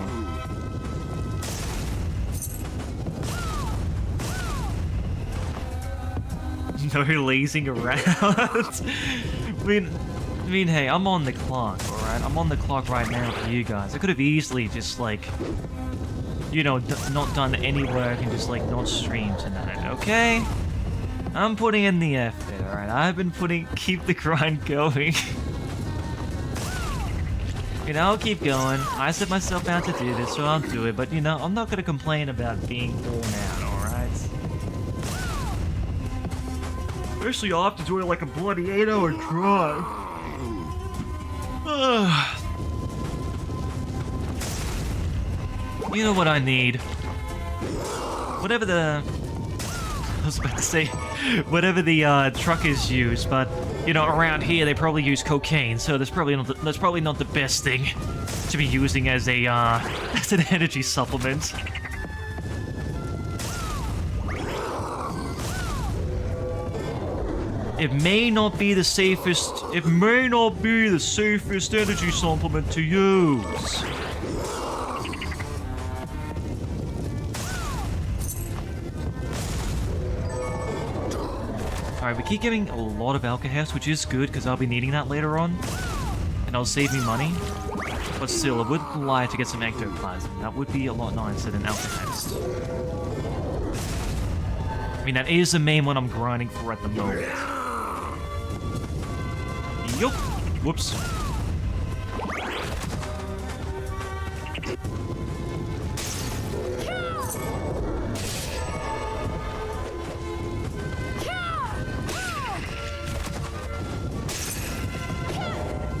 No lazing around. I mean, hey, I'm on the clock, alright? I'm on the clock right now for you guys. I could have easily just, like, you know, not done any work and just, like, not streamed tonight, okay? I'm putting in the effort, alright? I've been keep the grind going. You know, I'll keep going. I set myself out to do this, so I'll do it. But, you know, I'm not gonna complain about being worn out, alright? Especially after doing like a bloody 8-hour drive. You know what I need? Whatever the... I was about to say, whatever the truckers use, but, you know, around here they probably use cocaine, so that's probably not the best thing to be using as a, as an energy supplement. It may not be the safest energy supplement to use. Alright, we keep getting a lot of alcohol, which is good, because I'll be needing that later on. And it'll save me money. But still, I would like to get some ectoplasm. That would be a lot nicer than alcohol. I mean, that is the main one I'm grinding for at the moment. Yup. Whoops.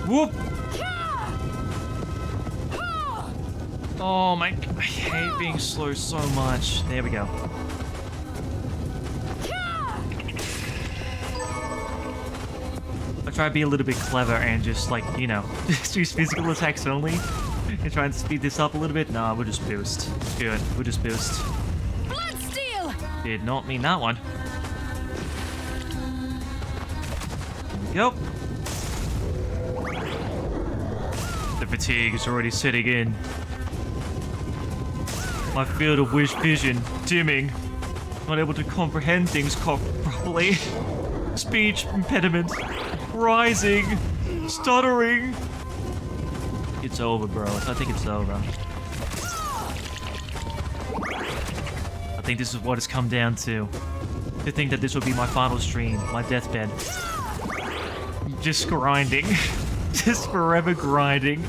Whoop! Oh my... I hate being slow so much. There we go. I try to be a little bit clever and just, like, you know, just use physical attacks only. And try and speed this up a little bit. Nah, we'll just boost. Screw it. We'll just boost. Bloodstained! Did not mean that one. There we go. The fatigue is already setting in. My field of vision dimming. Not able to comprehend things properly. Speech impediment. Rising. Stuttering. It's over, bro. I think it's over. I think this is what it's come down to. To think that this will be my final stream. My deathbed. Just grinding. Just forever grinding.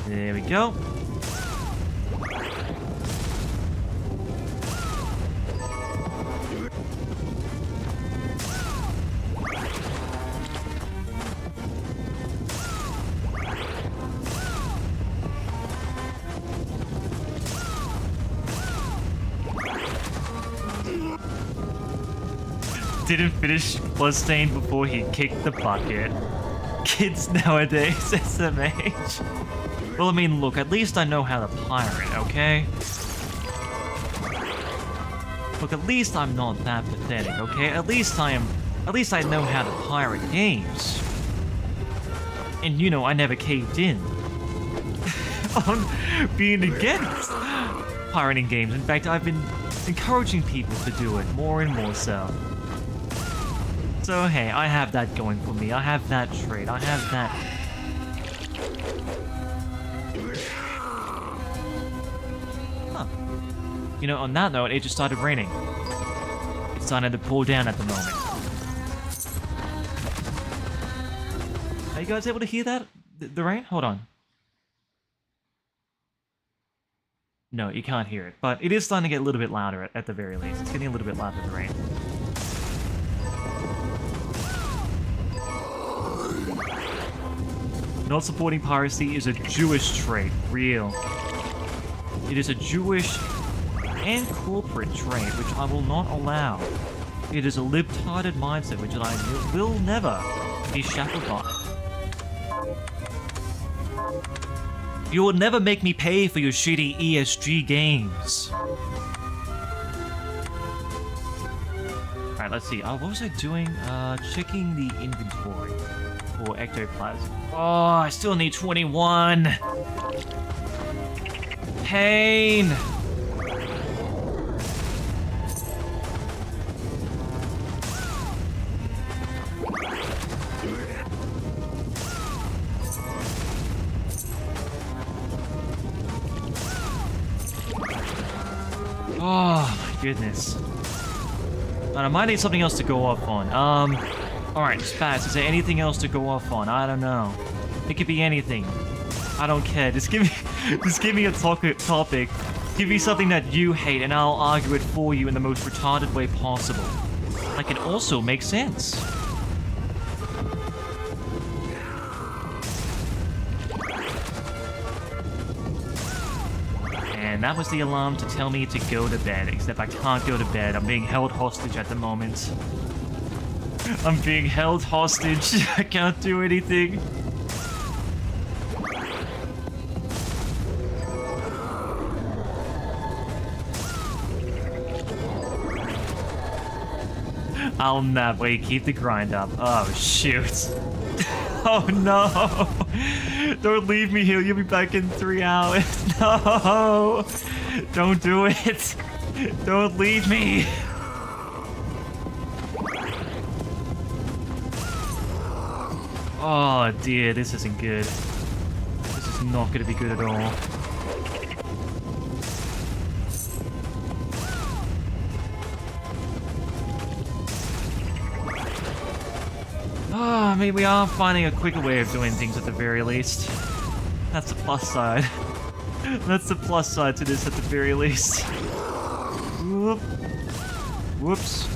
There we go. Didn't finish Bloodstained before he kicked the bucket. Kids nowadays, SMH. Well, I mean, look, at least I know how to pirate, okay? Look, at least I'm not that pathetic, okay? At least I know how to pirate games. And, you know, I never caved in on being against pirating games. In fact, I've been encouraging people to do it more and more so. So, hey, I have that going for me. I have that trait. I have that... Huh. You know, on that note, it just started raining. It's starting to pour down at the moment. Are you guys able to hear that? The rain? Hold on. No, you can't hear it. But it is starting to get a little bit louder at the very least. It's getting a little bit louder, the rain. Not supporting piracy is a Jewish trait, real. It is a Jewish and corporate trait which I will not allow. It is a libtarded mindset which I will never be shackled by. You will never make me pay for your shitty ESG games. Alright, let's see. What was I doing? Checking the inventory for ectoplasm. Oh, I still need 21. Pain. Oh my goodness. I might need something else to go off on. Alright, Spats, is there anything else to go off on? I don't know. It could be anything. I don't care. Just give me a topic. Give me something that you hate and I'll argue it for you in the most retarded way possible. Like, it also makes sense. And that was the alarm to tell me to go to bed, except I can't go to bed. I'm being held hostage at the moment. I'm being held hostage. I can't do anything. I'll nap. Wait, keep the grind up. Oh, shoot. Oh, no. Don't leave me here. You'll be back in 3 hours. No. Don't do it. Don't leave me. Oh, dear. This isn't good. This is not going to be good at all. I mean, we are finding a quicker way of doing things at the very least. That's the plus side. That's the plus side to this at the very least. Whoop. Whoops.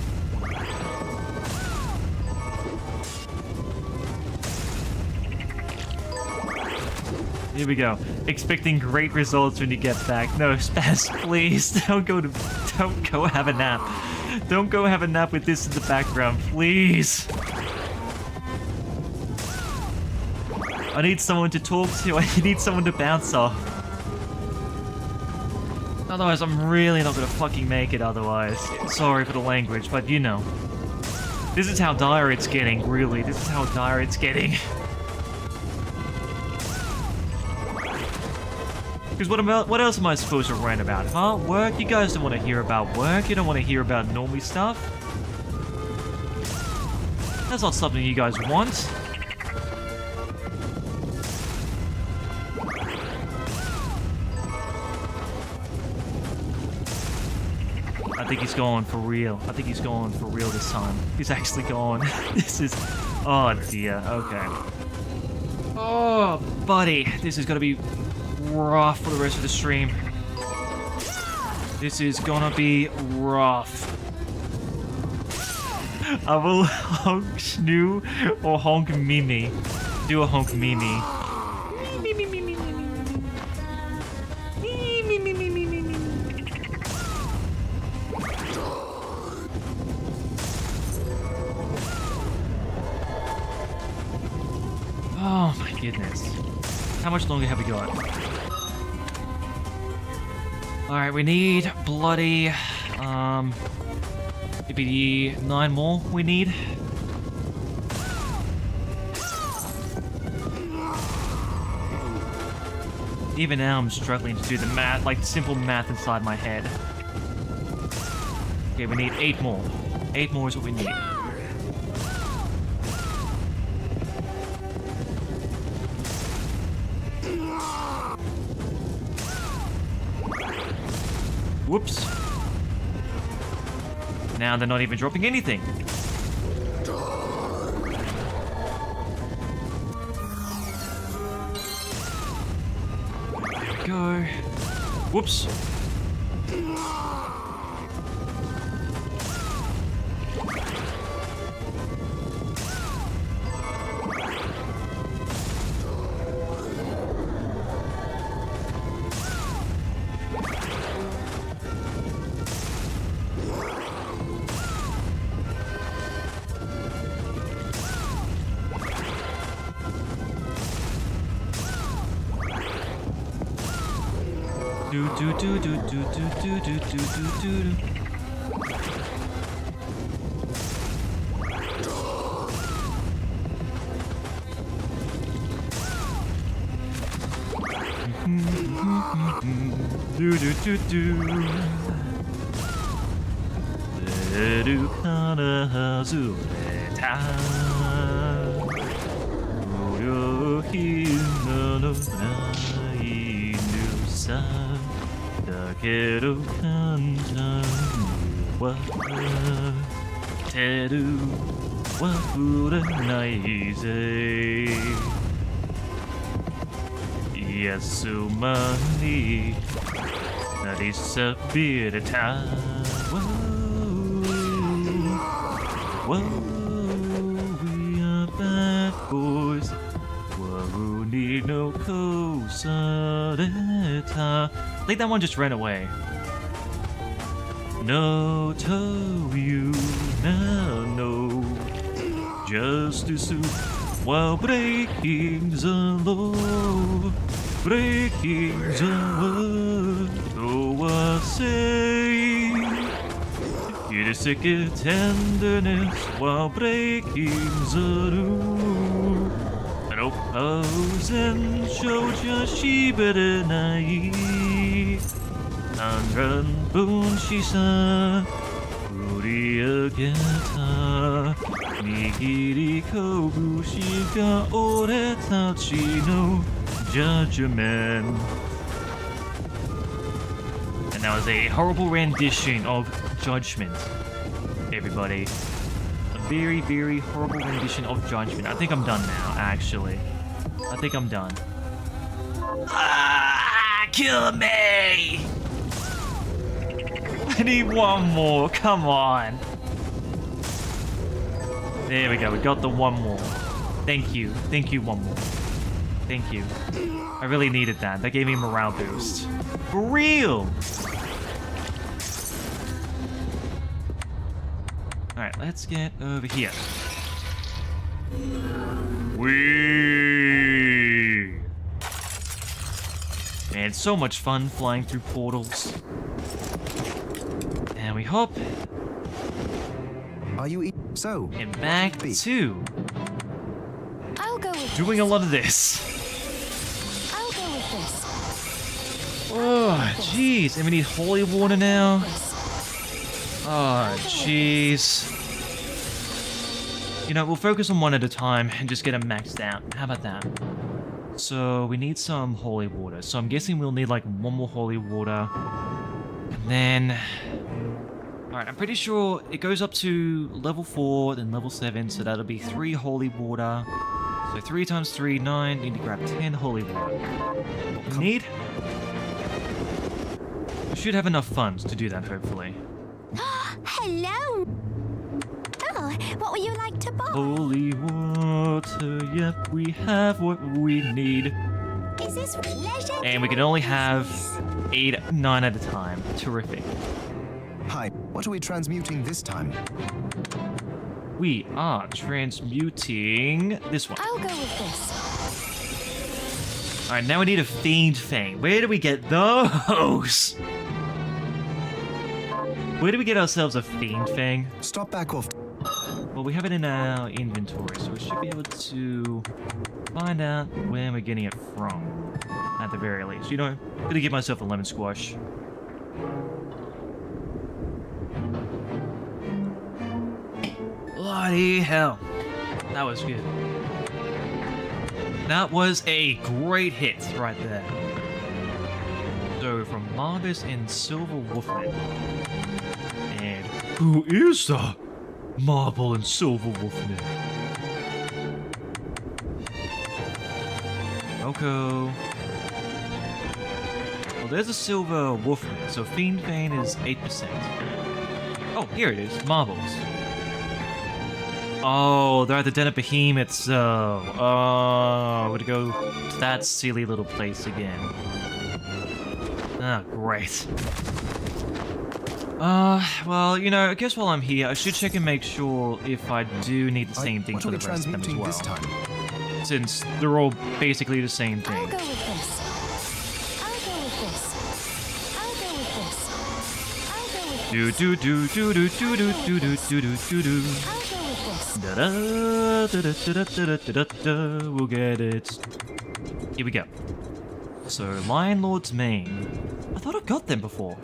Here we go. Expecting great results when you get back. No, Spaz, please. Don't go have a nap. Don't go have a nap with this in the background, please. I need someone to talk to. I need someone to bounce off. Otherwise, I'm really not gonna fucking make it otherwise. Sorry for the language, but you know. This is how dire it's getting, really. This is how dire it's getting. Because what else am I supposed to rant about? Huh? Work? You guys don't want to hear about work. You don't want to hear about normie stuff. That's not something you guys want. I think he's going for real. I think he's going for real this time. He's actually going. This is... Oh, dear. Okay. Oh, buddy. This is going to be rough for the rest of the stream. This is going to be rough. I will honk Snoo or honk Mimi. Do a honk Mimi. Oh my goodness. How much longer have we got? Alright, we need bloody... maybe 9 more we need. Even now I'm struggling to do the math, like simple math inside my head. Okay, we need 8 more. 8 more is what we need. Whoops. Now they're not even dropping anything. There we go. Whoops. Do do do do. Leru kana hazureta. Muryo hina no nai nusa. Dakedo kantan wa teru wa furanai ze. Yasumani Narisabirata. Whoa, we are bad boys. Whoa, need no kosareta. I think that one just ran away. No to you now, no. Just to suit while breaking the law. Breaking the word. Oh, I say. It is sick of tenderness while breaking the rule. And oppose and show she better nai. Nanran bunshisa. Uri agata. Nigiri kobushi ga ore tachi no judgment. And that was a horrible rendition of Judgment, everybody. A very, very horrible rendition of Judgment. I think I'm done now, actually. I think I'm done. Ah, kill me! I need one more, come on. There we go, we got the one more. Thank you, one more. Thank you. I really needed that. That gave me a morale boost. For real! Alright, let's get over here. Whee! Man, so much fun flying through portals. And we hop. Are you so? And back to I'll go with doing a lot of this. I'll go with this. Oh, jeez. And we need holy water now. Oh, jeez. You know, we'll focus on one at a time and just get them maxed out. How about that? So, we need some holy water. So, I'm guessing we'll need, like, one more holy water. And then... Alright, I'm pretty sure it goes up to level 4, then level 7. So, that'll be 3 holy water. So, 3 times 3, 9. Need to grab 10 holy water. What we need... We should have enough funds to do that, hopefully. Hello. Oh, what would you like to buy? Holy water, yep, we have what we need. Is this pleasure? And we can only have 8, 9 at a time. Terrific. Hi, what are we transmuting this time? We are transmuting this one. I'll go with this. Alright, now we need a Fiend Fang. Where do we get those? Where do we get ourselves a Fiend Fang? Stop back off. Well, we have it in our inventory, so we should be able to find out where we're getting it from. At the very least. You know, gonna give myself a lemon squash. Bloody hell. That was good. That was a great hit right there. So, from Modesty and Silver Wolfman. And who is the Marble and Silver Wolfman? Oko. Well, there's a Silver Wolfman, so Fiend Fang is 8%. Oh, here it is. Marbles. Oh, they're at the Den of Behemoth, so... Oh, I'm gonna go to that silly little place again. Ah, great. Well, you know, I guess while I'm here, I should check and make sure if I do need the same thing for the rest of them as well. This time? Since they're all basically the same thing. I'll go with this. I'll go with this. I'll go with this. I'll go with this. Do do do do do do do do do do do do do. I'll go with this. Da da da da da da da da da. We'll get it. Here we go. So, Lion Lord's Mane. I thought I've got them before.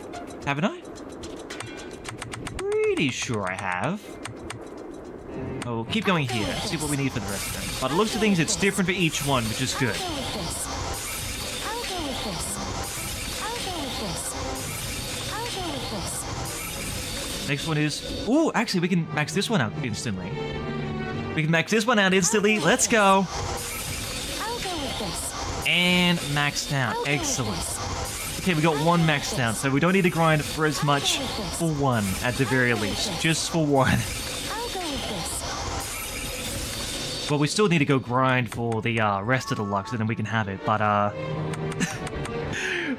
Haven't I? Pretty sure I have. Oh, we'll keep going here. See what we need for the rest of them. By the looks of things, it's different for each one, which is good. I'll go with this. I'll go with this. I'll go with this. Next one is... Ooh, actually, we can max this one out instantly. We can max this one out instantly. Let's go. I'll go with this. And maxed out. Excellent. Okay, we got one maxed out, so we don't need to grind for as much for one, at the very least. Just for one. I'll go with this. Well, we still need to go grind for the rest of the Lux, and then we can have it, but,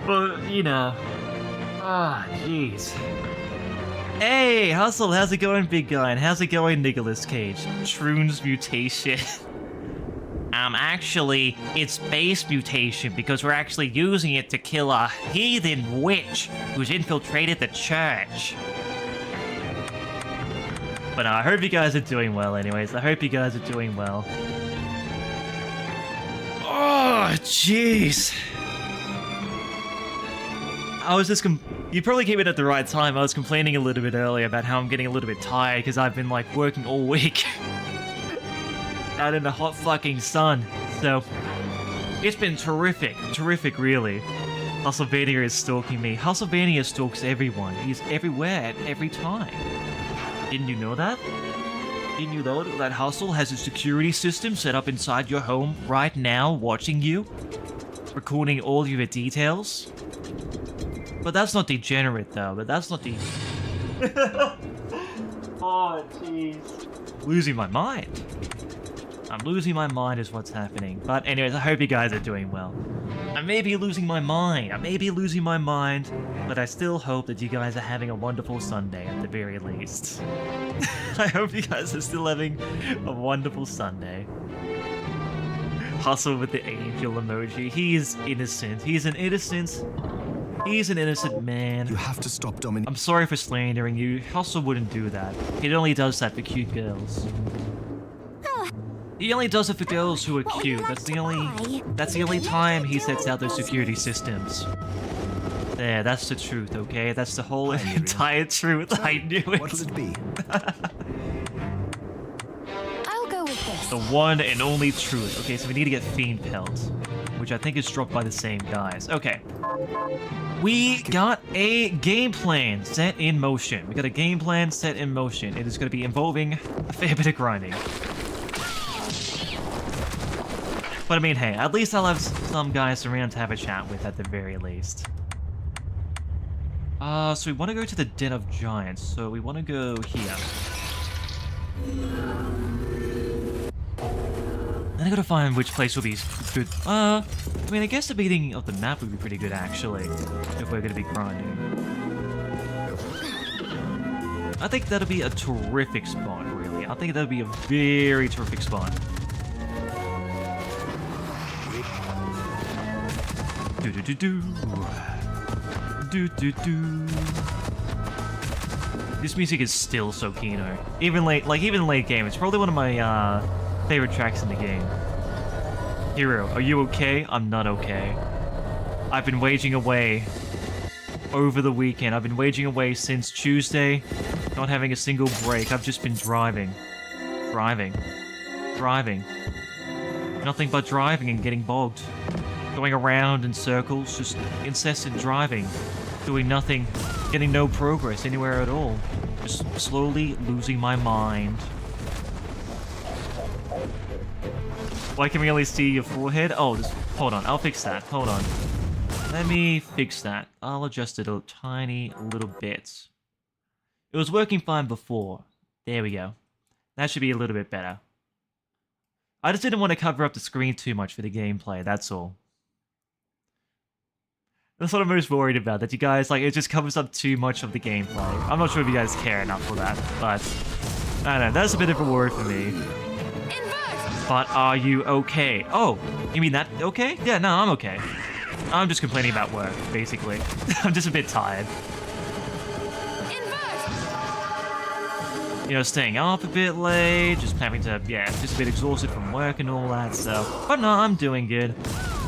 well, you know. Ah, jeez. Hey, Hustle, how's it going, big guy? And how's it going, Nicolas Cage? Shroom's mutation. Actually, it's base mutation because we're actually using it to kill a heathen witch who's infiltrated the church. But I hope you guys are doing well anyways. I hope you guys are doing well. Oh, jeez. I was just you probably came in at the right time. I was complaining a little bit earlier about how I'm getting a little bit tired because I've been, like, working all week. Out in the hot fucking sun. So, it's been terrific. Terrific, really. Hustlevania is stalking me. Hustlevania stalks everyone. He's everywhere at every time. Didn't you know that? Didn't you know that Hustle has a security system set up inside your home right now, watching you? Recording all your details? But that's not degenerate, though. But that's not Oh, jeez. Losing my mind. I'm losing my mind is what's happening. But anyways, I hope you guys are doing well. I may be losing my mind. But I still hope that you guys are having a wonderful Sunday at the very least. I hope you guys are still having a wonderful Sunday. Hustle with the angel emoji. He is innocent. He's an innocent man. You have to stop dominating. I'm sorry for slandering you. Hustle wouldn't do that. He only does that for cute girls. He only does it for girls who are cute. That's the only time he sets out those security systems. There, that's the truth, okay? That's the whole entire truth. I knew it. What'll it be? I'll go with this. The one and only truth. Okay, so we need to get Fiend Pelt, which I think is dropped by the same guys. Okay. We got a game plan set in motion. It is going to be involving a fair bit of grinding. But I mean, hey, at least I'll have some guys around to have a chat with at the very least. So we want to go to the Den of Giants, so we want to go here. Then I gotta find which place will be good. I mean, I guess the beginning of the map would be pretty good, actually, if we're gonna be grinding. I think that'll be a terrific spot, really. I think that'll be a very terrific spot. This music is still so kino. Even late game, it's probably one of my favorite tracks in the game. Hero, are you okay? I'm not okay. I've been waging away over the weekend. I've been waging away since Tuesday, not having a single break. I've just been driving. Nothing but driving and getting bogged. Going around in circles, just incessant driving. Doing nothing, getting no progress anywhere at all. Just slowly losing my mind. Why can we only see your forehead? Oh, hold on, I'll fix that. Hold on. Let me fix that. I'll adjust it a tiny little bit. It was working fine before. There we go. That should be a little bit better. I just didn't want to cover up the screen too much for the gameplay, that's all. That's what I'm most worried about, that you guys, like, it just covers up too much of the gameplay. I'm not sure if you guys care enough for that, but I don't know, that's a bit of a worry for me. But are you okay? Oh, you mean that okay? Yeah, no, I'm okay. I'm just complaining about work, basically. I'm just a bit tired. You know, staying up a bit late, just having to, yeah, just a bit exhausted from work and all that stuff. But no, I'm doing good.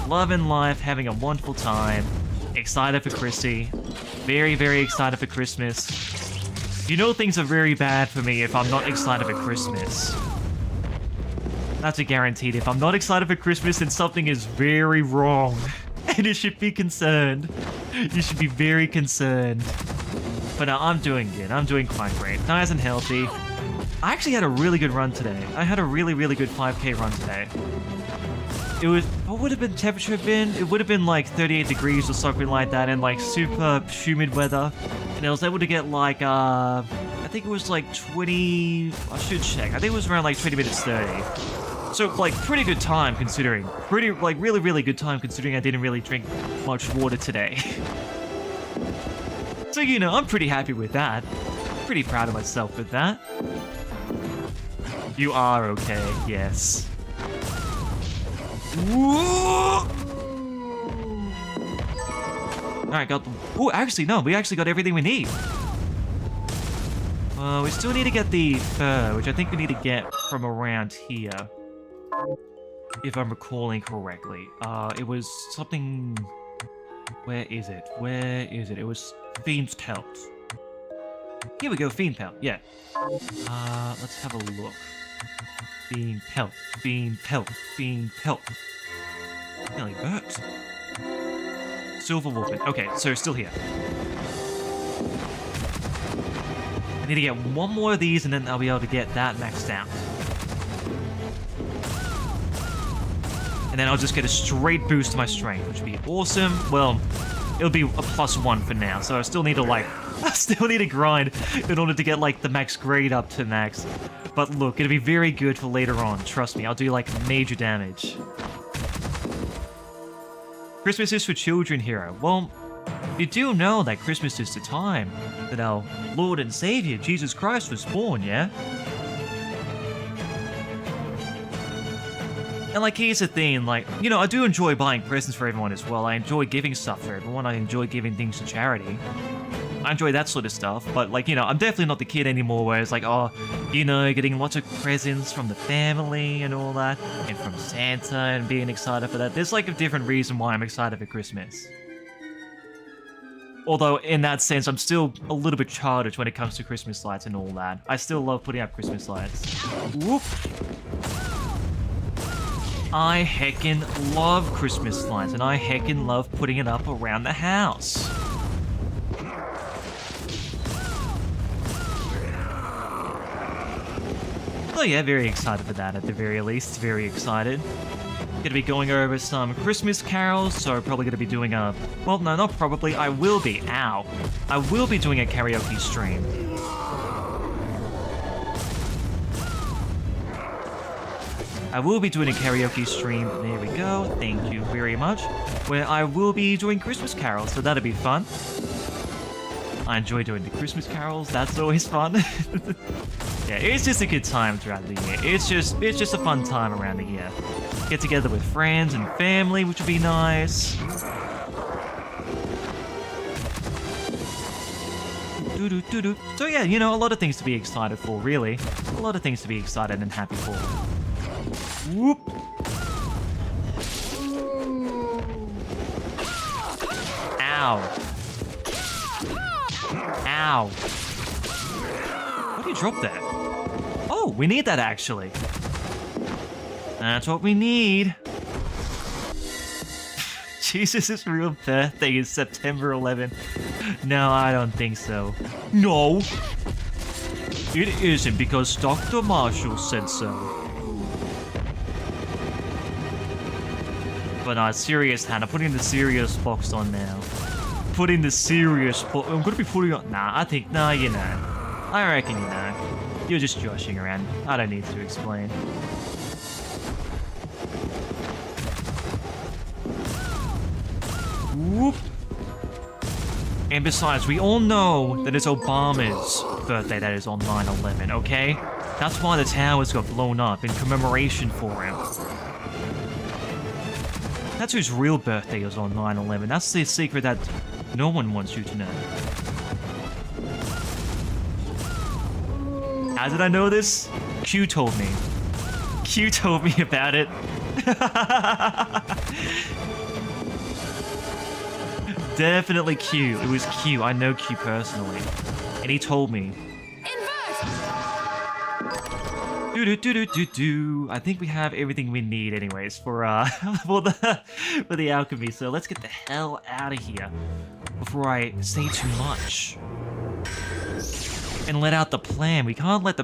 loving life, having a wonderful time. Excited for Chrissy. Very, very excited for Christmas. You know things are very bad for me if I'm not excited for Christmas. That's a guaranteed. If I'm not excited for Christmas, then something is very wrong. And you should be concerned. You should be very concerned. But no, I'm doing good. I'm doing quite great. Nice and healthy. I actually had a really good run today. I had a really, really good 5k run today. It was... What would have been temperature been? It would have been like 38 degrees or something like that and like super humid weather. And I was able to get like, I think it was like 20... I should check. I think it was around like 20 minutes 30. So, like, pretty good time considering. Pretty, like, really, really good time considering I didn't really drink much water today. So, you know, I'm pretty happy with that. Pretty proud of myself with that. You are okay, yes. Alright, got them. Oh, actually, no, we actually got everything we need. We still need to get the fur, which I think we need to get from around here. If I'm recalling correctly. It was something... Where is it? Where is it? It was Fiend's Pelt. Here we go, Fiend Pelt, yeah. Let's have a look. Fiend Pelt, Fiend Pelt, Fiend Pelt. Nearly burped. Silver Wolfman. Okay, so still here. I need to get one more of these and then I'll be able to get that maxed out. And then I'll just get a straight boost to my strength, which would be awesome. Well, it'll be a +1 for now, so I still need to, like... I still need to grind in order to get, like, the max grade up to max. But look, it'll be very good for later on. Trust me, I'll do, like, major damage. Christmas is for children, hero. Well, you do know that Christmas is the time that our Lord and Savior, Jesus Christ, was born, yeah? And, like, here's the thing, like, you know, I do enjoy buying presents for everyone as well. I enjoy giving stuff for everyone. I enjoy giving things to charity. I enjoy that sort of stuff. But, like, you know, I'm definitely not the kid anymore where it's like, oh, you know, getting lots of presents from the family and all that. And from Santa and being excited for that. There's, like, a different reason why I'm excited for Christmas. Although, in that sense, I'm still a little bit childish when it comes to Christmas lights and all that. I still love putting up Christmas lights. Whoop! I heckin' love Christmas lights, and I heckin' love putting it up around the house. So yeah, very excited for that at the very least, very excited. Gonna be going over some Christmas carols, so probably gonna be doing a... Well, no, not probably, I will be, ow. I will be doing a karaoke stream. I will be doing a karaoke stream, there we go, thank you very much, where I will be doing Christmas carols, so that'll be fun. I enjoy doing the Christmas carols, that's always fun. Yeah, it's just a good time throughout the year. It's just a fun time around the year. Get together with friends and family, which would be nice. So yeah, you know, a lot of things to be excited for, really. A lot of things to be excited and happy for. Whoop! Ow! Ow! What did you drop there? Oh, we need that actually. That's what we need. Jesus' real birthday is September 11th. No, I don't think so. No! It isn't because Dr. Marshall said so. But serious, Hannah, putting the serious box on now. Putting the serious box. I'm gonna be putting on. Nah, I think. Nah, you know. I reckon you know. You're just joshing around. I don't need to explain. Whoop. And besides, we all know that it's Obama's birthday that is on 9/11, okay? That's why the towers got blown up in commemoration for him. That's whose real birthday is on 9/11. That's the secret that no one wants you to know. How did I know this? Q told me. Q told me about it. Definitely Q. It was Q. I know Q personally. And he told me. Do. I think we have everything we need anyways for for the alchemy. So let's get the hell out of here before I say too much. And let out the plan. We can't let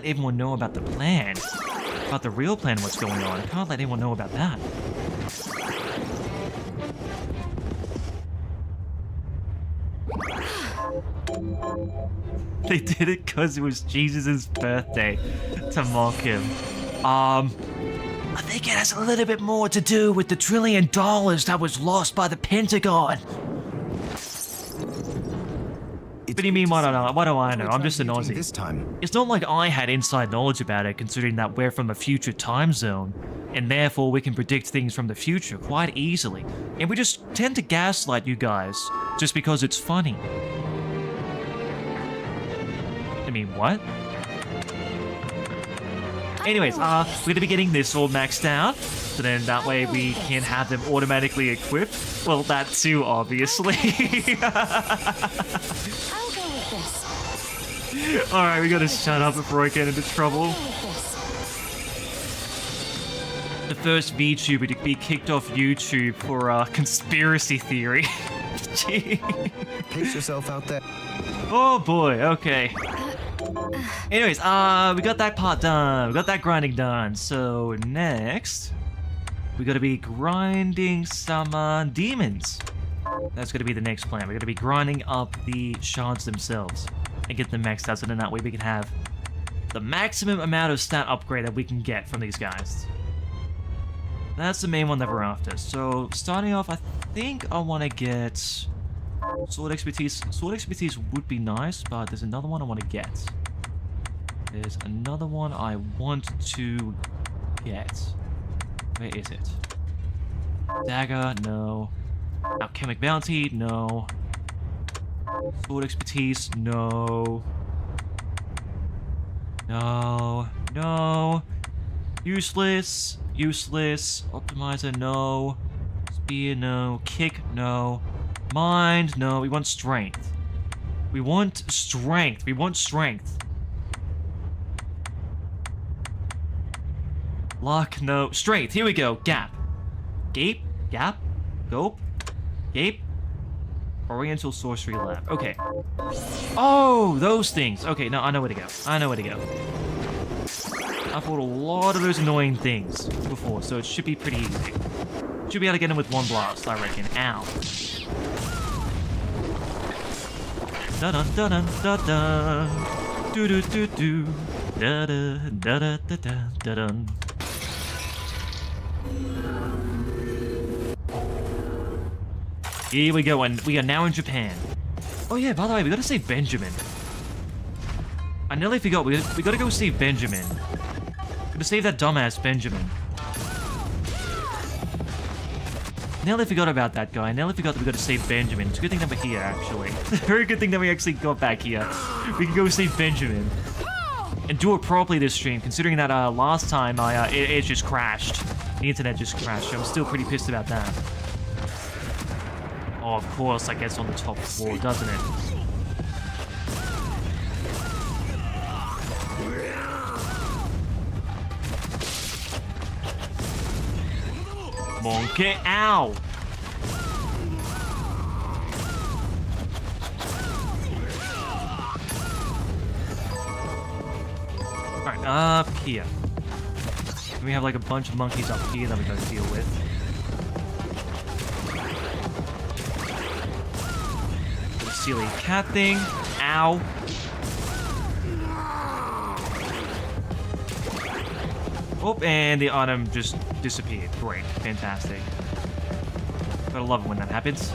everyone know about the plan. About the real plan, what's going on. I can't let anyone know about that. They did it because it was Jesus' birthday to mock him. I think it has a little bit more to do with the $1 trillion that was lost by the Pentagon. What do you mean, what do I know? I'm just an Aussie. This time. It's not like I had inside knowledge about it, considering that we're from a future time zone, and therefore we can predict things from the future quite easily. And we just tend to gaslight you guys, just because it's funny. I mean, what? Anyways, we're gonna be getting this all maxed out, so then that way we can have them automatically equipped. Well, that too, obviously. I'll go with this. Alright, we gotta shut up before I get into trouble. The first VTuber to be kicked off YouTube for conspiracy theory. Gee. Pace yourself out there. Oh boy, okay. Anyways, we got that part done. We got that grinding done. So next, we gotta be grinding some demons. That's gonna be the next plan. We're gonna be grinding up the shards themselves and get them maxed out, so then that way we can have the maximum amount of stat upgrade that we can get from these guys. That's the main one that we're after. So starting off, I think I want to get sword expertise. Sword expertise would be nice, but there's another one I want to get. There's another one I want to get. Where is it? Dagger, no. Alchemic bounty, no. Sword expertise, no. No. No. Useless. Useless. Optimizer, no. Spear, no. Kick, no. Mind, no. We want strength. We want strength. We want strength. Luck, no. Strength, here we go. Gap. Gape, gap, gope, gape. Oriental Sorcery Lab. Okay. Oh, those things. Okay, no, I know where to go. I know where to go. I've fought a lot of those annoying things before, so it should be pretty easy. Should be able to get them with one blast, I reckon. Ow. Da-dun, da-dun, da-dun. Do-do-do-do. Da-da, da-da-da-da, da-dun. Here we go, and we are now in Japan. Oh yeah, by the way, we gotta save Benjamin. I nearly forgot, we gotta go save Benjamin. Gotta save that dumbass Benjamin. Nearly forgot about that guy. Nearly forgot that we gotta save Benjamin. It's a good thing that we're here, actually. Very good thing that we actually got back here. We can go save Benjamin. And do it properly this stream, considering that last time it just crashed. The internet just crashed. I'm still pretty pissed about that. Oh, of course, I guess on the top floor, doesn't it? Monkey, ow! Alright, up here. We have like a bunch of monkeys up here that we gotta deal with. Silly cat thing. Ow. Oh, and the item just disappeared. Great. Fantastic. Gotta love it when that happens.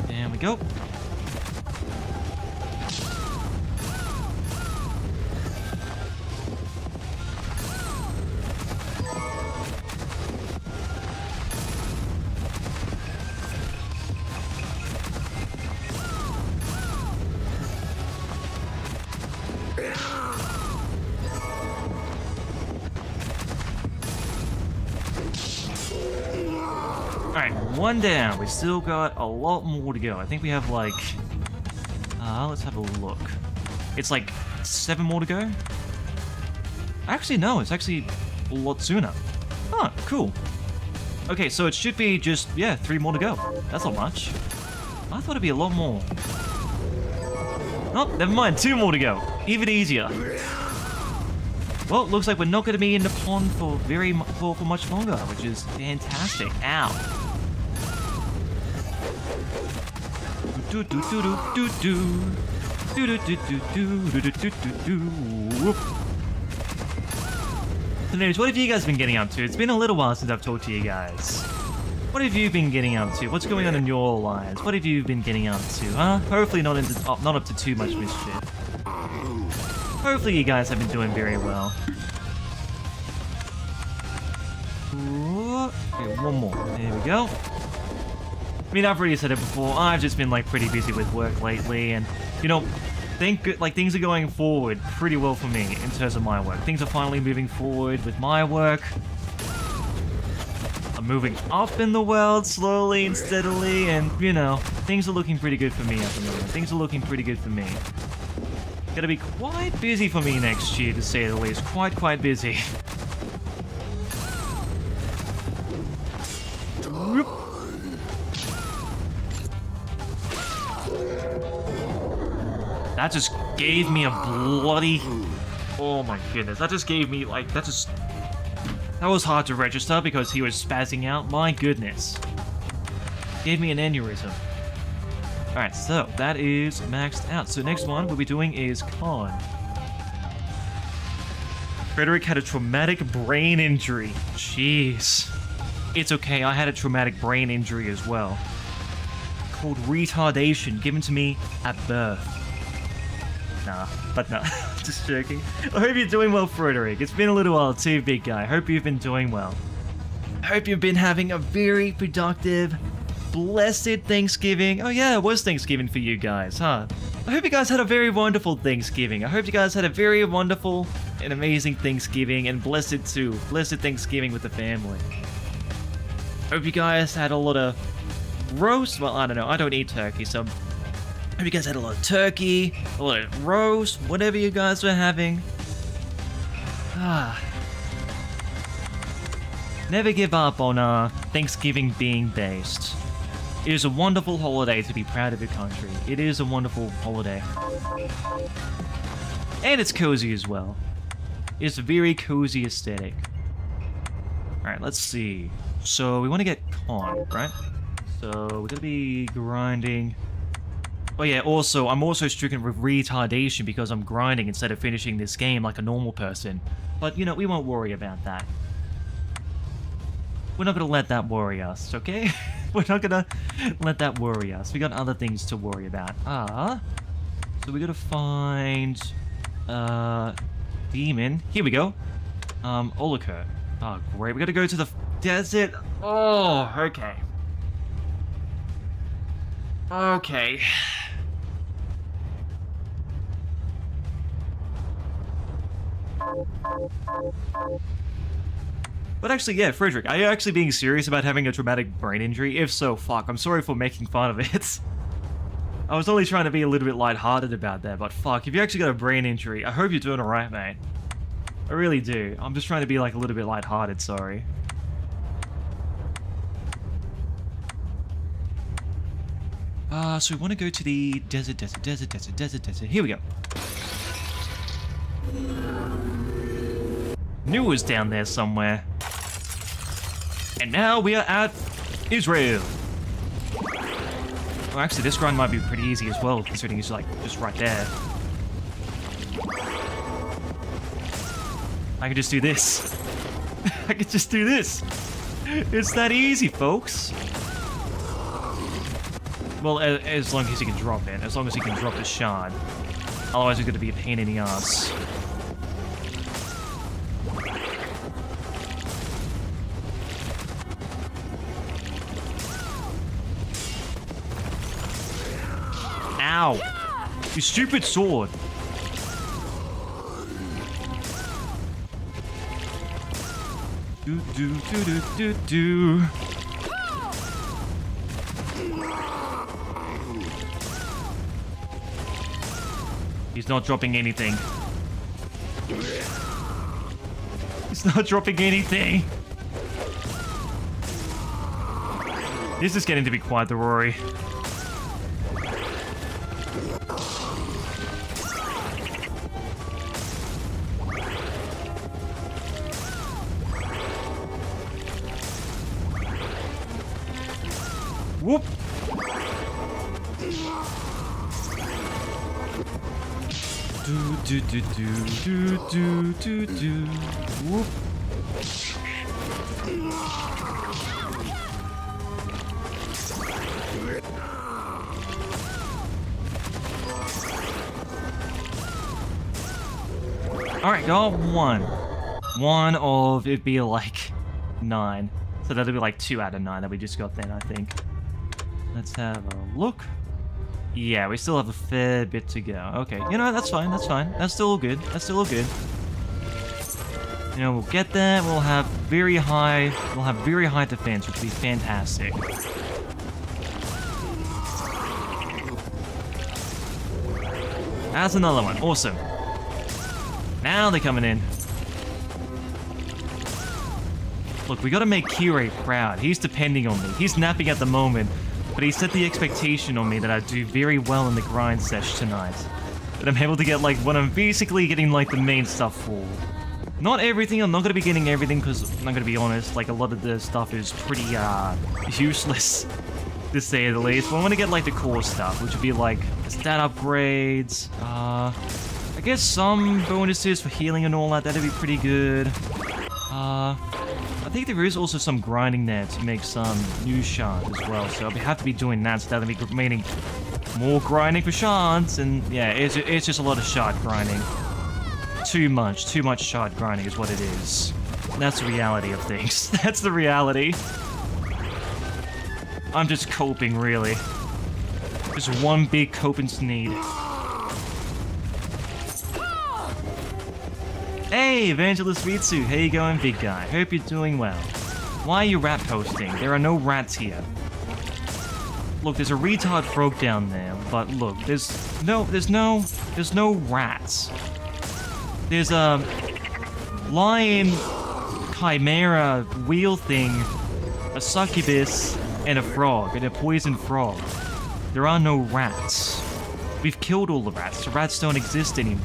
There we go. Alright, one down. We still got a lot more to go. I think we have like... let's have a look. It's like 7 more to go? Actually, no. It's actually a lot sooner. Huh, cool. Okay, so it should be just, yeah, 3 more to go. That's not much. I thought it'd be a lot more. Oh, never mind. 2 more to go. Even easier. Well, looks like we're not going to be in the pond for for much longer, which is fantastic. Ow. Do do do do do do do do do do do do do. Whoop. So anyways, what have you guys been getting up to? It's been a little while since I've talked to you guys. What have you been getting up to? What's going on in your lives? What have you been getting up to, huh? Hopefully not up to too much mischief. Hopefully you guys have been doing very well. Okay, one more. There we go. I mean, I've already said it before. I've just been like pretty busy with work lately, and you know, things are going forward pretty well for me in terms of my work. Things are finally moving forward with my work. I'm moving up in the world slowly and steadily, and you know, things are looking pretty good for me at the moment. Things are looking pretty good for me. Gonna be quite busy for me next year, to say the least. Quite busy. That just gave me a bloody... Oh my goodness, that just gave me, like, that was hard to register because he was spazzing out. My goodness. Gave me an aneurysm. Alright, so that is maxed out. So next one we'll be doing is Con. Frederick had a traumatic brain injury. Jeez. It's okay, I had a traumatic brain injury as well. Called retardation, given to me at birth. Nah, but no, just joking. I hope you're doing well, Frederick. It's been a little while too, big guy. Hope you've been doing well. I hope you've been having a very productive, blessed Thanksgiving. Oh yeah, it was Thanksgiving for you guys, huh? I hope you guys had a very wonderful Thanksgiving. I hope you guys had a very wonderful and amazing Thanksgiving, and blessed too. Blessed Thanksgiving with the family. Hope you guys had a lot of roast. Well, I don't know. I don't eat turkey, so hope you guys had a lot of turkey, a lot of roast, whatever you guys were having. Never give up on Thanksgiving being based. It is a wonderful holiday to be proud of your country. It is a wonderful holiday. And it's cozy as well. It's a very cozy aesthetic. Alright, let's see. So we want to get Con, right? So we're gonna be grinding. Oh yeah, also, I'm also stricken with retardation because I'm grinding instead of finishing this game like a normal person. But, you know, we won't worry about that. We're not gonna let that worry us, okay? We're not gonna let that worry us. We got other things to worry about. So we gotta find... demon. Here we go. Olicur. Oh, great. We gotta go to the desert. Oh, okay. Okay. But actually, yeah, Frederick, are you actually being serious about having a traumatic brain injury? If so, fuck, I'm sorry for making fun of it. I was only trying to be a little bit lighthearted about that, but fuck, if you actually got a brain injury, I hope you're doing alright, mate. I really do. I'm just trying to be like a little bit lighthearted, sorry. So we want to go to the desert. Here we go. Knew it was down there somewhere. And now we are at Israel. Well, actually, this grind might be pretty easy as well, considering it's like just right there. I can just do this. I can just do this. It's that easy, folks. Well, as long as he can drop it. As long as he can drop the shard. Otherwise, it's going to be a pain in the ass. Ow! You stupid sword! Do do do do do do. He's not dropping anything. He's not dropping anything. This is getting to be quite the Rory. Whoop! Do do do do do do do. Whoop! Alright, got one. One of it'd be like 9. So that'll be like 2 out of 9 that we just got then, I think. Let's have a look. Yeah, we still have a fair bit to go. Okay, you know, that's fine, that's fine. That's still all good. That's still all good. You know, we'll get there. We'll have very high defense, which will be fantastic. That's another one. Awesome. Now they're coming in. Look, we gotta make Kirei proud. He's depending on me. He's napping at the moment, but he set the expectation on me that I do very well in the grind sesh tonight. That I'm able to get, like, when I'm basically getting, like, the main stuff full. Not everything, I'm not gonna be getting everything, because I'm not gonna be honest, like, a lot of the stuff is pretty, useless, to say the least. But I wanna get, like, the core stuff, which would be, like, stat upgrades, I guess some bonuses for healing and all that, that'd be pretty good. I think there is also some grinding there to make some new shards as well, so I'll have to be doing that, so that'll be meaning more grinding for shards, and yeah, it's just a lot of shard grinding. Too much shard grinding is what it is. That's the reality of things. That's the reality. I'm just coping, really. Just one big coping need. Hey, Evangelist Ritsu, how you going, big guy? Hope you're doing well. Why are you rat posting? There are no rats here. Look, there's a retard frog down there, but look, there's no rats. There's a lion chimera wheel thing, a succubus, and a frog, and a poison frog. There are no rats. We've killed all the rats. The rats don't exist anymore.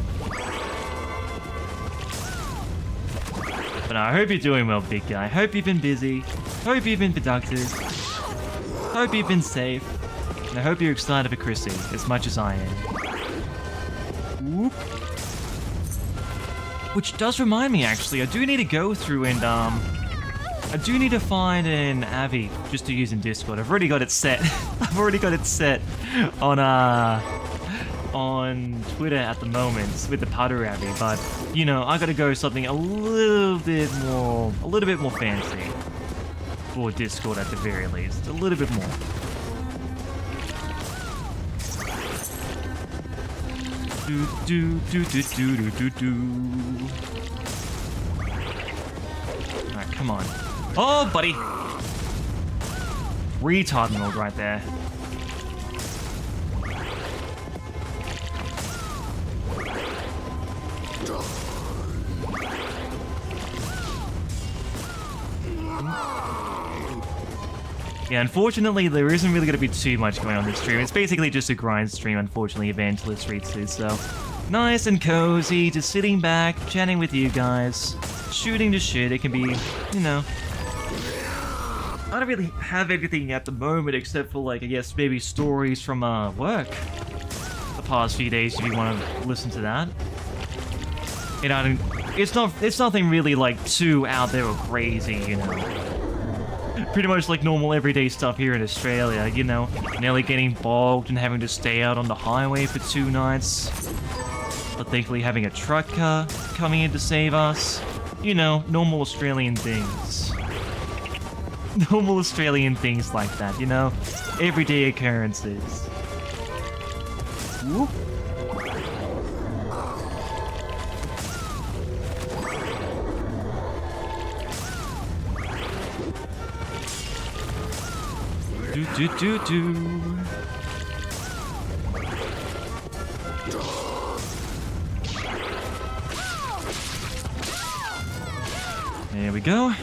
But I hope you're doing well, big guy. Hope you've been busy. Hope you've been productive. Hope you've been safe. And I hope you're excited for Chrissy as much as I am. Whoop. Which does remind me, actually, I do need to go through and, I do need to find an Avi just to use in Discord. I've already got it set. I've already got it set on Twitter at the moment with the Paru Abbey, but you know, I gotta go something a little bit more fancy for Discord at the very least. A little bit more. Do do do do do do do. Alright, come on. Oh, buddy! Retard mode right there. Yeah, unfortunately, there isn't really going to be too much going on this stream. It's basically just a grind stream, unfortunately, Evangelist reads it, so... Nice and cozy, just sitting back, chatting with you guys, shooting the shit. It can be, you know... I don't really have anything at the moment except for, like, I guess, maybe stories from, work. The past few days, if you want to listen to that. You know, it's nothing really, like, too out there or crazy, you know. Pretty much like normal everyday stuff here in Australia, you know, nearly getting bogged and having to stay out on the highway for 2 nights, but thankfully having a truck car coming in to save us. You know, normal Australian things. Normal Australian things like that, you know, everyday occurrences. Whoop. There we go.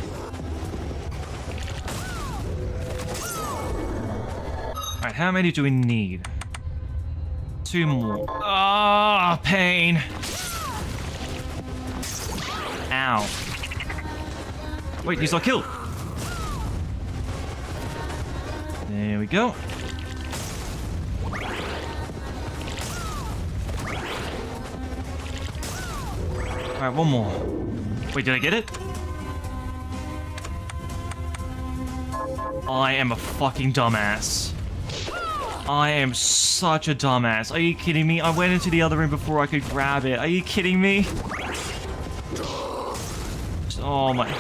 Alright, how many do we need? 2 more. Ah, pain. Ow. Wait, he's not killed. There we go. Alright, one more. Wait, did I get it? I am a fucking dumbass. I am such a dumbass. Are you kidding me? I went into the other room before I could grab it. Are you kidding me? Oh my...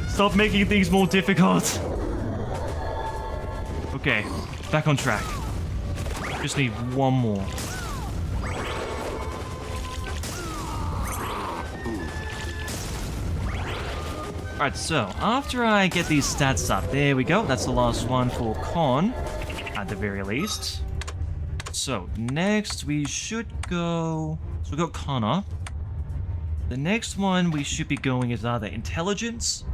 Stop making things more difficult. Okay, back on track. Just need one more. Alright, so after I get these stats up, there we go. That's the last one for Con, at the very least. So next we should go... So we got Con up. The next one we should be going is either Intelligence,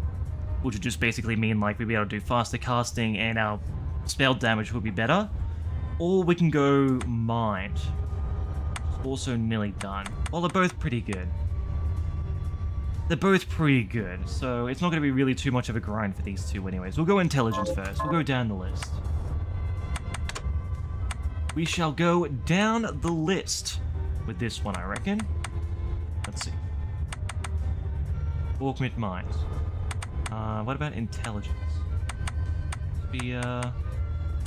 which would just basically mean like we'd be able to do faster casting and our spell damage would be better. Or we can go Mind. It's also nearly done. Well, they're both pretty good. They're both pretty good, so it's not going to be really too much of a grind for these two anyways. We'll go Intelligence first. We'll go down the list. We shall go down the list with this one, I reckon. Let's see. Augment Mind. What about Intelligence? Be,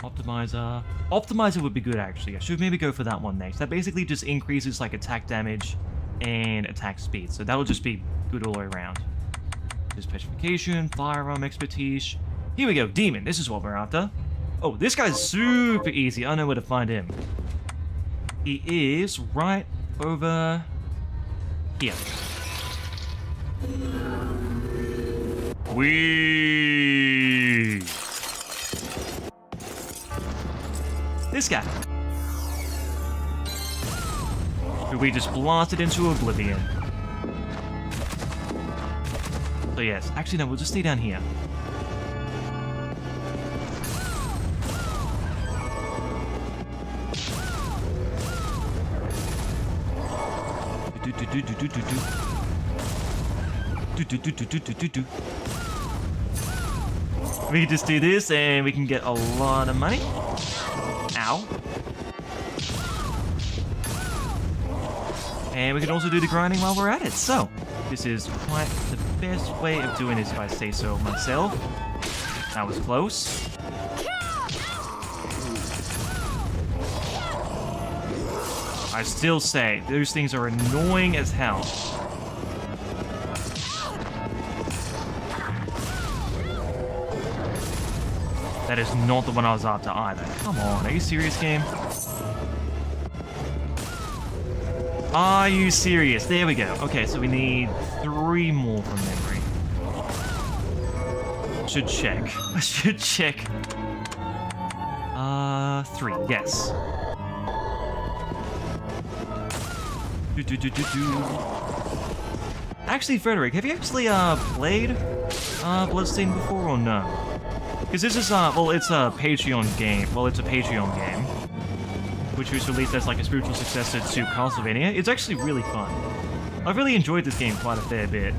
Optimizer. Optimizer would be good, actually. I should maybe go for that one next. That basically just increases, like, attack damage and attack speed. So that'll just be good all the way around. There's Petrification, Firearm Expertise. Here we go, Demon. This is what we're after. Oh, this guy's super easy. I know where to find him. He is right over here. Whee! This guy. Who we just blasted into oblivion. So yes, actually no, we'll just stay down here. We can just do this and we can get a lot of money. Ow. And we can also do the grinding while we're at it. So, this is quite the best way of doing this if I say so myself. That was close. I still say, those things are annoying as hell. That is not the one I was after either. Come on, are you serious, game? Are you serious? There we go. Okay, so we need 3 more from memory. Should check. I should check. 3, yes. Actually, Frederick, have you actually played Bloodstained before or no? Because this is well, it's a Patreon game. Well, it's a Patreon game, which was released as like a spiritual successor to Castlevania. It's actually really fun. I've really enjoyed this game quite a fair bit.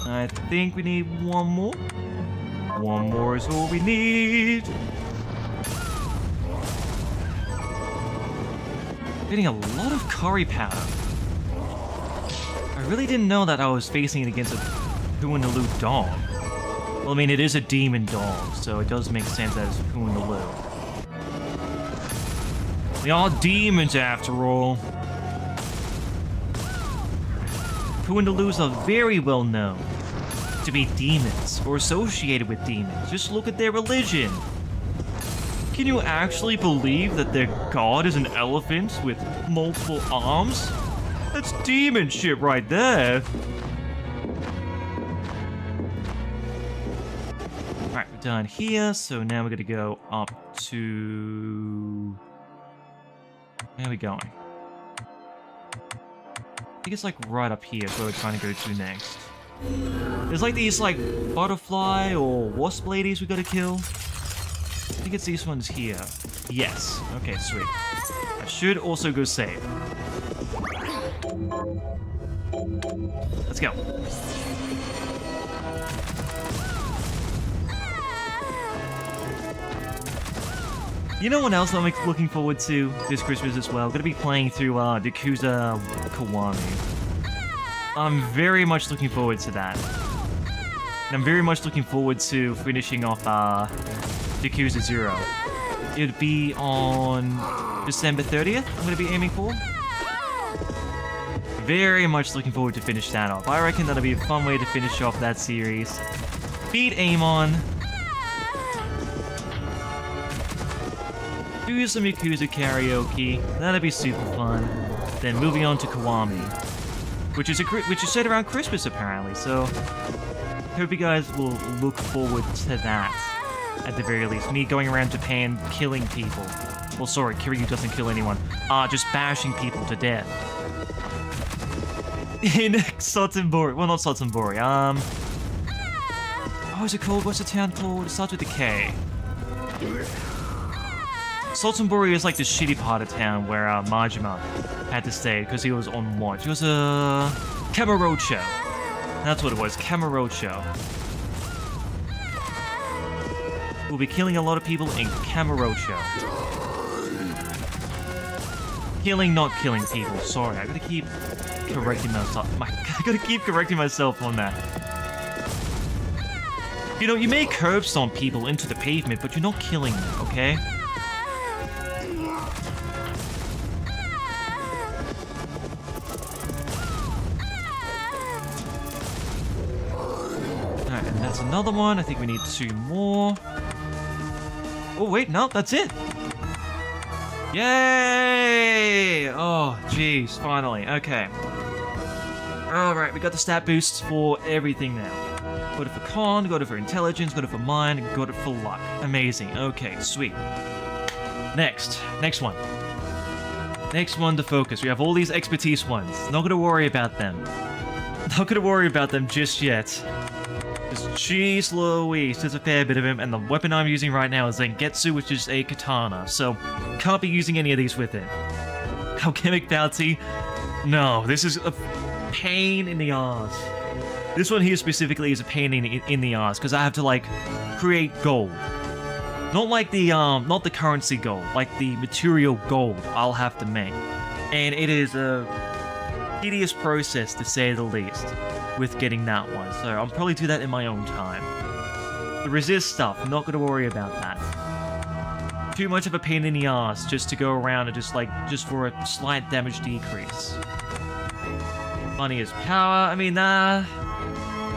I think we need 1 more. 1 more is all we need. Getting a lot of curry powder. I really didn't know that I was facing it against a Puanaloo dog. Well, I mean, it is a demon dog, so it does make sense that it's Puanaloo. They are demons after all. Puanaloos are very well known to be demons or associated with demons. Just look at their religion. Can you actually believe that their god is an elephant with multiple arms? That's demon shit right there. Alright, we're done here, so now we're gonna go up to... Where are we going? I think it's like right up here is where we're trying to go to next. There's like these like butterfly or wasp ladies we gotta kill. I think it's these ones here. Yes. Okay, sweet. I should also go save. Let's go. You know what else I'm looking forward to this Christmas as well? Gonna be playing through Yakuza Kiwami. I'm very much looking forward to that. And I'm very much looking forward to finishing off Yakuza 0. It'd be on December 30th, I'm gonna be aiming for. Very much looking forward to finish that off. I reckon that'll be a fun way to finish off that series. Beat Amon. Do some Yakuza karaoke. That'd be super fun. Then moving on to Kiwami, which is set around Christmas apparently. So hope you guys will look forward to that at the very least. Me going around Japan killing people. Well, sorry, Kiryu doesn't kill anyone. Just bashing people to death. In Sotenbori. Well, not Sotenbori. What is it called? What's the town called? It starts with a K. Sotenbori is like the shitty part of town where Majima had to stay because he was on watch. It was a Kamurocho. That's what it was, Kamurocho. We'll be killing a lot of people in Kamurocho. Killing, not killing people. Sorry, I gotta keep correcting myself. I gotta keep correcting myself on that. You know, you may curb stomp people into the pavement, but you're not killing them, okay? Alright, and that's another one. I think we need 2 more. Oh, wait, no, that's it. Yay! Oh, jeez, finally. Okay. Alright, we got the stat boosts for everything now. Got it for con, got it for intelligence, got it for mind, and got it for luck. Amazing. Okay, sweet. Next one. Next one to focus. We have all these expertise ones. Not gonna worry about them. Not gonna worry about them just yet. Because jeez Louise, there's a fair bit of him, and the weapon I'm using right now is Zangetsu, which is a katana, so can't be using any of these with it. Alchemic Bounty? No, this is a pain in the ass. This one here specifically is a pain in the ass, because I have to, like, create gold. Not like the, not the currency gold, like the material gold I'll have to make. And it is a tedious process, to say the least, with getting that one. So I'll probably do that in my own time. The resist stuff, I'm not going to worry about that. Too much of a pain in the ass just to go around and just for a slight damage decrease. Money is power. I mean, I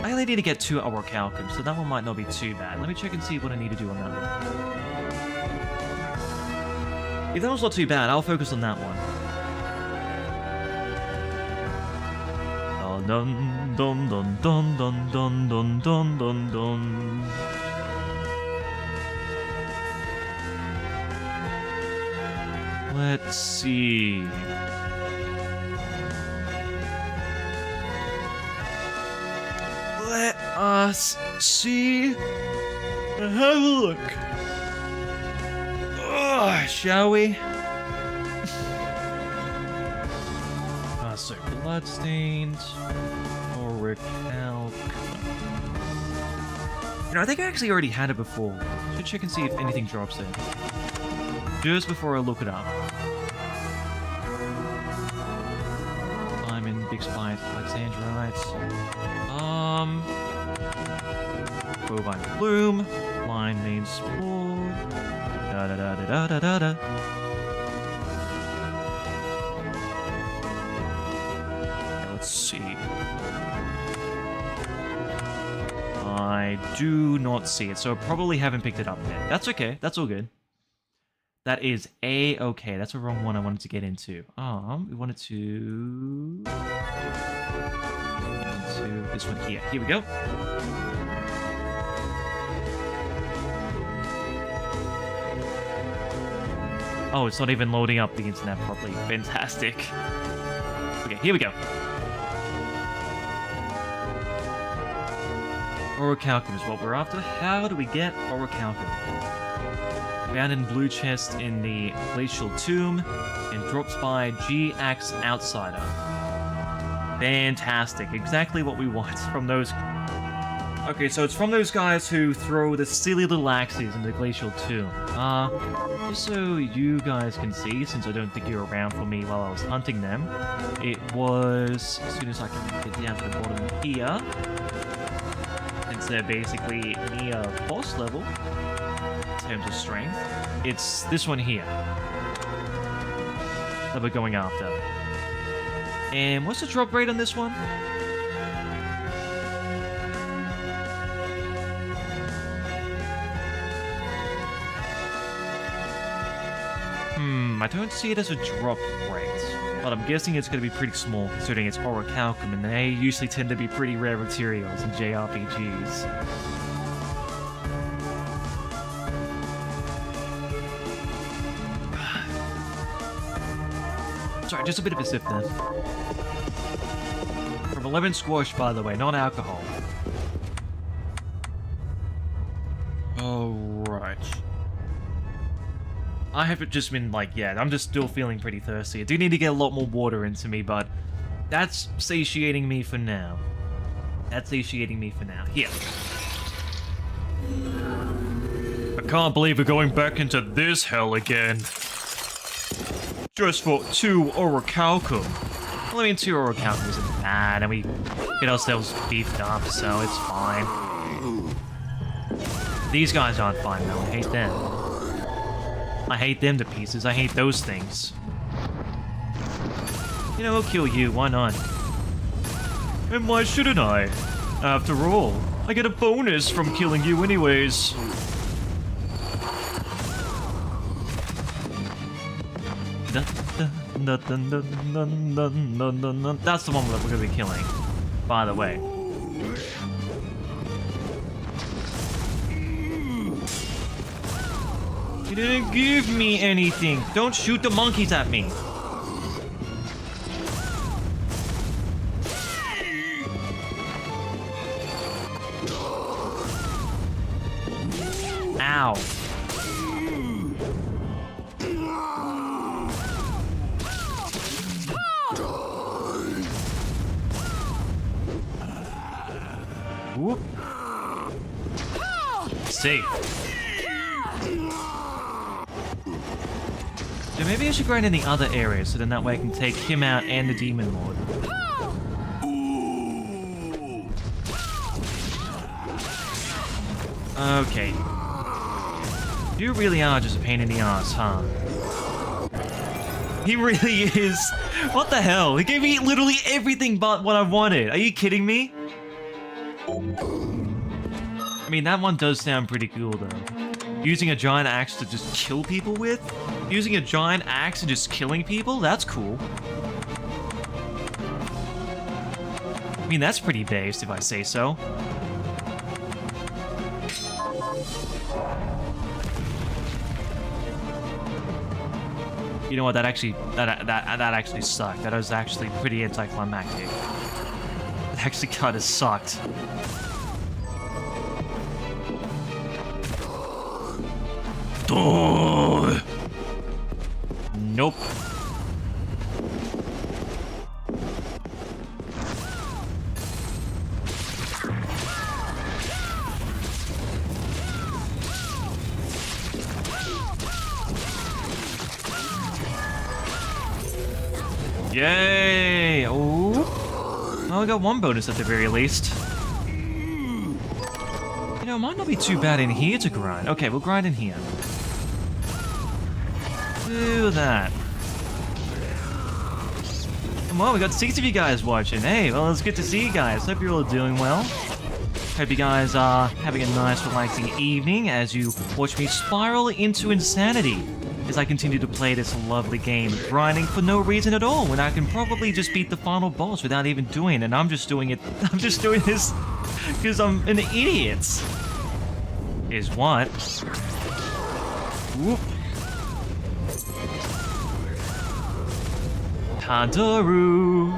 only need to get 2 Orichalcum, so that one might not be too bad. Let me check and see what I need to do on that one. If that one's not too bad, I'll focus on that one. Dun dun dun dun dun dun dun dun dun dun. Let's see. Let us see. Have a look. Shall we? So Bloodstained, Orichalcum. You know, I think I actually already had it before. Should check and see if anything drops it. Just before I look it up. Diamond, Big Spite, Alexandrite. Bovine Bloom, Line Main Spore. Da da da da da da da. Let's see. I do not see it, so I probably haven't picked it up yet. That's okay. That's all good. That is A-okay. That's the wrong one I wanted to get into. We wanted to... get into this one here. Here we go. Oh, it's not even loading up the internet properly. Fantastic. Okay, here we go. Orichalcum is what we're after. How do we get Orichalcum? Found in blue chest in the Glacial Tomb and drops by G-Axe Outsider. Fantastic. Exactly what we want from those... Okay, so it's from those guys who throw the silly little axes in the Glacial Tomb. Just so you guys can see, since I don't think you were around for me while I was hunting them, it was... As soon as I can get down to the bottom here, since they're basically near boss level, in terms of strength, it's this one here that we're going after. And what's the drop rate on this one? I don't see it as a drop rate, but I'm guessing it's going to be pretty small considering it's Orichalcum, and they usually tend to be pretty rare materials in JRPGs. Sorry, just a bit of a sip there. From 11 Squash, by the way, not alcohol. Alright. I have just been like, yeah, I'm just still feeling pretty thirsty. I do need to get a lot more water into me, but that's satiating me for now. That's satiating me for now. Here. I can't believe we're going back into this hell again. Just for 2 Orichalcum. Well, I mean, 2 Orichalcum isn't bad, and we get ourselves beefed up, so it's fine. These guys aren't fine, though. I hate them. I hate them to pieces. I hate those things. You know, I'll kill you. Why not? And why shouldn't I? After all, I get a bonus from killing you anyways. That's the one that we're going to be killing, by the way. You didn't give me anything. Don't shoot the monkeys at me. Ow. Whoop. Safe. So maybe I should grind in the other area, so then that way I can take him out and the Demon Lord. Okay. You really are just a pain in the ass, huh? He really is. What the hell? He gave me literally everything but what I wanted. Are you kidding me? I mean, that one does sound pretty cool, though. Using a giant axe to just kill people with? Using a giant axe and just killing people? That's cool. I mean, that's pretty based, if I say so. You know what? That actually sucked. That was actually pretty anticlimactic. It actually kind of sucked. Oh. Nope. Yay! Oh, well, we got one bonus at the very least. You know, it might not be too bad in here to grind. Okay, we'll grind in here. Do that. Well, we got 6 of you guys watching. Hey, well, it's good to see you guys. Hope you're all doing well. Hope you guys are having a nice, relaxing evening as you watch me spiral into insanity as I continue to play this lovely game, grinding for no reason at all, when I can probably just beat the final boss without even doing it, and I'm just doing it. I'm just doing this because I'm an idiot. Is what? Whoop. Hadaru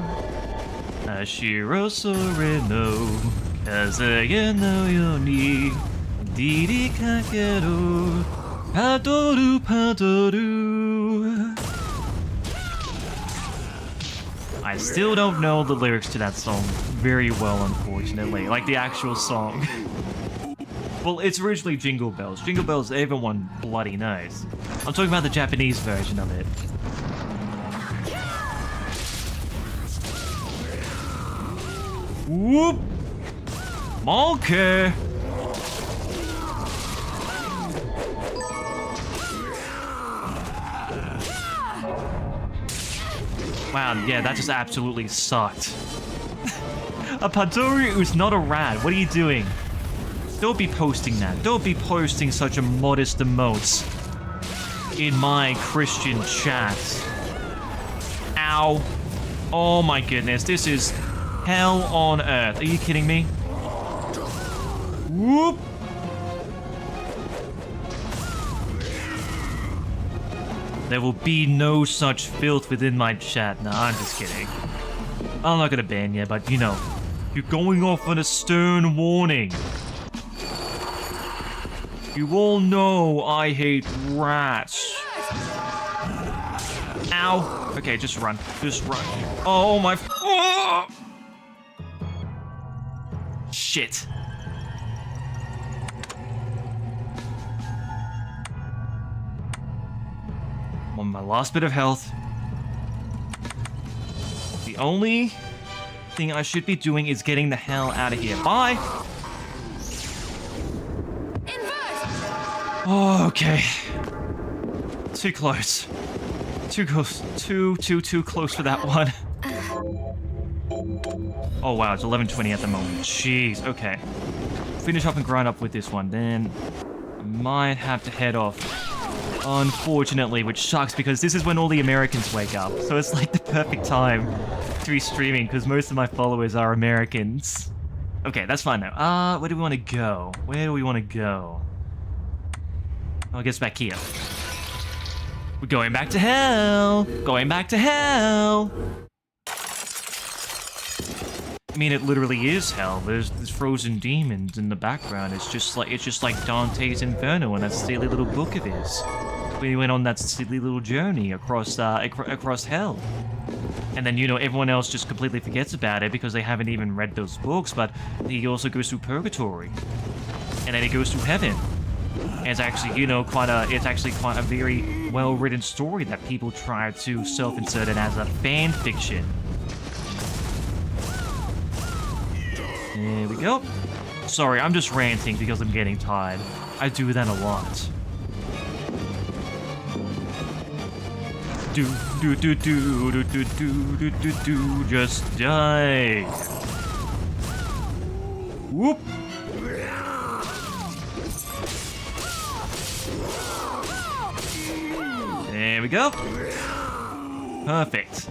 Ashiro Sore no Kazaya no Yoni Diri Kakeru Padoru Padoru. I still don't know the lyrics to that song very well, unfortunately. Like the actual song. Well, it's originally Jingle Bells. Jingle Bells, everyone bloody knows. I'm talking about the Japanese version of it. Whoop! Monkey! Wow, yeah, that just absolutely sucked. A Padori who's not a rat. What are you doing? Don't be posting that. Don't be posting such a modest emotes in my Christian chat. Ow. Oh my goodness, this is hell on earth. Are you kidding me? Whoop. There will be no such filth within my chat. Nah, I'm just kidding. I'm not gonna ban you, but you know, you're going off on a stern warning. You all know I hate rats. Ow. Okay, just run. Just run. Oh my... Oh! Shit. On my last bit of health. The only thing I should be doing is getting the hell out of here. Bye! Oh, okay. Too close. Too close. Too close for that one. Oh wow, it's 11:20 at the moment. Jeez, okay. Finish up and grind up with this one, then I might have to head off. Unfortunately, which sucks because this is when all the Americans wake up. So it's like the perfect time to be streaming because most of my followers are Americans. Okay, that's fine though. Where do we want to go? Where do we want to go? Oh, I guess back here. We're going back to hell! Going back to hell! I mean, it literally is hell. There's frozen demons in the background. It's just like Dante's Inferno in that silly little book of his. We went on that silly little journey across across hell. And then, you know, everyone else just completely forgets about it because they haven't even read those books, but he also goes through purgatory. And then he goes through heaven. And it's actually, you know, quite a very well-written story that people try to self-insert it as a fan fiction. There we go. Sorry, I'm just ranting because I'm getting tired. I do that a lot. Just die. Whoop. There we go. Perfect.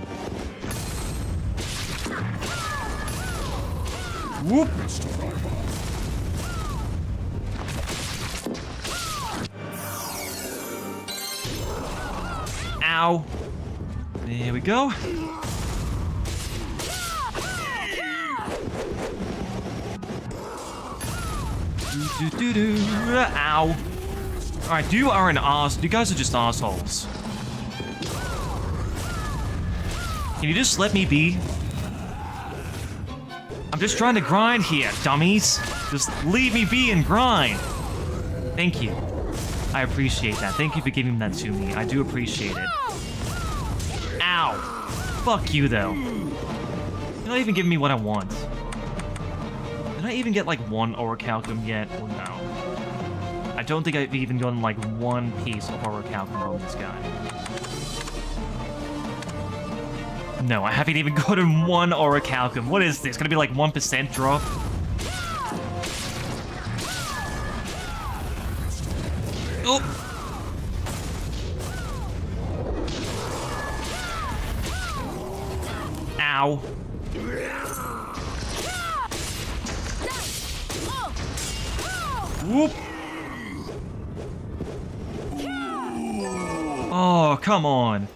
Whoop. Ow. There we go. Ow. Alright, you are an ass. You guys are just assholes. Can you just let me be? I'm just trying to grind here, dummies. Just leave me be and grind. Thank you. I appreciate that. Thank you for giving that to me. I do appreciate it. Ow. Fuck you, though. You're not even giving me what I want. Did I even get, like, one orichalcum yet? Or no? I don't think I've even gotten, like, one piece of orichalcum from this guy. No, I haven't even gotten one orichalcum. What is this? Gonna be like 1% drop? Oh! Ow. Whoop! Oh, come on.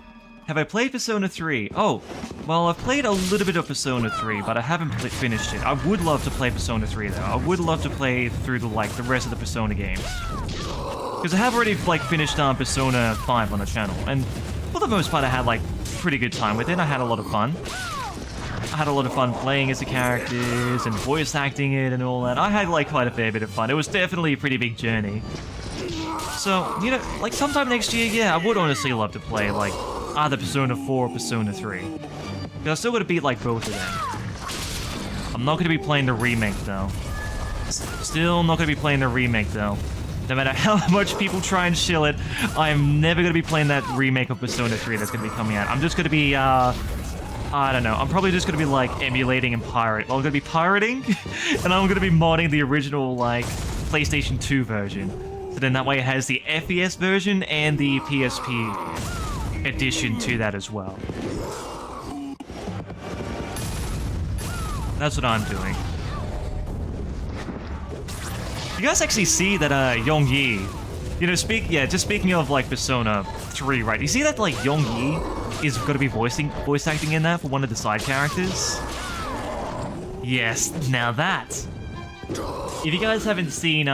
Have I played Persona 3? Oh, well, I've played a little bit of Persona 3, but I haven't finished it. I would love to play Persona 3, though. I would love to play through the rest of the Persona games. Because I have already, finished Persona 5 on the channel, and for the most part, I had, pretty good time with it. I had a lot of fun. I had a lot of fun playing as the characters and voice acting it and all that. I had, quite a fair bit of fun. It was definitely a pretty big journey. So, you know, sometime next year, yeah, I would honestly love to play, either Persona 4 or Persona 3. But I still gotta beat, both of them. I'm not gonna be playing the remake, though. Still not gonna be playing the remake, though. No matter how much people try and shill it, I am never gonna be playing that remake of Persona 3 that's gonna be coming out. I'm just gonna be, I don't know. I'm probably just gonna be, emulating and pirating. I'm gonna be pirating, and I'm gonna be modding the original, PlayStation 2 version. So then that way it has the FES version and the PSP addition to that as well. That's what I'm doing. You guys actually see that Yongyi, you know, just speaking of Persona 3, right? You see that Yongyi is going to be voice acting in that for one of the side characters? Yes, now that. If you guys haven't seen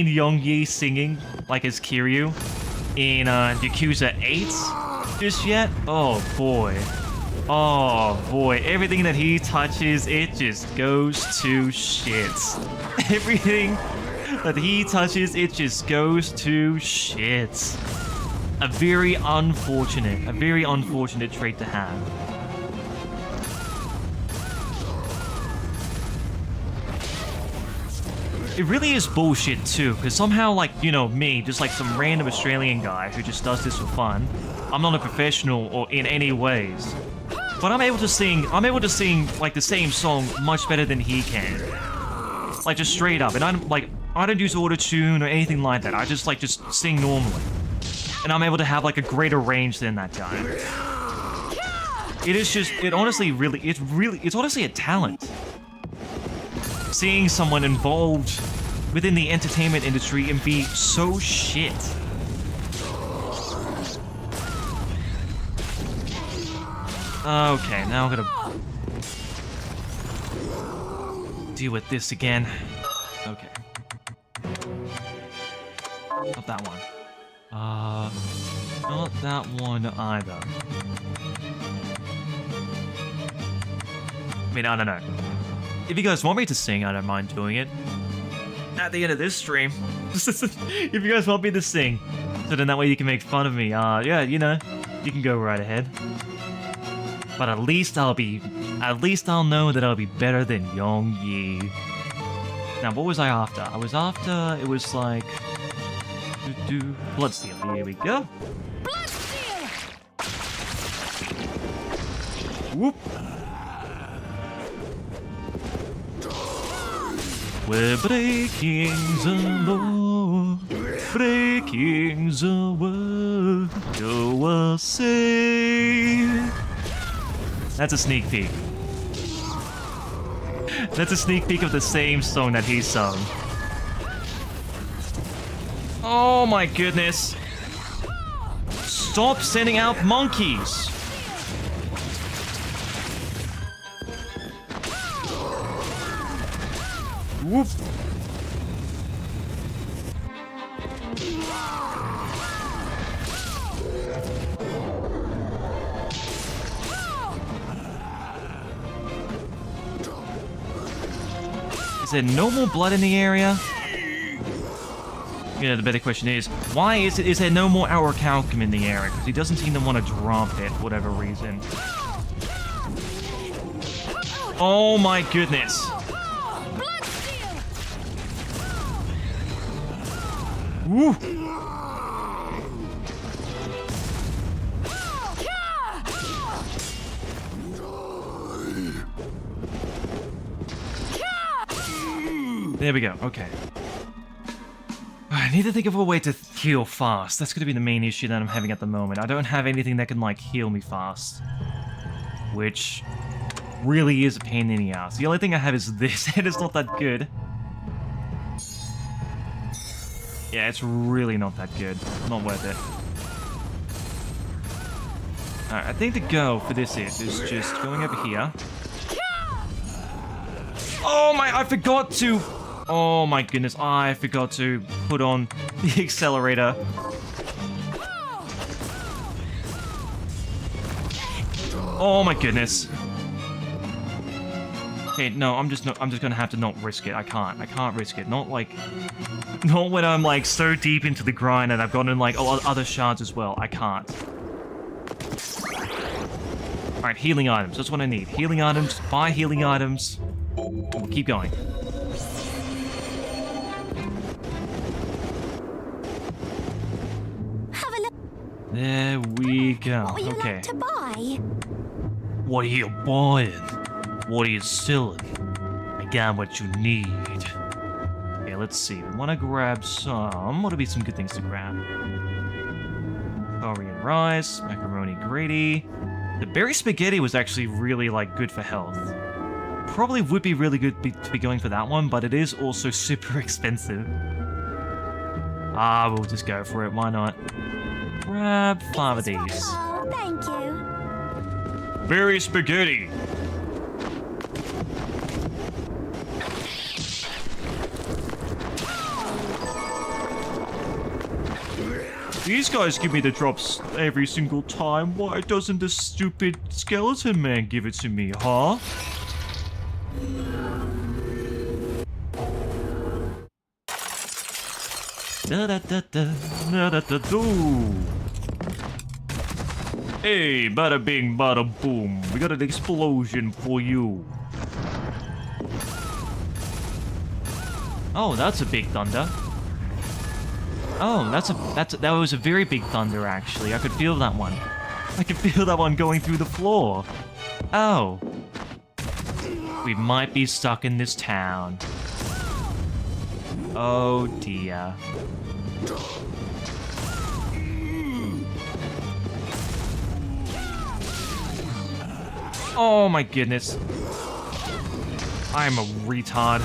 Yongyi singing as Kiryu in Yakuza 8 just yet, oh boy, everything that he touches, it just goes to shit. Everything that he touches, it just goes to shit. A very unfortunate trait to have. It really is bullshit too, because somehow, me, just some random Australian guy who just does this for fun, I'm not a professional or in any ways, but I'm able to sing the same song much better than he can. Just straight up, and I don't use autotune or anything like that. I just sing normally. And I'm able to have a greater range than that guy. It's honestly a talent. Seeing someone involved within the entertainment industry and be so shit. Okay, now I'm gonna deal with this again. Okay. Not that one. Not that one either. I mean, I don't know. If you guys want me to sing, I don't mind doing it. At the end of this stream. If you guys want me to sing, so then that way you can make fun of me, yeah, you know, you can go right ahead. But at least I'll know that I'll be better than Yongyi. Now, what was I after? It was Bloodstained. Here we go. Whoop. We're breaking the law, breaking the world, you will see. That's a sneak peek. That's a sneak peek of the same song that he sung. Oh my goodness. Stop sending out monkeys. Whoop. Is there no more blood in the area? You know, the better question is, why is there no more Aurocalcum in the area? Because he doesn't seem to want to drop it for whatever reason. Oh my goodness. Woo! There we go, okay. I need to think of a way to heal fast. That's gonna be the main issue that I'm having at the moment. I don't have anything that can, heal me fast. Which really is a pain in the ass. The only thing I have is this, and it's not that good. Yeah, it's really not that good. Not worth it. Alright, I think the go for this is just going over here. Oh my, I forgot to... Oh my goodness, I forgot to put on the accelerator. Oh my goodness. Okay, no, I'm just gonna have to not risk it. I can't risk it. Not when I'm like so deep into the grind and I've gotten like other shards as well. I can't. Alright, healing items. That's what I need. Healing items. Buy healing items. We'll keep going. Have a look. There we go. What would you Okay. like to buy? What are you buying? What are you selling? I got what you need. Okay, let's see. We want to grab some... What'll be some good things to grab? Korean rice, macaroni grady. The berry spaghetti was actually really, like, good for health. Probably would be really good to be going for that one, but it is also super expensive. We'll just go for it. Why not? Grab 5 of these. Oh, thank you. Berry spaghetti. These guys give me the drops every single time. Why doesn't the stupid skeleton man give it to me, huh? Da da da da da da da do. Hey, bada bing, bada boom. We got an explosion for you. Oh, that's a big thunder. Oh, that was a very big thunder, actually. I could feel that one. I could feel that one going through the floor. Oh. We might be stuck in this town. Oh, dear. Oh, my goodness. I'm a retard.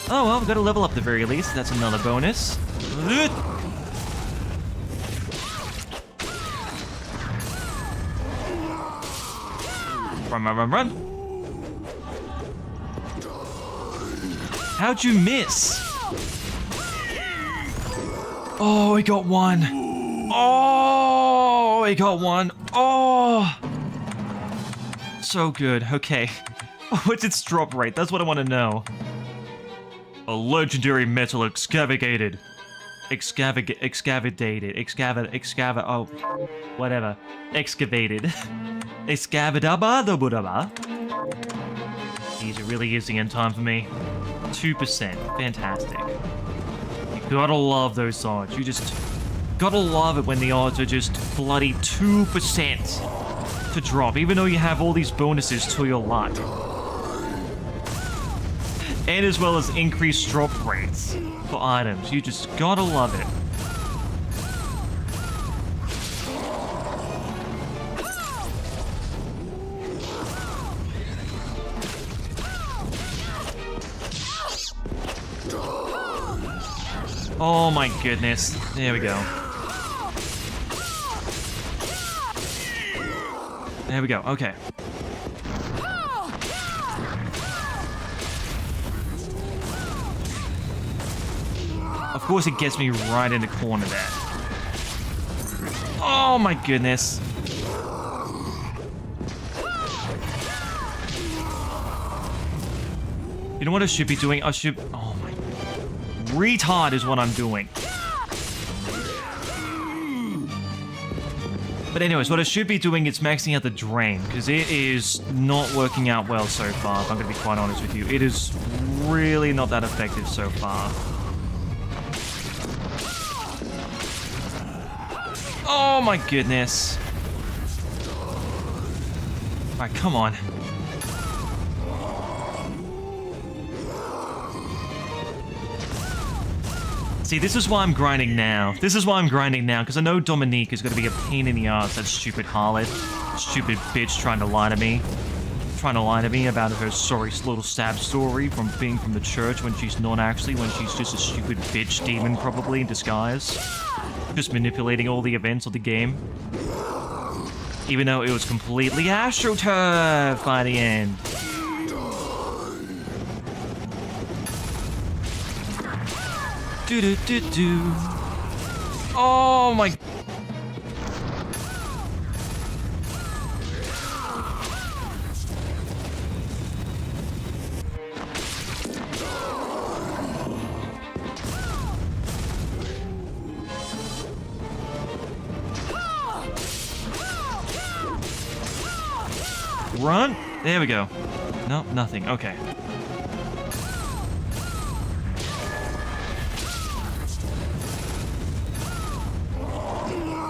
Oh, well, we've got to level up at the very least. That's another bonus. Run, run, run, run. How'd you miss? Oh, we got one. Oh, we got one. Oh. So good. Okay. What's its drop rate? That's what I want to know. A legendary metal excavated. Oh, whatever. Excavated. Excavadabadabudaba. These are really using in time for me. 2%. Fantastic. You gotta love those odds. You just gotta love it when the odds are just bloody 2% to drop, even though you have all these bonuses to your luck. And as well as increased drop rates for items. You just gotta love it. Oh my goodness. There we go. There we go. Okay. Of course it gets me right in the corner there. Oh my goodness. You know what I should be doing? I should... Oh my... Retard is what I'm doing. But anyways, what I should be doing is maxing out the drain, because it is not working out well so far, if I'm going to be quite honest with you. It is really not that effective so far. Oh my goodness. Alright, come on. See, this is why I'm grinding now. This is why I'm grinding now, because I know Dominique is going to be a pain in the ass, that stupid harlot. Stupid bitch trying to lie to me. Trying to lie to me about her sorry little stab story from being from the church when she's not actually, when she's just a stupid bitch demon probably in disguise. Just manipulating all the events of the game. Even though it was completely AstroTurf by the end. Do-do-do-do. Oh my... Run? There we go. No, nothing. Okay.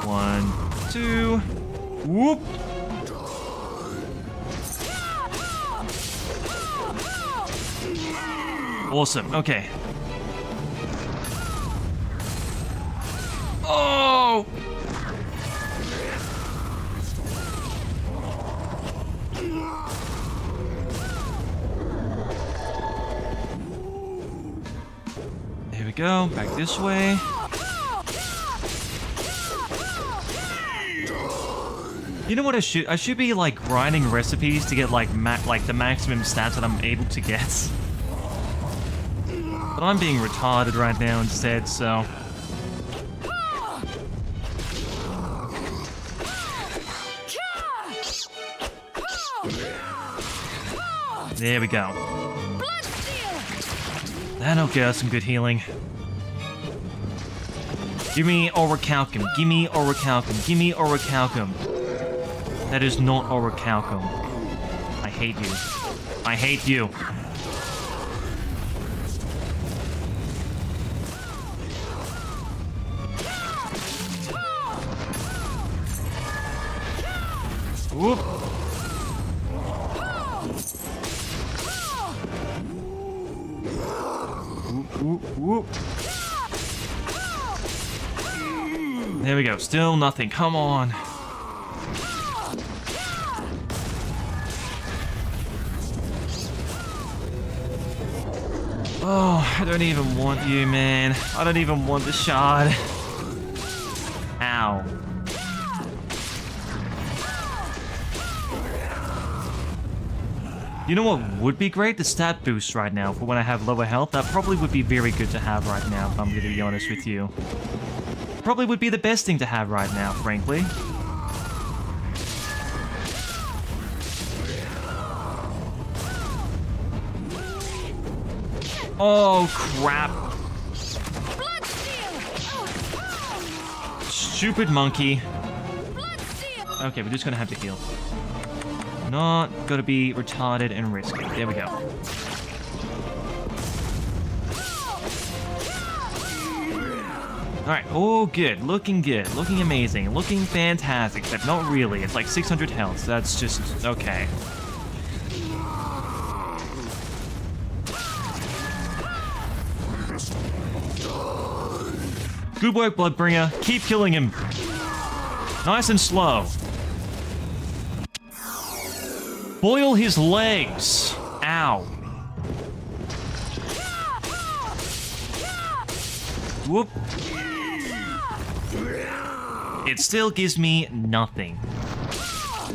One, two. Whoop. Awesome. Okay. Oh! There we go. Back this way. You know what I should? I should be like grinding recipes to get like the maximum stats that I'm able to get. But I'm being retarded right now instead, so. There we go. That'll get us some good healing. Give me Orichalcum. Give me Orichalcum. Give me Orichalcum. That is not Orichalcum. I hate you. I hate you. Whoop. Whoop, whoop, whoop. There we go. Still nothing. Come on. Oh, I don't even want you, man. I don't even want the shard. Ow. You know what would be great? The stat boost right now for when I have lower health. That probably would be very good to have right now, if I'm going to be honest with you. Probably would be the best thing to have right now, frankly. Oh, crap. Stupid monkey. Okay, we're just gonna have to heal. Not gonna be retarded and risky. There we go. Alright, oh good. Looking good. Looking amazing. Looking fantastic. Except not really. It's like 600 health, so that's just okay. Good work, Bloodbringer. Keep killing him. Nice and slow. Boil his legs. Ow. Whoop. It still gives me nothing.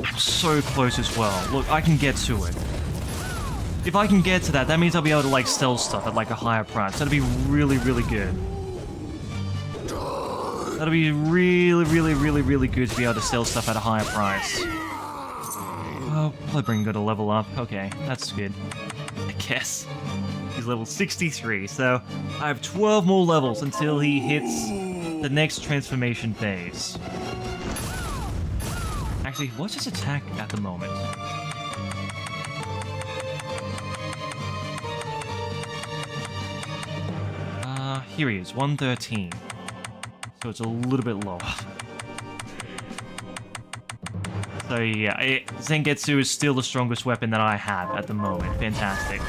I'm so close as well. Look, I can get to it. If I can get to that, that means I'll be able to like sell stuff at like a higher price. That'll be really, really good. That'll be really, really, really, really good to be able to sell stuff at a higher price. Oh, Bloodbringer got a level up. Okay, that's good. I guess. He's level 63, so I have 12 more levels until he hits the next transformation phase. Actually, what's his attack at the moment? Here he is, 113. So it's a little bit lower. So yeah, Zangetsu is still the strongest weapon that I have at the moment. Fantastic.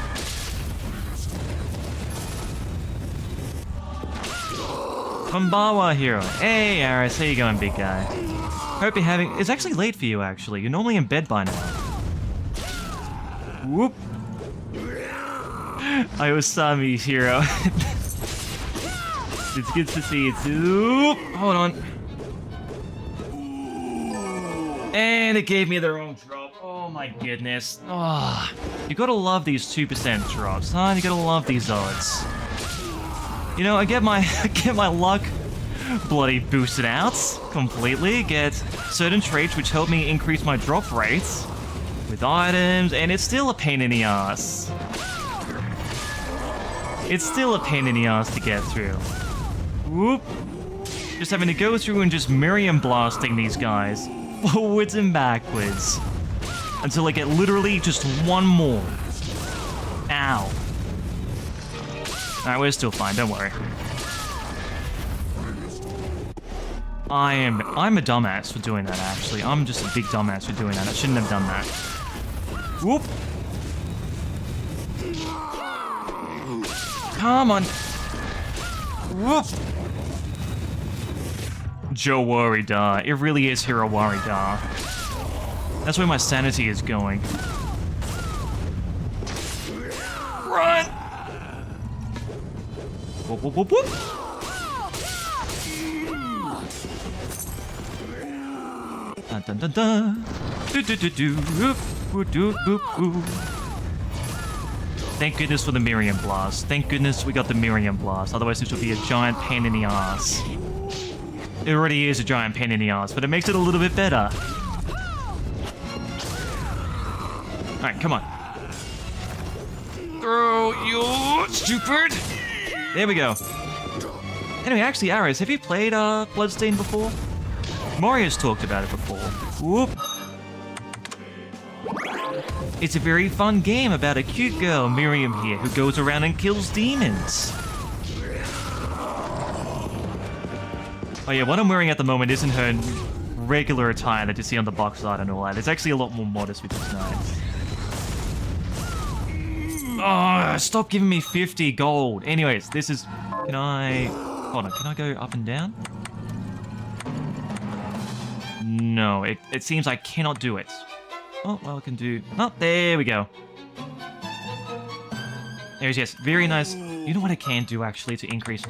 Konbawa hero. Hey, Aris, how you going, big guy? Hope you're having... It's actually late for you, actually. You're normally in bed by now. Whoop. Ayosami hero. It's good to see you too. Hold on. And it gave me the wrong drop. Oh my goodness. Oh, you gotta love these 2% drops, huh? You gotta love these odds. You know, I get my luck bloody boosted out completely. Get certain traits which help me increase my drop rates with items, and it's still a pain in the ass. It's still a pain in the ass to get through. Whoop. Just having to go through and just Miriam blasting these guys forwards and backwards until I get literally just one more. Ow. Alright, we're still fine, don't worry. I'm a dumbass for doing that, actually. I'm just a big dumbass for doing that. I shouldn't have done that. Whoop. Come on. Whoop. Joe Warida. It really is Hero Warida. That's where my sanity is going. Run! Whoop, whoop, whoop, whoop. Dun dun dun dun. Do do do do. Whoop, whoop, whoop, whoop, whoop. Thank goodness for the Miriam Blast. Thank goodness we got the Miriam Blast. Otherwise this would be a giant pain in the ass. It already is a giant pain in the ass, but it makes it a little bit better. Alright, come on. Throw you stupid! There we go. Anyway, actually, Aris, have you played Bloodstained before? Mario's talked about it before. Whoop. It's a very fun game about a cute girl, Miriam here, who goes around and kills demons. Oh yeah, what I'm wearing at the moment isn't her regular attire that you see on the box art and all that. It's actually a lot more modest, which is nice. Oh, stop giving me 50 gold. Anyways, this is... Can I... Hold on, can I go up and down? No, it seems I cannot do it. Oh, well, I can do... Oh, there we go. There's, yes, very nice. You know what I can do, actually, to increase...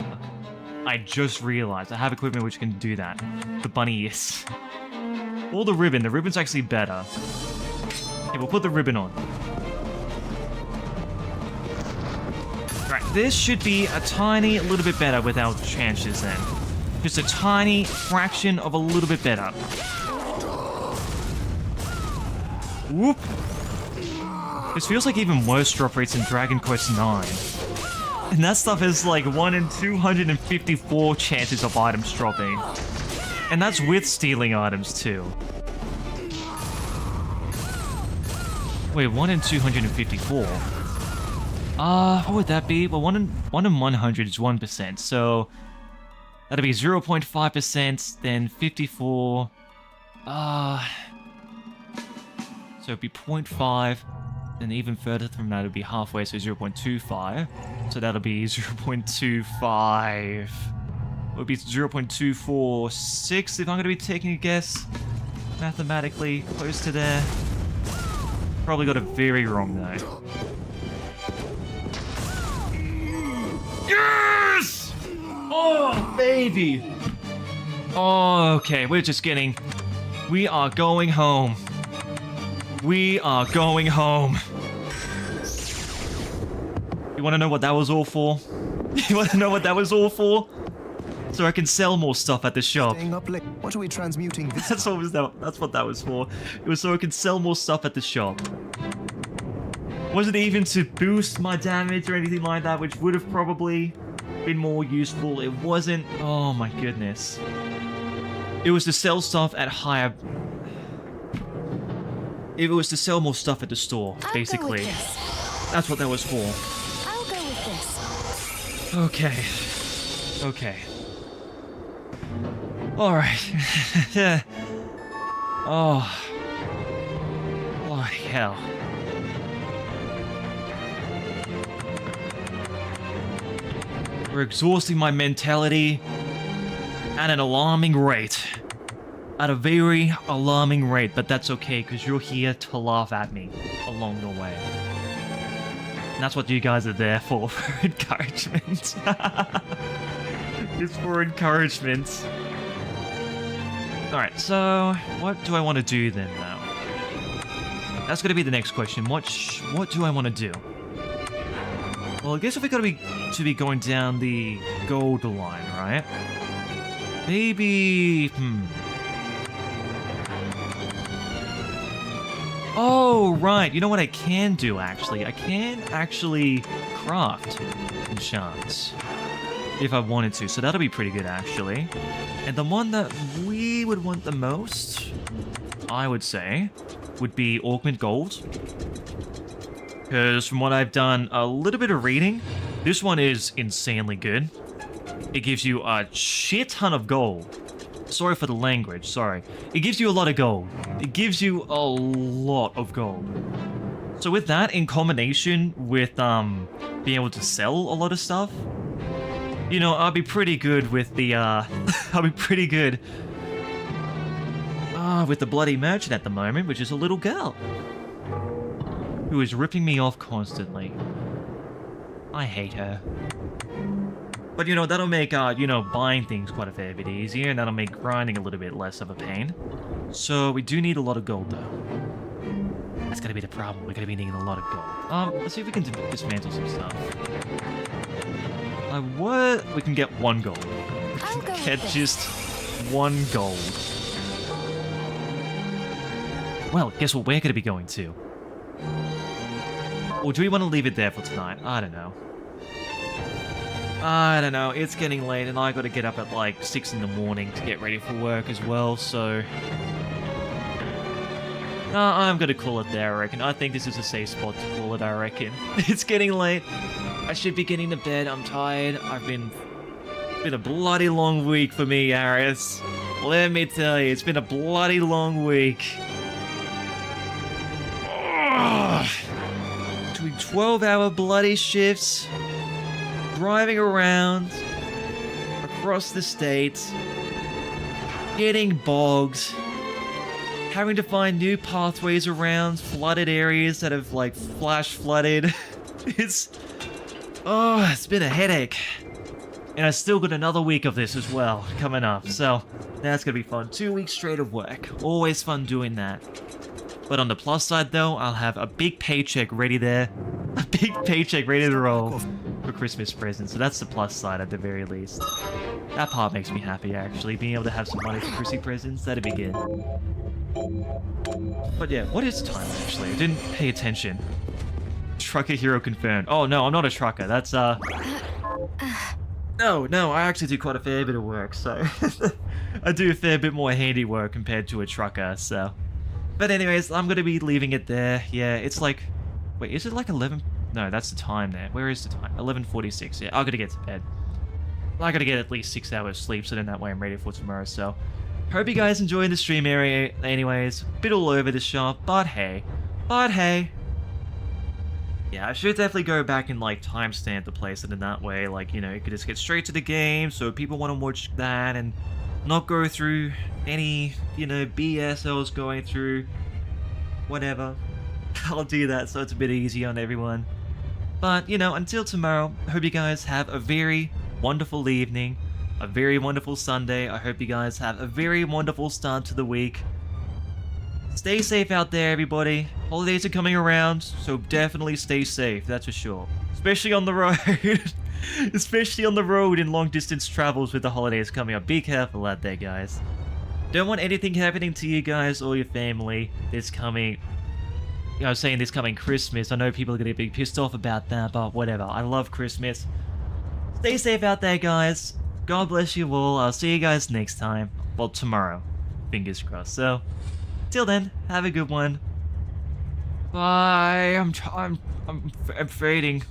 I just realized I have equipment which can do that. The bunny ears. Or the ribbon. The ribbon's actually better. Okay, we'll put the ribbon on. Right, this should be a tiny little bit better without chances then. Just a tiny fraction of a little bit better. Whoop! This feels like even worse drop rates in Dragon Quest IX. And that stuff is like 1 in 254 chances of items dropping. And that's with stealing items too. Wait, 1 in 254? What would that be? Well, 1 in 100 is 1%, so... That'd be 0.5%, then 54... So it'd be 0.5, then even further from that it'd be halfway, so 0.25. So that'll be 0.25. It would be 0.246 if I'm going to be taking a guess. Mathematically close to there. Probably got it very wrong though. Yes! Oh, baby! Oh, okay, we're just getting... We are going home. We are going home. You want to know what that was all for? You want to know what that was all for? So I can sell more stuff at the shop. Staying up late. What are we transmuting this? That's what that was for. It was so I could sell more stuff at the shop. Wasn't even to boost my damage or anything like that, which would have probably been more useful. It wasn't. Oh my goodness. It was to sell stuff at higher... It was to sell more stuff at the store, basically. That's what that was for. I'll go with this. Okay. Okay. Alright. Oh. Bloody hell. We're exhausting my mentality. At an alarming rate. At a very alarming rate, but that's okay, because you're here to laugh at me along the way. And that's what you guys are there for encouragement. It's for encouragement. Alright, so what do I want to do then now? That's going to be the next question. What do I want to do? Well, I guess if we're going to be going down the gold line, right? Maybe... Oh, right. You know what I can do, actually? I can actually craft enchants if I wanted to. So that'll be pretty good, actually. And the one that we would want the most, I would say, would be Augment Gold. Because from what I've done a little bit of reading, this one is insanely good. It gives you a shit ton of gold. Sorry for the language, sorry. It gives you a lot of gold. It gives you a lot of gold. So with that, in combination with being able to sell a lot of stuff, you know, I'll be pretty good with the I'll be pretty good with the bloody merchant at the moment, which is a little girl who is ripping me off constantly. I hate her. But, you know, that'll make, you know, buying things quite a fair bit easier, and that'll make grinding a little bit less of a pain. So, we do need a lot of gold, though. That's gonna be the problem. We're gonna be needing a lot of gold. Let's see if we can dismantle some stuff. We can get 1 gold. We can get just 1 gold. Well, guess what we're gonna be going to? Or do we want to leave it there for tonight? I don't know. I don't know, it's getting late and I gotta get up at like 6 in the morning to get ready for work as well, so... I'm gonna call it there, I reckon. I think this is a safe spot to call it, I reckon. It's getting late. I should be getting to bed, I'm tired. It's been a bloody long week for me, Aris. Let me tell you, it's been a bloody long week. Ugh. Between 12-hour bloody shifts, driving around across the state, getting bogged, having to find new pathways around flooded areas that have like flash flooded. It's been a headache. And I still got another week of this as well coming up, so that's gonna be fun. 2 weeks straight of work. Always fun doing that. But on the plus side though, I'll have a big paycheck ready there. A big paycheck ready to roll for Christmas presents, so that's the plus side at the very least. That part makes me happy, actually, being able to have some money for Christmas presents, that'd be good. But yeah, what is time, actually? I didn't pay attention. Trucker hero confirmed. Oh no, I'm not a trucker, that's No, I actually do quite a fair bit of work, so... I do a fair bit more handiwork compared to a trucker, so... But anyways, I'm gonna be leaving it there. Yeah, it's like... Wait, is it like 11? No, that's the time there. Where is the time? 11:46. Yeah, I gotta get to bed. I gotta get at least 6 hours sleep, so then that way I'm ready for tomorrow, so... Hope you guys enjoyed the stream area anyways. Bit all over the shop, but hey. Yeah, I should definitely go back and, like, timestamp the place, and in that way, like, you know, you could just get straight to the game, so people want to watch that, and not go through any, you know, BS I was going through. Whatever. I'll do that so it's a bit easier on everyone. But, you know, until tomorrow, hope you guys have a very wonderful evening, a very wonderful Sunday. I hope you guys have a very wonderful start to the week. Stay safe out there, everybody. Holidays are coming around, so definitely stay safe, that's for sure. Especially on the road. Especially on the road in long distance travels with the holidays coming up. Be careful out there, guys. Don't want anything happening to you guys or your family this coming... I was saying this coming Christmas. I know people are going to be pissed off about that, but whatever. I love Christmas. Stay safe out there, guys. God bless you all. I'll see you guys next time. Well, tomorrow. Fingers crossed. So, till then, have a good one. Bye. I'm fading.